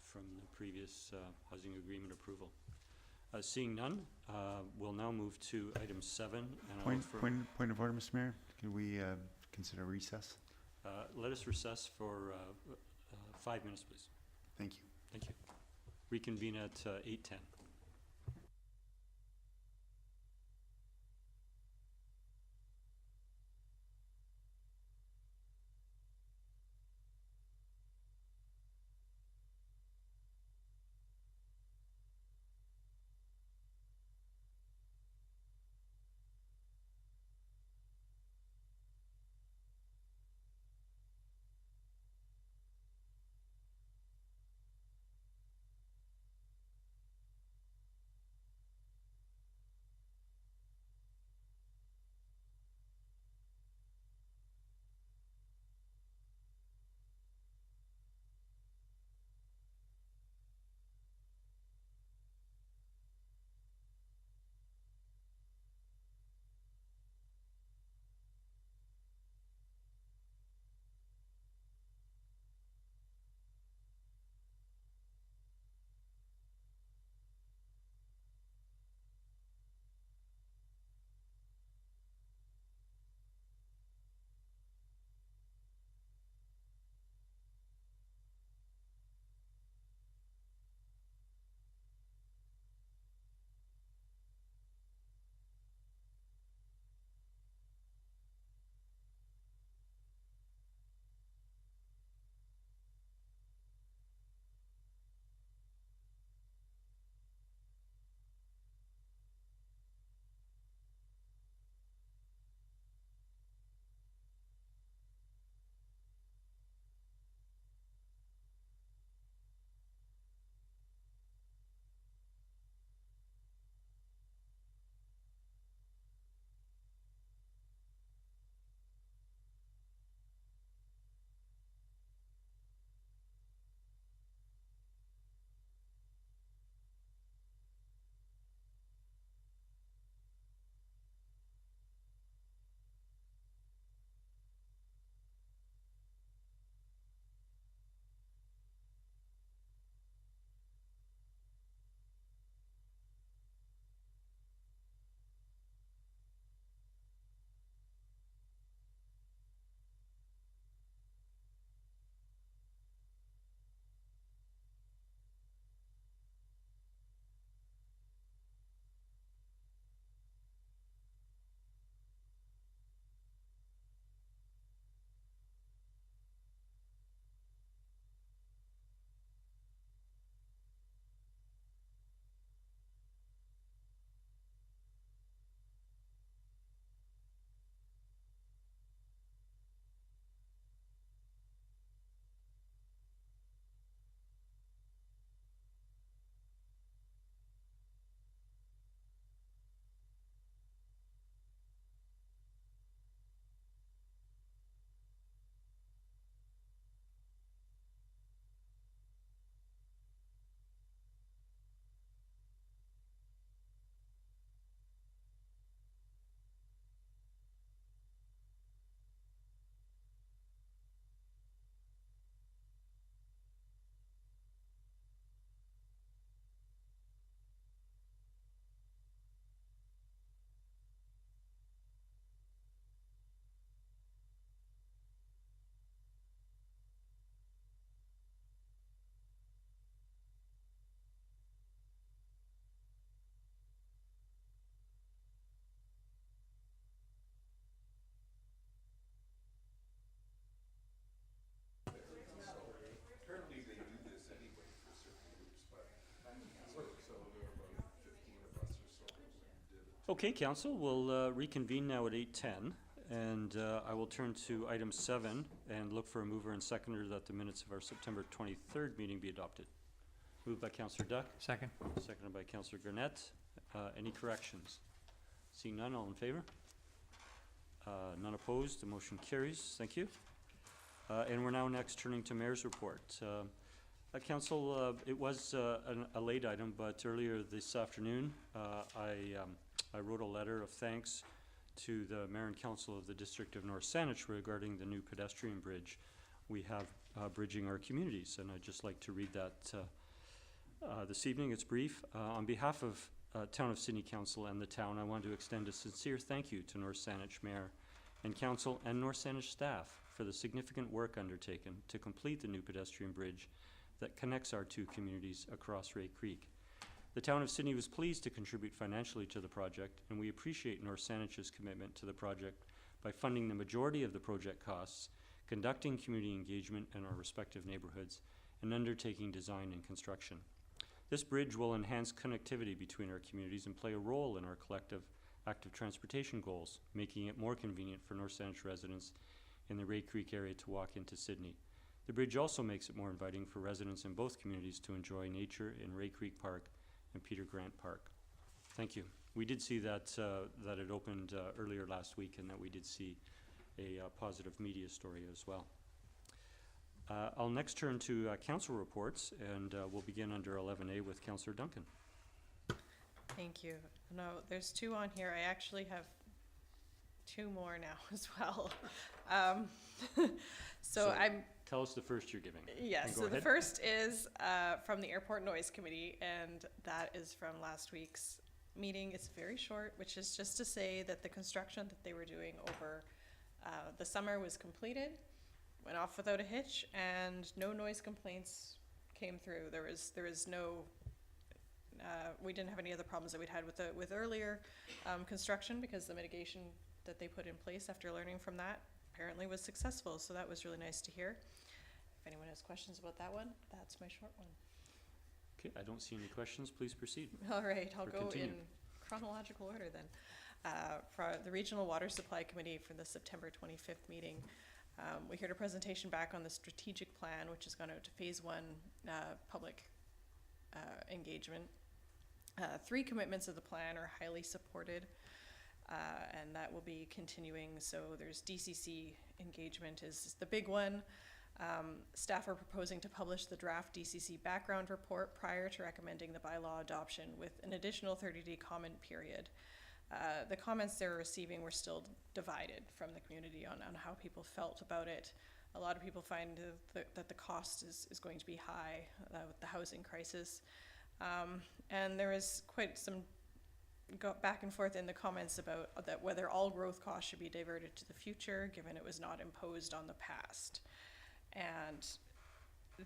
from the previous housing agreement approval? Seeing none, we'll now move to item 7. And Point of order, Mr. Mayor. Can we consider recess? let us recess for 5 minutes, please. Thank you. Thank you. Reconvene at 8:10. Okay, Council, we'll reconvene now at 8:10, And I will turn to item 7 and look for a mover and seconder that the minutes of our September 23rd meeting be adopted. Moved by Councillor Duck, Second. seconded by Councillor Gurnett. Any corrections? Seeing none, all in favor? None opposed, the motion carries. Thank you. And we're now next turning to Mayor's report. Council, it was a late item, but earlier this afternoon, I wrote a letter of thanks to the Mayor and Council of the District of North Sandwich regarding the new pedestrian bridge we have bridging our communities, and I'd just like to read that this evening. It's brief. On behalf of Town of Sydney Council and the town, I want to extend a sincere thank you to North Sandwich Mayor and Council and North Sandwich staff for the significant work undertaken to complete the new pedestrian bridge that connects our two communities across Ray Creek. The Town of Sydney was pleased to contribute financially to the project, and we appreciate North Sandwich's commitment to the project by funding the majority of the project costs, conducting community engagement in our respective neighborhoods, and undertaking design and construction. This bridge will enhance connectivity between our communities and play a role in our collective active transportation goals, making it more convenient for North Sandwich residents in the Ray Creek area to walk into Sydney. The bridge also makes it more inviting for residents in both communities to enjoy nature in Ray Creek Park and Peter Grant Park. Thank you. We did see that that it opened earlier last week, and that we did see a positive media story as well. I'll next turn to council reports, and we'll begin under 11A with Councillor Duncan. Thank you. No, there's 2 on here. I actually have 2 more now as well. So I'm... Tell us the first you're giving. Yes, so the first is from the Airport Noise Committee, and that is from last week's meeting. It's very short, which is just to say that the construction that they were doing over the summer was completed, went off without a hitch, and no noise complaints came through. There was no... we didn't have any other problems that we'd had with earlier construction, because the mitigation that they put in place after learning from that apparently was successful. So that was really nice to hear. If anyone has questions about that one, that's my short one. Okay, I don't see any questions. Please proceed. All right, I'll Or go continue. in chronological order then. For the Regional Water Supply Committee for the September 25th meeting, we heard a presentation back on the strategic plan, which has gone out to phase 1 public engagement. 3 commitments of the plan are highly supported, and that will be continuing. So there's DCC engagement is the big one. Staff are proposing to publish the draft DCC background report prior to recommending the bylaw adoption with an additional 30-day comment period. The comments they're receiving were still divided from the community on how people felt about it. A lot of people find that the cost is going to be high with the housing crisis. And there is quite some back and forth in the comments about that whether all growth costs should be diverted to the future, given it was not imposed on the past. And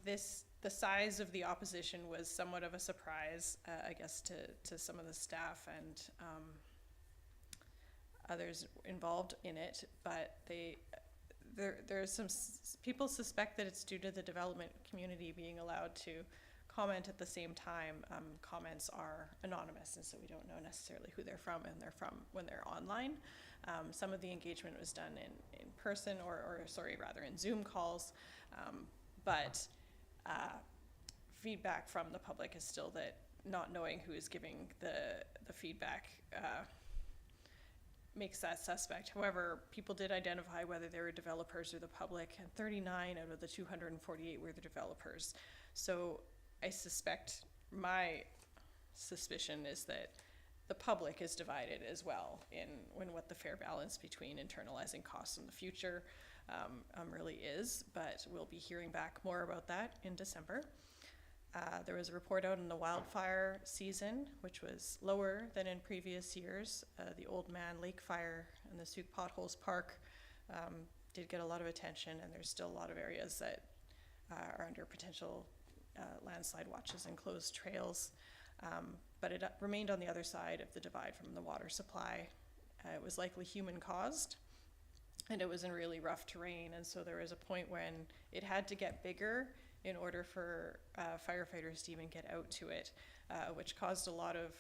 the size of the opposition was somewhat of a surprise, I guess, to some of the staff and others involved in it. But there's some people suspect that it's due to the development community being allowed to comment at the same time. Comments are anonymous, and so we don't know necessarily who they're from, and they're from when they're online. Some of the engagement was done in person, or in Zoom calls, but feedback from the public is still that not knowing who is giving the feedback makes that suspect. However, people did identify whether they were developers or the public, and 39 out of the 248 were the developers. So I suspect, my suspicion is that the public is divided as well in what the fair balance between internalizing costs in the future really is, but we'll be hearing back more about that in December. There was a report out on the wildfire season, which was lower than in previous years. The Old Man Lake Fire and the Souk Potholes Park did get a lot of attention, and there's still a lot of areas that are under potential landslide watches and closed trails. But it remained on the other side of the divide from the water supply. It was likely human caused, and it was in really rough terrain, and so there was a point when it had to get bigger in order for firefighters to even get out to it, which caused a lot of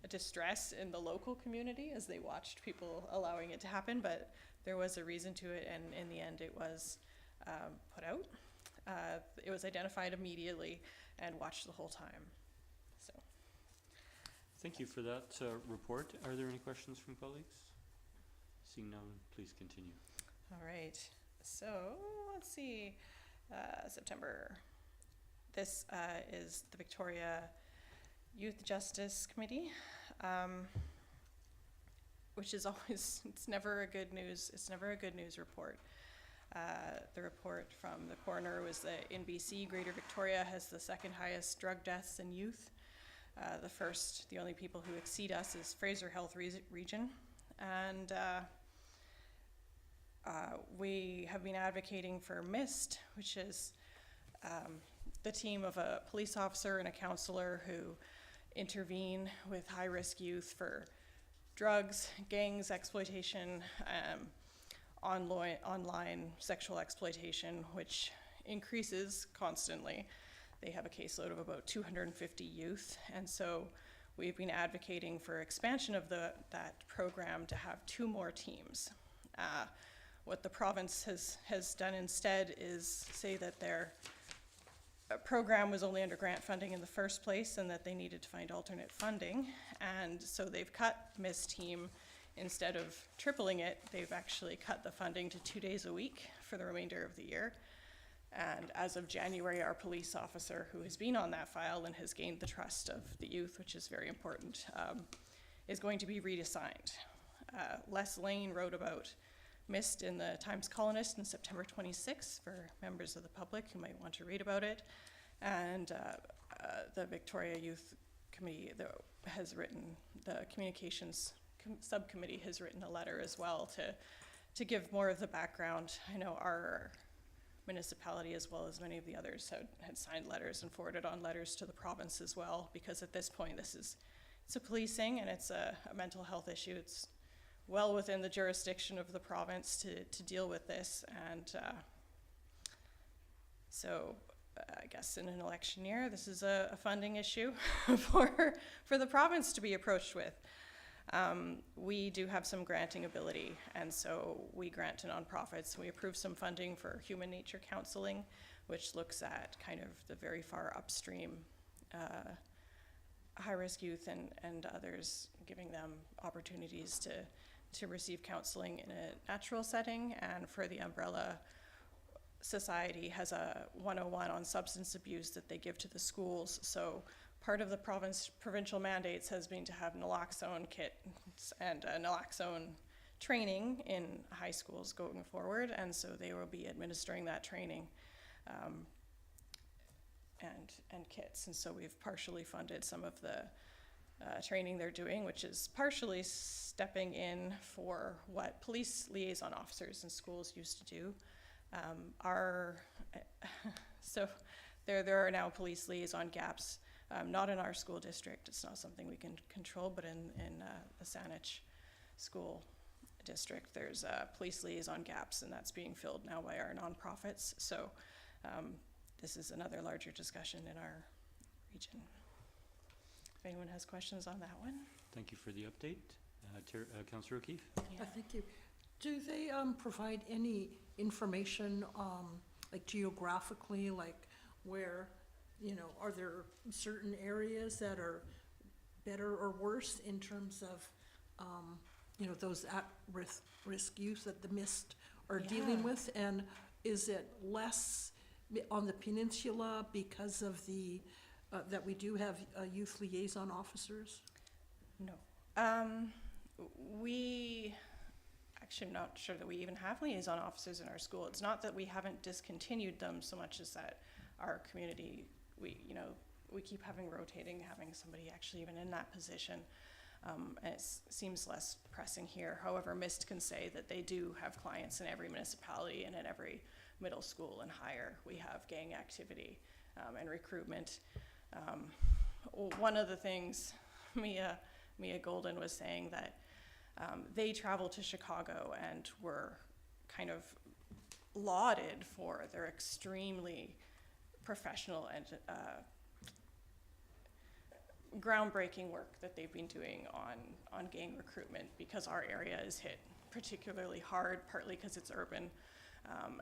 distress in the local community as they watched people allowing it to happen, but there was a reason to it, and in the end it was put out. It was identified immediately and watched the whole time. So, Thank you for that report. Are there any questions from colleagues? Seeing none, please continue. all right. So let's see. September. This is the Victoria Youth Justice Committee, which is always, it's never a good news report. The report from the coroner was that in BC, Greater Victoria has the second highest drug deaths in youth. The only people who exceed us is Fraser Health Region. And we have been advocating for MIST, which is the team of a police officer and a counselor who intervene with high-risk youth for drugs, gangs, exploitation, online sexual exploitation, which increases constantly. They have a caseload of about 250 youth, and so we've been advocating for expansion of that program to have 2 more teams. What the province has done instead is say that their program was only under grant funding in the first place and that they needed to find alternate funding, and so they've cut MIST team. Instead of tripling it, they've actually cut the funding to 2 days a week for the remainder of the year. And as of January, our police officer, who has been on that file and has gained the trust of the youth, which is very important, is going to be reassigned. Les Lane wrote about MIST in the Times Colonist on September 26th for members of the public who might want to read about it. And the Victoria Youth Committee has written, the communications subcommittee has written a letter as well to give more of the background. I know our municipality, as well as many of the others, had signed letters and forwarded on letters to the province as well, because at this point it's a policing and it's a mental health issue. It's well within the jurisdiction of the province to deal with this, and so I guess in an election year this is a funding issue for the province to be approached with. We do have some granting ability, and so we grant to nonprofits. We approve some funding for human nature counseling, which looks at kind of the very far upstream high-risk youth and others, giving them opportunities to receive counseling in a natural setting. And for the Umbrella Society has a 101 on substance abuse that they give to the schools. So part of the provincial mandates has been to have naloxone kits and naloxone training in high schools going forward, and so they will be administering that training and kits. And so we've partially funded some of the training they're doing, which is partially stepping in for what police liaison officers in schools used to do. So there are now police liaison gaps. Not in our school district, it's not something we can control, but in the Salish school district, there's police liaison gaps, and that's being filled now by our nonprofits. So this is another larger discussion in our region. If anyone has questions on that one. Thank you for the update. Councillor O'Keefe? Yeah. Thank you. Do they provide any information, like geographically, like where, are there certain areas that are better or worse in terms of, those at-risk youth that the MIST are dealing with? And is it less on the peninsula because of the, that we do have youth liaison officers? No. I'm not sure that we even have liaison officers in our school. It's not that we haven't discontinued them so much as that our community, we keep having somebody actually even in that position. And it seems less pressing here. However, MIST can say that they do have clients in every municipality and in every middle school and higher. We have gang activity and recruitment. One of the things Mia Golden was saying that they traveled to Chicago and were kind of lauded for their extremely professional and groundbreaking work that they've been doing on gang recruitment, because our area is hit particularly hard, partly because it's urban,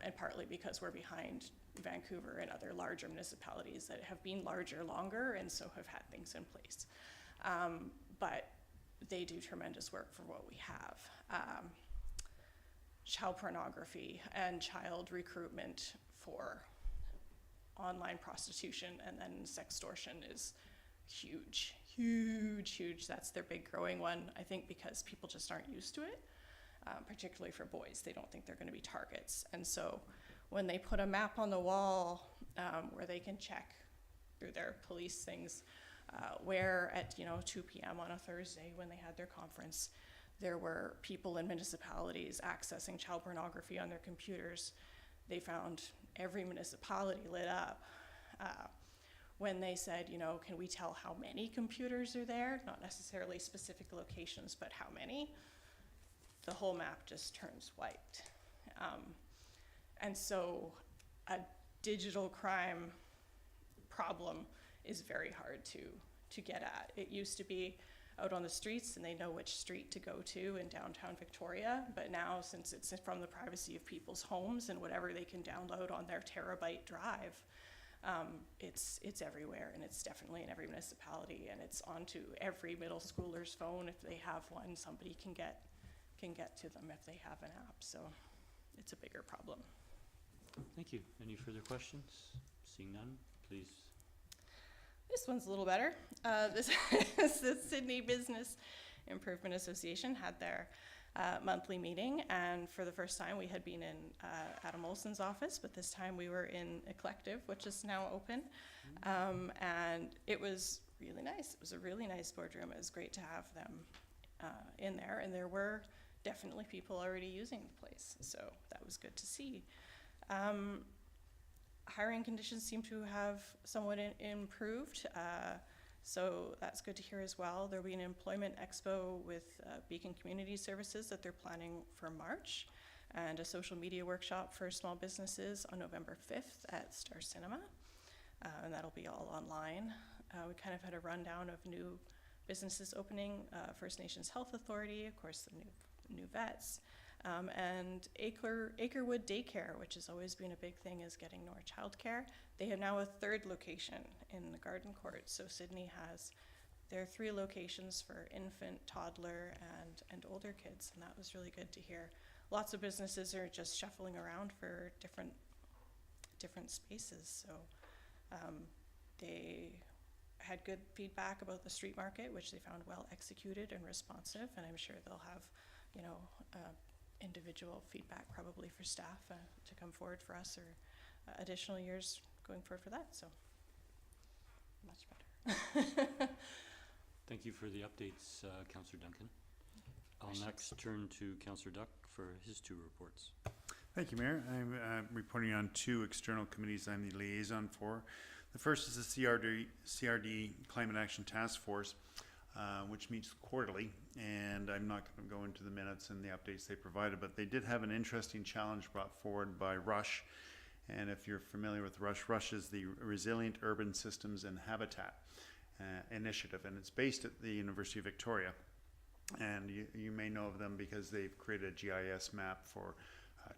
and partly because we're behind Vancouver and other larger municipalities that have been larger longer and so have had things in place. But they do tremendous work for what we have. Child pornography and child recruitment for online prostitution and then sextortion is huge, huge, huge. That's their big growing one, I think, because people just aren't used to it, particularly for boys. They don't think they're going to be targets. And so when they put a map on the wall where they can check through their police things, where at 2 p.m. on a Thursday when they had their conference, there were people in municipalities accessing child pornography on their computers. They found every municipality lit up. When they said, can we tell how many computers are there? Not necessarily specific locations, but how many? The whole map just turns white. And so a digital crime problem is very hard to get at. It used to be out on the streets and they know which street to go to in downtown Victoria, but now since it's from the privacy of people's homes and whatever they can download on their terabyte drive, it's everywhere, and it's definitely in every municipality, and it's onto every middle schooler's phone. If they have one, somebody can get to them if they have an app, so it's a bigger problem. Thank you. Any further questions? Seeing none, please. This one's a little better. This the Sydney Business Improvement Association had their monthly meeting, and for the first time we had been in Adam Olson's office, but this time we were in a collective, which is now open, and it was really nice. It was a really nice boardroom. It was great to have them in there, and there were definitely people already using the place, so that was good to see. Hiring conditions seem to have somewhat improved, so that's good to hear as well. There'll be an employment expo with Beacon Community Services that they're planning for March, and a social media workshop for small businesses on November 5th at Star Cinema, and that'll be all online. We kind of had a rundown of new businesses opening, First Nations Health Authority, of course the new vets, and Acrewood Daycare, which has always been a big thing, is getting more childcare. They have now a third location in the Garden Court, so Sydney has their 3 locations for infant, toddler, and older kids, and that was really good to hear. Lots of businesses are just shuffling around for different spaces, so they had good feedback about the street market, which they found well executed and responsive, and I'm sure they'll have individual feedback probably for staff to come forward for us, or additional years going forward for that, so much better. Thank you for the updates, Councillor Duncan. I'll next turn to Councillor Duck for his 2 reports. Thank you, Mayor. I'm reporting on 2 external committees I'm the liaison for. The first is the CRD Climate Action Task Force, which meets quarterly, and I'm not going to go into the minutes and the updates they provided, but they did have an interesting challenge brought forward by Rush. And if you're familiar with Rush is the Resilient Urban Systems and Habitat initiative, and it's based at the University of Victoria. And you may know of them because they've created a GIS map for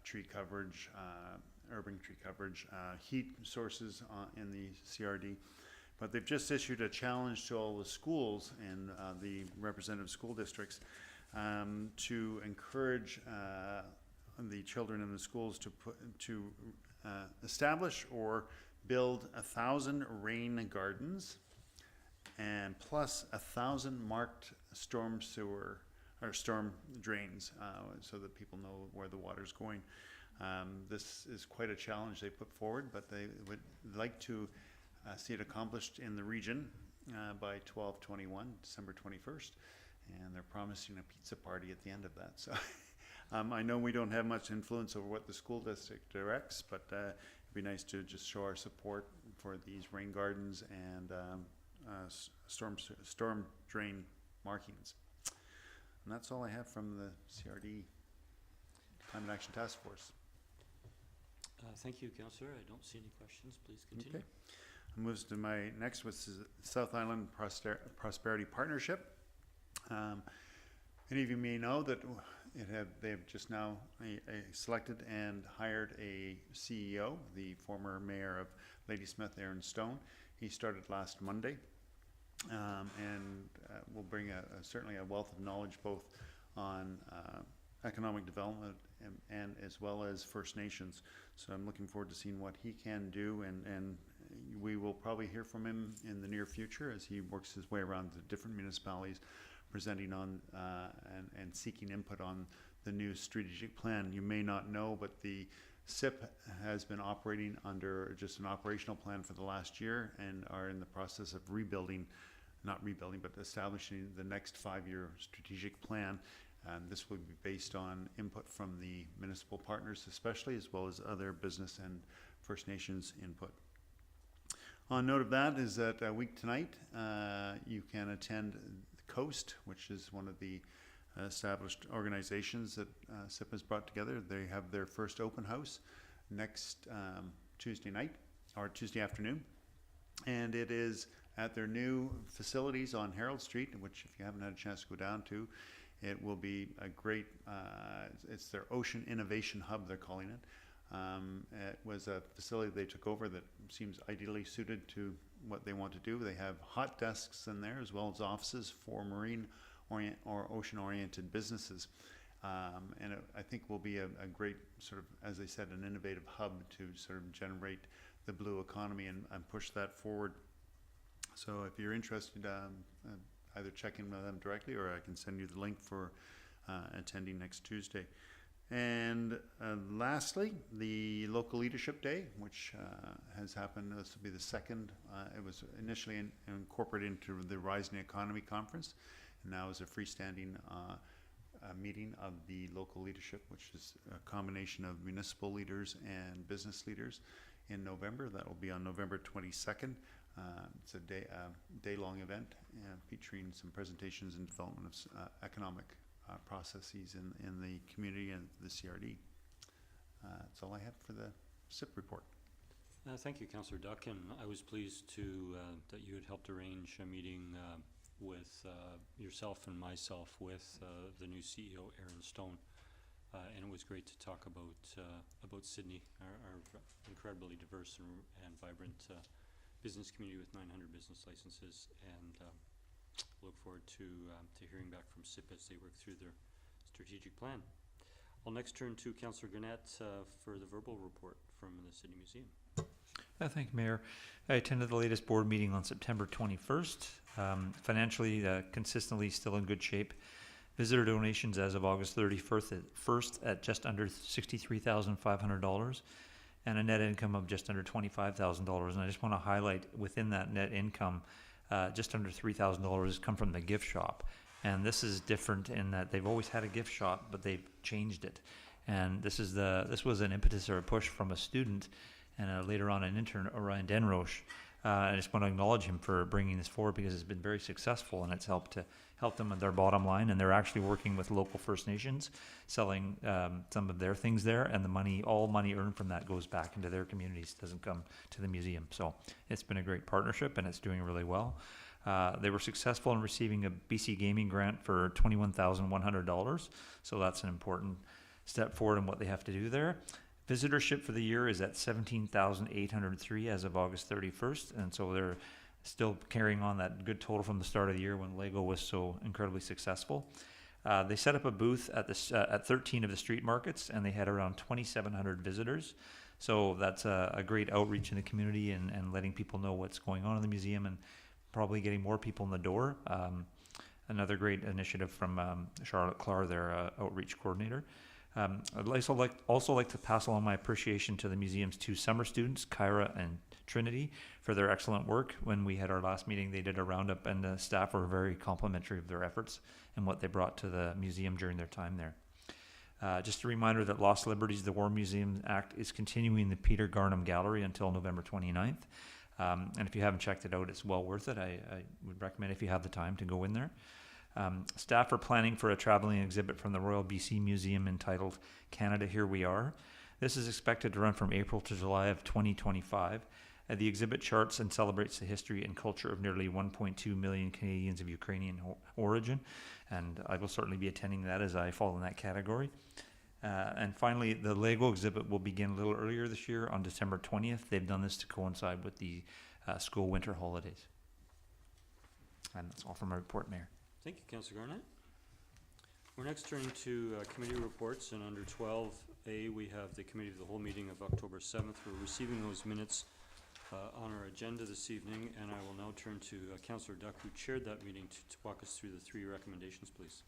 tree coverage, urban tree coverage, heat sources in the CRD. But they've just issued a challenge to all the schools and the representative school districts to encourage the children in the schools to establish or build 1,000 rain gardens and plus 1,000 marked storm sewer or storm drains, so that people know where the water's going. This is quite a challenge they put forward, but they would like to see it accomplished in the region by 12/21, December 21st, and they're promising a pizza party at the end of that. So I know we don't have much influence over what the school district directs, but it'd be nice to just show our support for these rain gardens and storm drain markings. And that's all I have from the CRD Climate Action Task Force. Thank you, Councillor. I don't see any questions. Please continue. Okay. Moves to my next, which is South Island Prosperity Partnership. Many of you may know that they have just now selected and hired a CEO, the former mayor of Ladysmith, Aaron Stone. He started last Monday, and will bring certainly a wealth of knowledge both on economic development and as well as First Nations. So I'm looking forward to seeing what he can do, and we will probably hear from him in the near future as he works his way around the different municipalities, presenting on and seeking input on the new strategic plan. You may not know, but the SIP has been operating under just an operational plan for the last year and are in the process of establishing the next 5-year strategic plan. And this will be based on input from the municipal partners especially, as well as other business and First Nations input. On note of that is that a week tonight, you can attend the Coast, which is one of the established organizations that SIP has brought together. They have their first open house next Tuesday night, or Tuesday afternoon. And it is at their new facilities on Harold Street, which if you haven't had a chance to go down to, it will be a great, it's their Ocean Innovation Hub, they're calling it. It was a facility they took over that seems ideally suited to what they want to do. They have hot desks in there as well as offices for marine or ocean-oriented businesses. And I think will be a great sort of, as I said, an innovative hub to sort of generate the blue economy and push that forward. So if you're interested, either check in with them directly or I can send you the link for attending next Tuesday. And lastly, the Local Leadership Day, which has happened. This will be the second. It was initially incorporated into the Rising Economy Conference, and now is a freestanding meeting of the local leadership, which is a combination of municipal leaders and business leaders in November. That will be on November 22nd. It's a day-long event featuring some presentations and development of economic processes in the community and the CRD. That's all I have for the SIP report. Thank you, Councillor Duck, and I was pleased to that you had helped arrange a meeting with yourself and myself with the new CEO, Aaron Stone, and it was great to talk about Sydney, our incredibly diverse and vibrant business community with 900 business licenses, and look forward to hearing back from SIP as they work through their strategic plan. I'll next turn to Councillor Gannett for the verbal report from the City Museum. Thank you, Mayor. I attended the latest board meeting on September 21st. Financially, consistently still in good shape. Visitor donations as of August 31st at just under $63,500 and a net income of just under $25,000. And I just want to highlight within that net income, just under $3,000 has come from the gift shop. And this is different in that they've always had a gift shop, but they've changed it. And this was an impetus or a push from a student and later on an intern, Orion Denroche. I just want to acknowledge him for bringing this forward because it's been very successful and it's helped them with their bottom line. And they're actually working with local First Nations, selling some of their things there, and all money earned from that goes back into their communities, doesn't come to the museum. So it's been a great partnership and it's doing really well. They were successful in receiving a BC Gaming grant for $21,100. So that's an important step forward in what they have to do there. Visitorship for the year is at 17,803 as of August 31st, and so they're still carrying on that good total from the start of the year when LEGO was so incredibly successful. They set up a booth at 13 of the street markets, and they had around 2,700 visitors. So that's a great outreach in the community and letting people know what's going on in the museum and probably getting more people in the door. Another great initiative from Charlotte Clark, their outreach coordinator. I'd also like to pass along my appreciation to the museum's 2 summer students, Kyra and Trinity, for their excellent work. When we had our last meeting, they did a roundup, and the staff were very complimentary of their efforts and what they brought to the museum during their time there. Just a reminder that Lost Liberties, the War Museum Act, is continuing the Peter Garnham Gallery until November 29th. And if you haven't checked it out, it's well worth it. I would recommend, if you have the time, to go in there. Staff are planning for a traveling exhibit from the Royal BC Museum entitled Canada Here We Are. This is expected to run from April to July of 2025. The exhibit charts and celebrates the history and culture of nearly 1.2 million Canadians of Ukrainian origin, and I will certainly be attending that as I fall in that category. And finally, the Lego exhibit will begin a little earlier this year on December 20th. They've done this to coincide with the school winter holidays. And that's all from my report, Mayor. Thank you, Councillor Garnett. We're next turning to committee reports, and under 12A, we have the Committee of the Whole meeting of October 7th. We're receiving those minutes on our agenda this evening, and I will now turn to Councillor Duck, who chaired that meeting, to walk us through the 3 recommendations, please.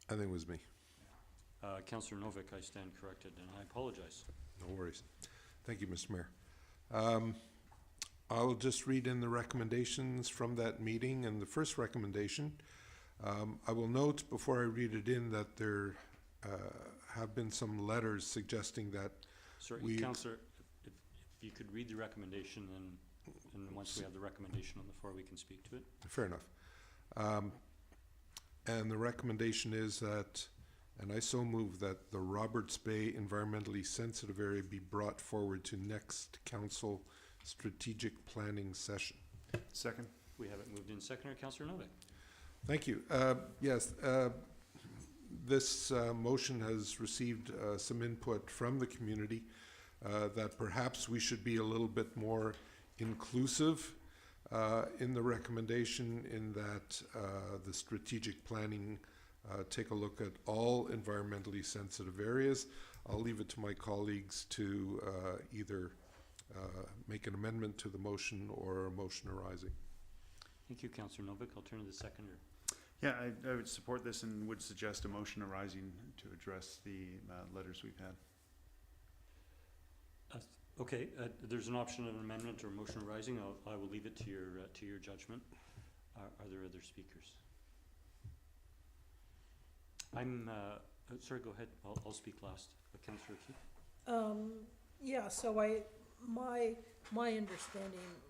I think it was me. Councillor Novick, I stand corrected, and I apologize. No worries. Thank you, Mr. Mayor. I'll just read in the recommendations from that meeting, and the first recommendation, I will note before I read it in that there have been some letters suggesting that Sorry, Councillor, if you could read the recommendation, and once we have the recommendation on the floor, we can speak to it. Fair enough. And the recommendation is that, and I so move that the Roberts Bay environmentally sensitive area be brought forward to next council strategic planning session. Second. We have it moved in second. Councillor Novick. Thank you. Yes, this motion has received some input from the community that perhaps we should be a little bit more inclusive in the recommendation, in that the strategic planning take a look at all environmentally sensitive areas. I'll leave it to my colleagues to either make an amendment to the motion or a motion arising. Thank you, Councillor Novick. I'll turn to the seconder. Yeah, I would support this and would suggest a motion arising to address the letters we've had. Okay, there's an option of an amendment or motion arising. I will leave it to your judgment. Are there other speakers? I'm sorry. Go ahead. I'll speak last. Councillor Keith. Yeah. So my understanding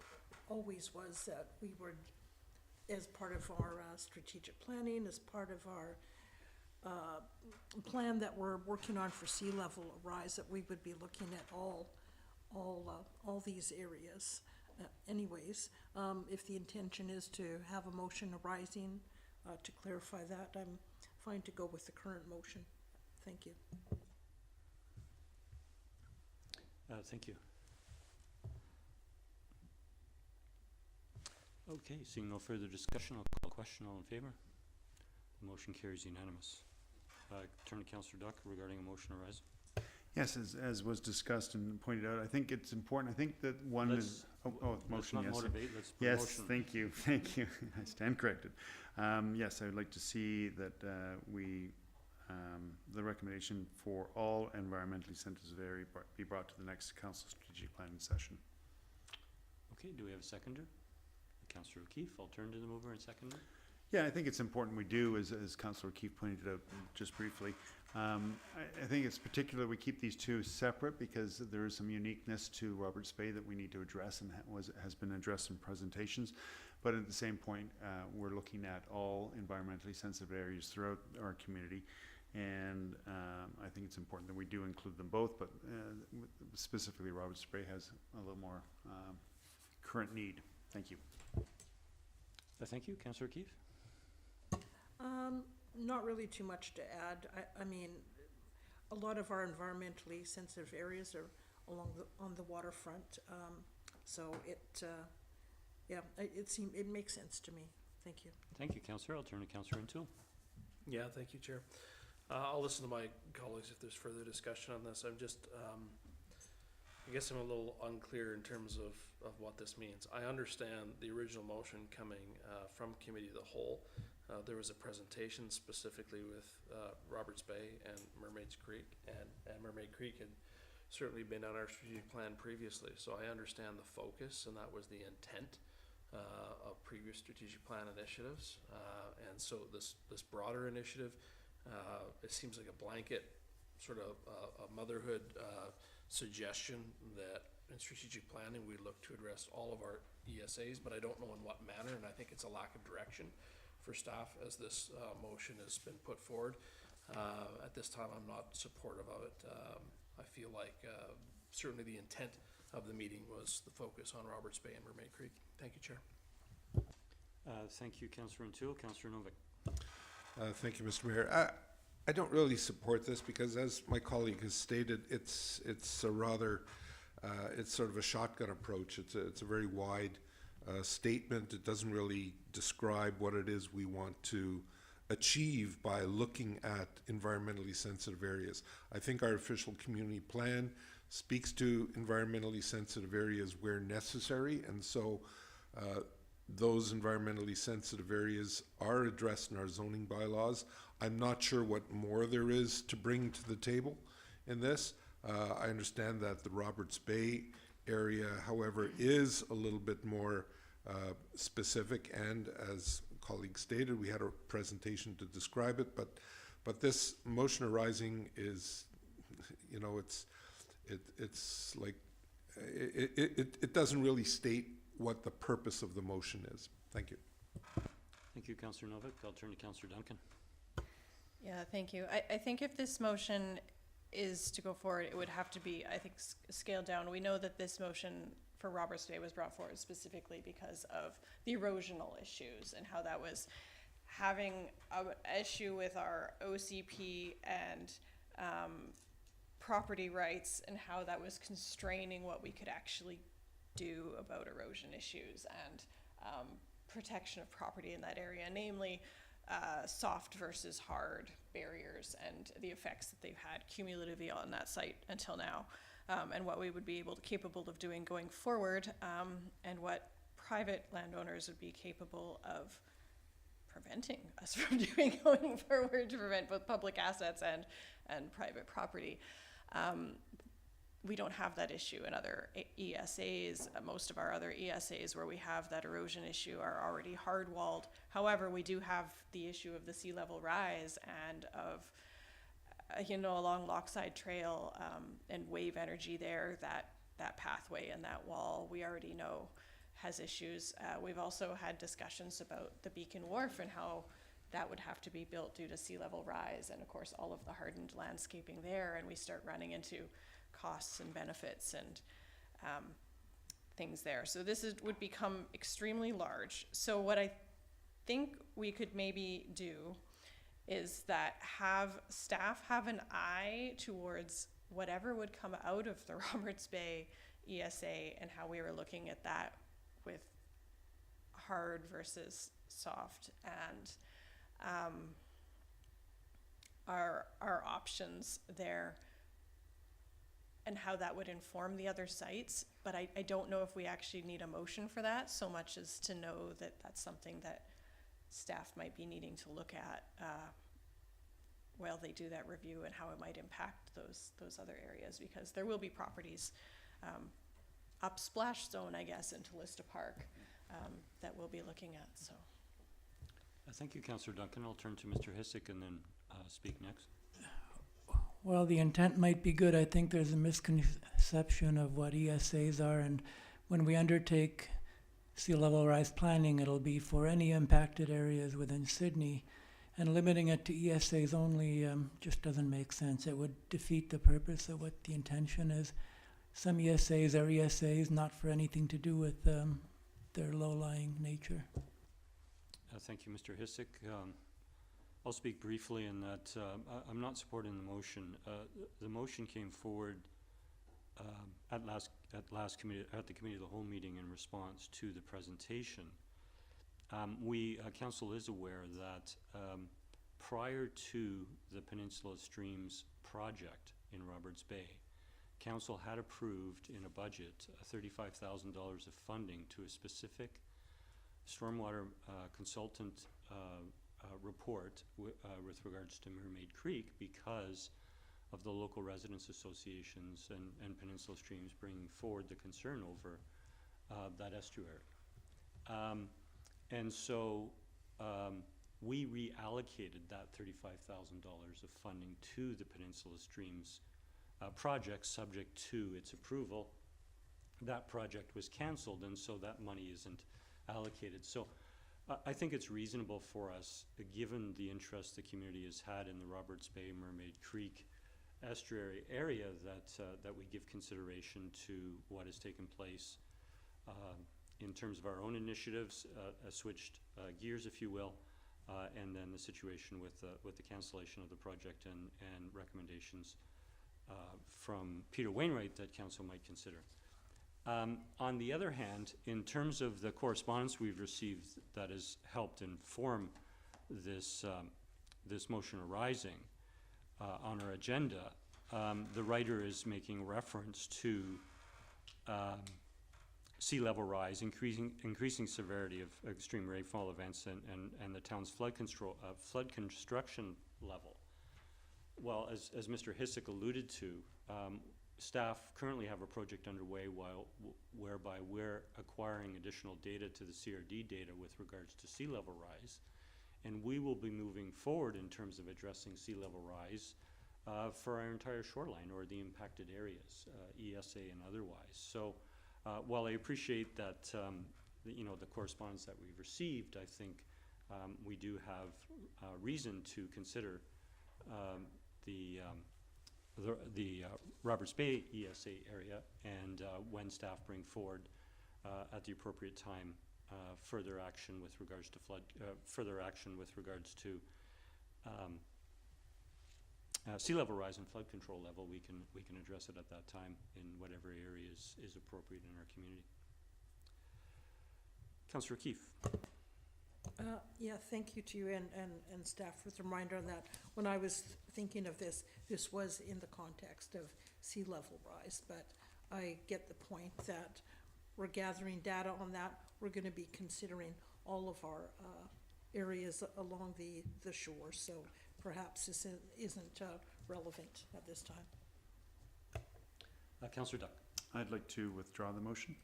always was that we were, as part of our strategic planning, as part of our plan that we're working on for sea level rise, that we would be looking at all these areas. Anyways, if the intention is to have a motion arising to clarify that, I'm fine to go with the current motion. Thank you. Thank you. Okay, seeing no further discussion, I'll call the question. All in favor? The motion carries unanimous. Turn to Councillor Duck regarding a motion arising. Yes, as was discussed and pointed out, I think it's important. I think that one is motion. Let's not Yes, motivate. Let's put yes. motion. Thank you, thank you. I stand corrected. Yes, I would like to see that the recommendation for all environmentally sensitive area be brought to the next council strategic planning session. Okay, do we have a seconder? Councillor O'Keefe. I'll turn to the mover and seconder. Yeah, I think it's important we do, as Councillor O'Keefe pointed out just briefly. I think it's particular we keep these two separate because there is some uniqueness to Roberts Bay that we need to address and has been addressed in presentations. But at the same point, we're looking at all environmentally sensitive areas throughout our community. And I think it's important that we do include them both, but specifically Roberts Bay has a little more current need. Thank you. Thank you. Councillor O'Keefe. Not really too much to add. I mean, a lot of our environmentally sensitive areas are on the waterfront, so it makes sense to me. Thank you. Thank you, Councillor. I'll turn to Councillor O'Toole. Yeah, thank you, Chair. I'll listen to my colleagues if there's further discussion on this. I'm just, I guess I'm a little unclear in terms of what this means. I understand the original motion coming from Committee of the Whole. There was a presentation specifically with Roberts Bay and Mermaid's Creek, and Mermaid Creek had certainly been on our strategic plan previously. So I understand the focus, and that was the intent of previous strategic plan initiatives. And so this broader initiative, it seems like a blanket sort of a motherhood suggestion that in strategic planning we look to address all of our ESAs, but I don't know in what manner, and I think it's a lack of direction for staff as this motion has been put forward. At this time, I'm not supportive of it. I feel like certainly the intent of the meeting was the focus on Roberts Bay and Mermaid Creek. Thank you, Chair. Thank you, Councillor O'Toole. Councillor Novak. Thank you, Mr. Mayor. I don't really support this because, as my colleague has stated, it's a rather, it's sort of a shotgun approach. It's a very wide statement. It doesn't really describe what it is we want to achieve by looking at environmentally sensitive areas. I think our official community plan speaks to environmentally sensitive areas where necessary, and so those environmentally sensitive areas are addressed in our zoning bylaws. I'm not sure what more there is to bring to the table in this. I understand that the Roberts Bay area, however, is a little bit more specific, and as colleague stated, we had a presentation to describe it, but this motion arising is, you know, it's like, it doesn't really state what the purpose of the motion is. Thank you. Thank you, Councillor Novak. I'll turn to Councillor Duncan. Yeah, thank you. I think if this motion is to go forward, it would have to be, I think, scaled down. We know that this motion for Roberts Bay was brought forward specifically because of the erosional issues and how that was having an issue with our OCP and property rights, and how that was constraining what we could actually do about erosion issues and protection of property in that area, namely soft versus hard barriers and the effects that they've had cumulatively on that site until now, and what we would be capable of doing going forward, and what private landowners would be capable of preventing us from doing going forward to prevent both public assets and private property. We don't have that issue in other ESAs. Most of our other ESAs where we have that erosion issue are already hard-walled. However, we do have the issue of the sea level rise and of, along Lochside Trail and wave energy there, that pathway and that wall we already know has issues. We've also had discussions about the Beacon Wharf and how that would have to be built due to sea level rise, and of course all of the hardened landscaping there, and we start running into costs and benefits and things there. So this would become extremely large. So what I think we could maybe do is that have staff have an eye towards whatever would come out of the Roberts Bay ESA and how we were looking at that with hard versus soft, and our options there, and how that would inform the other sites. But I don't know if we actually need a motion for that, so much as to know that that's something that staff might be needing to look at while they do that review, and how it might impact those other areas, because there will be properties up splash zone, I guess, into Lista Park that we'll be looking at. So. Thank you, Councillor Duncan. I'll turn to Mr. Hissick and then speak next. Well, the intent might be good. I think there's a misconception of what ESAs are, and when we undertake sea level rise planning, it'll be for any impacted areas within Sydney, and limiting it to ESAs only just doesn't make sense. It would defeat the purpose of what the intention is. Some ESAs are ESAs not for anything to do with their low-lying nature. Thank you, Mr. Hissick. I'll speak briefly in that I'm not supporting the motion. The motion came forward at the committee of the whole meeting in response to the presentation. Council is aware that prior to the Peninsula Streams project in Roberts Bay, Council had approved in a budget $35,000 of funding to a specific stormwater consultant report with regards to Mermaid Creek, because of the local residents associations and Peninsula Streams bringing forward the concern over that estuary. And so we reallocated that $35,000 of funding to the Peninsula Streams project, subject to its approval. That project was canceled, and so that money isn't allocated. So I think it's reasonable for us, given the interest the community has had in the Roberts Bay Mermaid Creek estuary area that we give consideration to what has taken place in terms of our own initiatives, switched gears, if you will, and then the situation with the cancellation of the project and recommendations from Peter Wainwright that council might consider. On the other hand, in terms of the correspondence we've received that has helped inform this motion arising on our agenda, the writer is making reference to sea level rise, increasing severity of extreme rainfall events, and the town's flood construction level. Well, as Mr. Hissick alluded to, staff currently have a project underway whereby we're acquiring additional data to the CRD data with regards to sea level rise, and we will be moving forward in terms of addressing sea level rise for our entire shoreline or the impacted areas, ESA and otherwise. So while I appreciate that the correspondence that we've received, I think we do have reason to consider the Roberts Bay ESA area, and when staff bring forward at the appropriate time further action with regards to sea level rise and flood control level, we can address it at that time in whatever area is appropriate in our community. Councillor Keefe. Yeah, thank you to you and staff for the reminder on that. When I was thinking of this was in the context of sea level rise, but I get the point that we're gathering data on that. We're going to be considering all of our areas along the shore, so perhaps this isn't relevant at this time. Councillor Duck. I'd like to withdraw the motion.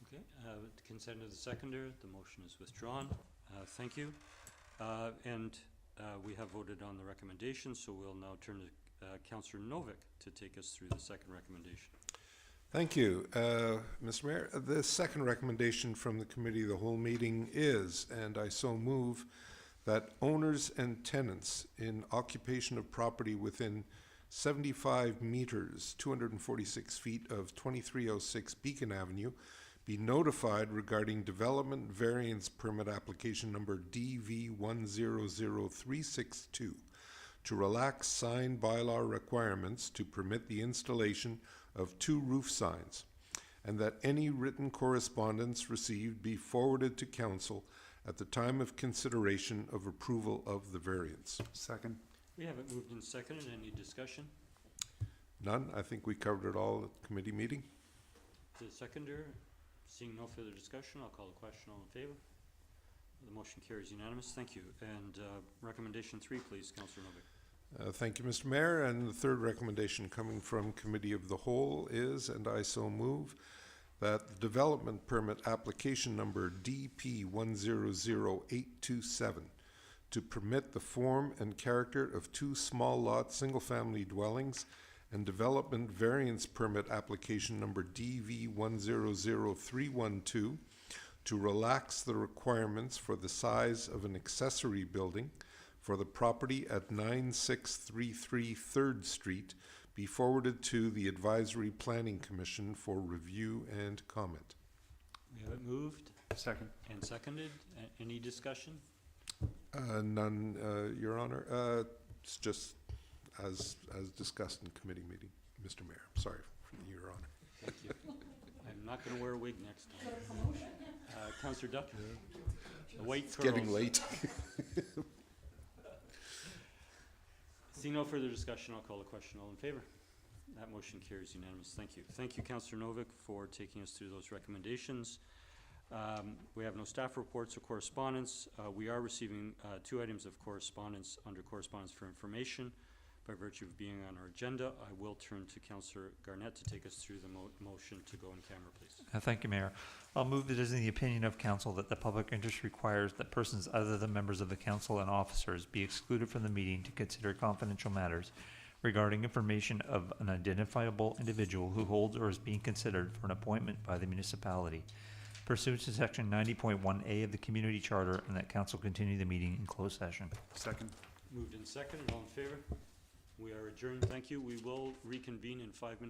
Okay, consent of the seconder, the motion is withdrawn. Thank you. And we have voted on the recommendation, so we'll now turn to Councillor Novick to take us through the second recommendation. Thank you, Mr. Mayor. The second recommendation from the Committee of the Whole meeting is, and I so move, that owners and tenants in occupation of property within 75 meters, 246 feet of 2306 Beacon Avenue be notified regarding development variance permit application number DV100362 to relax sign bylaw requirements to permit the installation of 2 roof signs, and that any written correspondence received be forwarded to council at the time of consideration of approval of the variance. Second. We have it moved and seconded. Any discussion? None. I think we covered it all at the committee meeting. The seconder, seeing no further discussion, I'll call the question. All in favor? The motion carries unanimous. Thank you. And recommendation 3, please, Councillor Novick. Thank you, Mr. Mayor. And the third recommendation coming from Committee of the Whole is, and I so move, that the development permit application number DP100827 to permit the form and character of 2 small lot single-family dwellings and development variance permit application number DV100312 to relax the requirements for the size of an accessory building for the property at 9633 3rd Street be forwarded to the Advisory Planning Commission for review and comment. We have it moved. Second. And seconded. Any discussion? None, Your Honor. It's just as discussed in committee meeting, Mr. Mayor. Sorry, Your Honor. Thank you. I'm not going to wear a wig next time. Councillor Duck. The white It's curls. getting late. Seeing no further discussion, I'll call the question. All in favor? That motion carries unanimous. Thank you. Thank you, Councillor Novick, for taking us through those recommendations. We have no staff reports or correspondence. We are receiving 2 items of correspondence under correspondence for information. By virtue of being on our agenda, I will turn to Councillor Garnett to take us through the motion to go in camera, please. Thank you, Mayor. I'll move that it is in the opinion of council that the public interest requires that persons other than members of the council and officers be excluded from the meeting to consider confidential matters regarding information of an identifiable individual who holds or is being considered for an appointment by the municipality, pursuant to section 90.1A of the community charter, and that council continue the meeting in closed session. Second. Moved and seconded. All in favor? We are adjourned. adjourned. Thank you. We will reconvene in 5 minutes.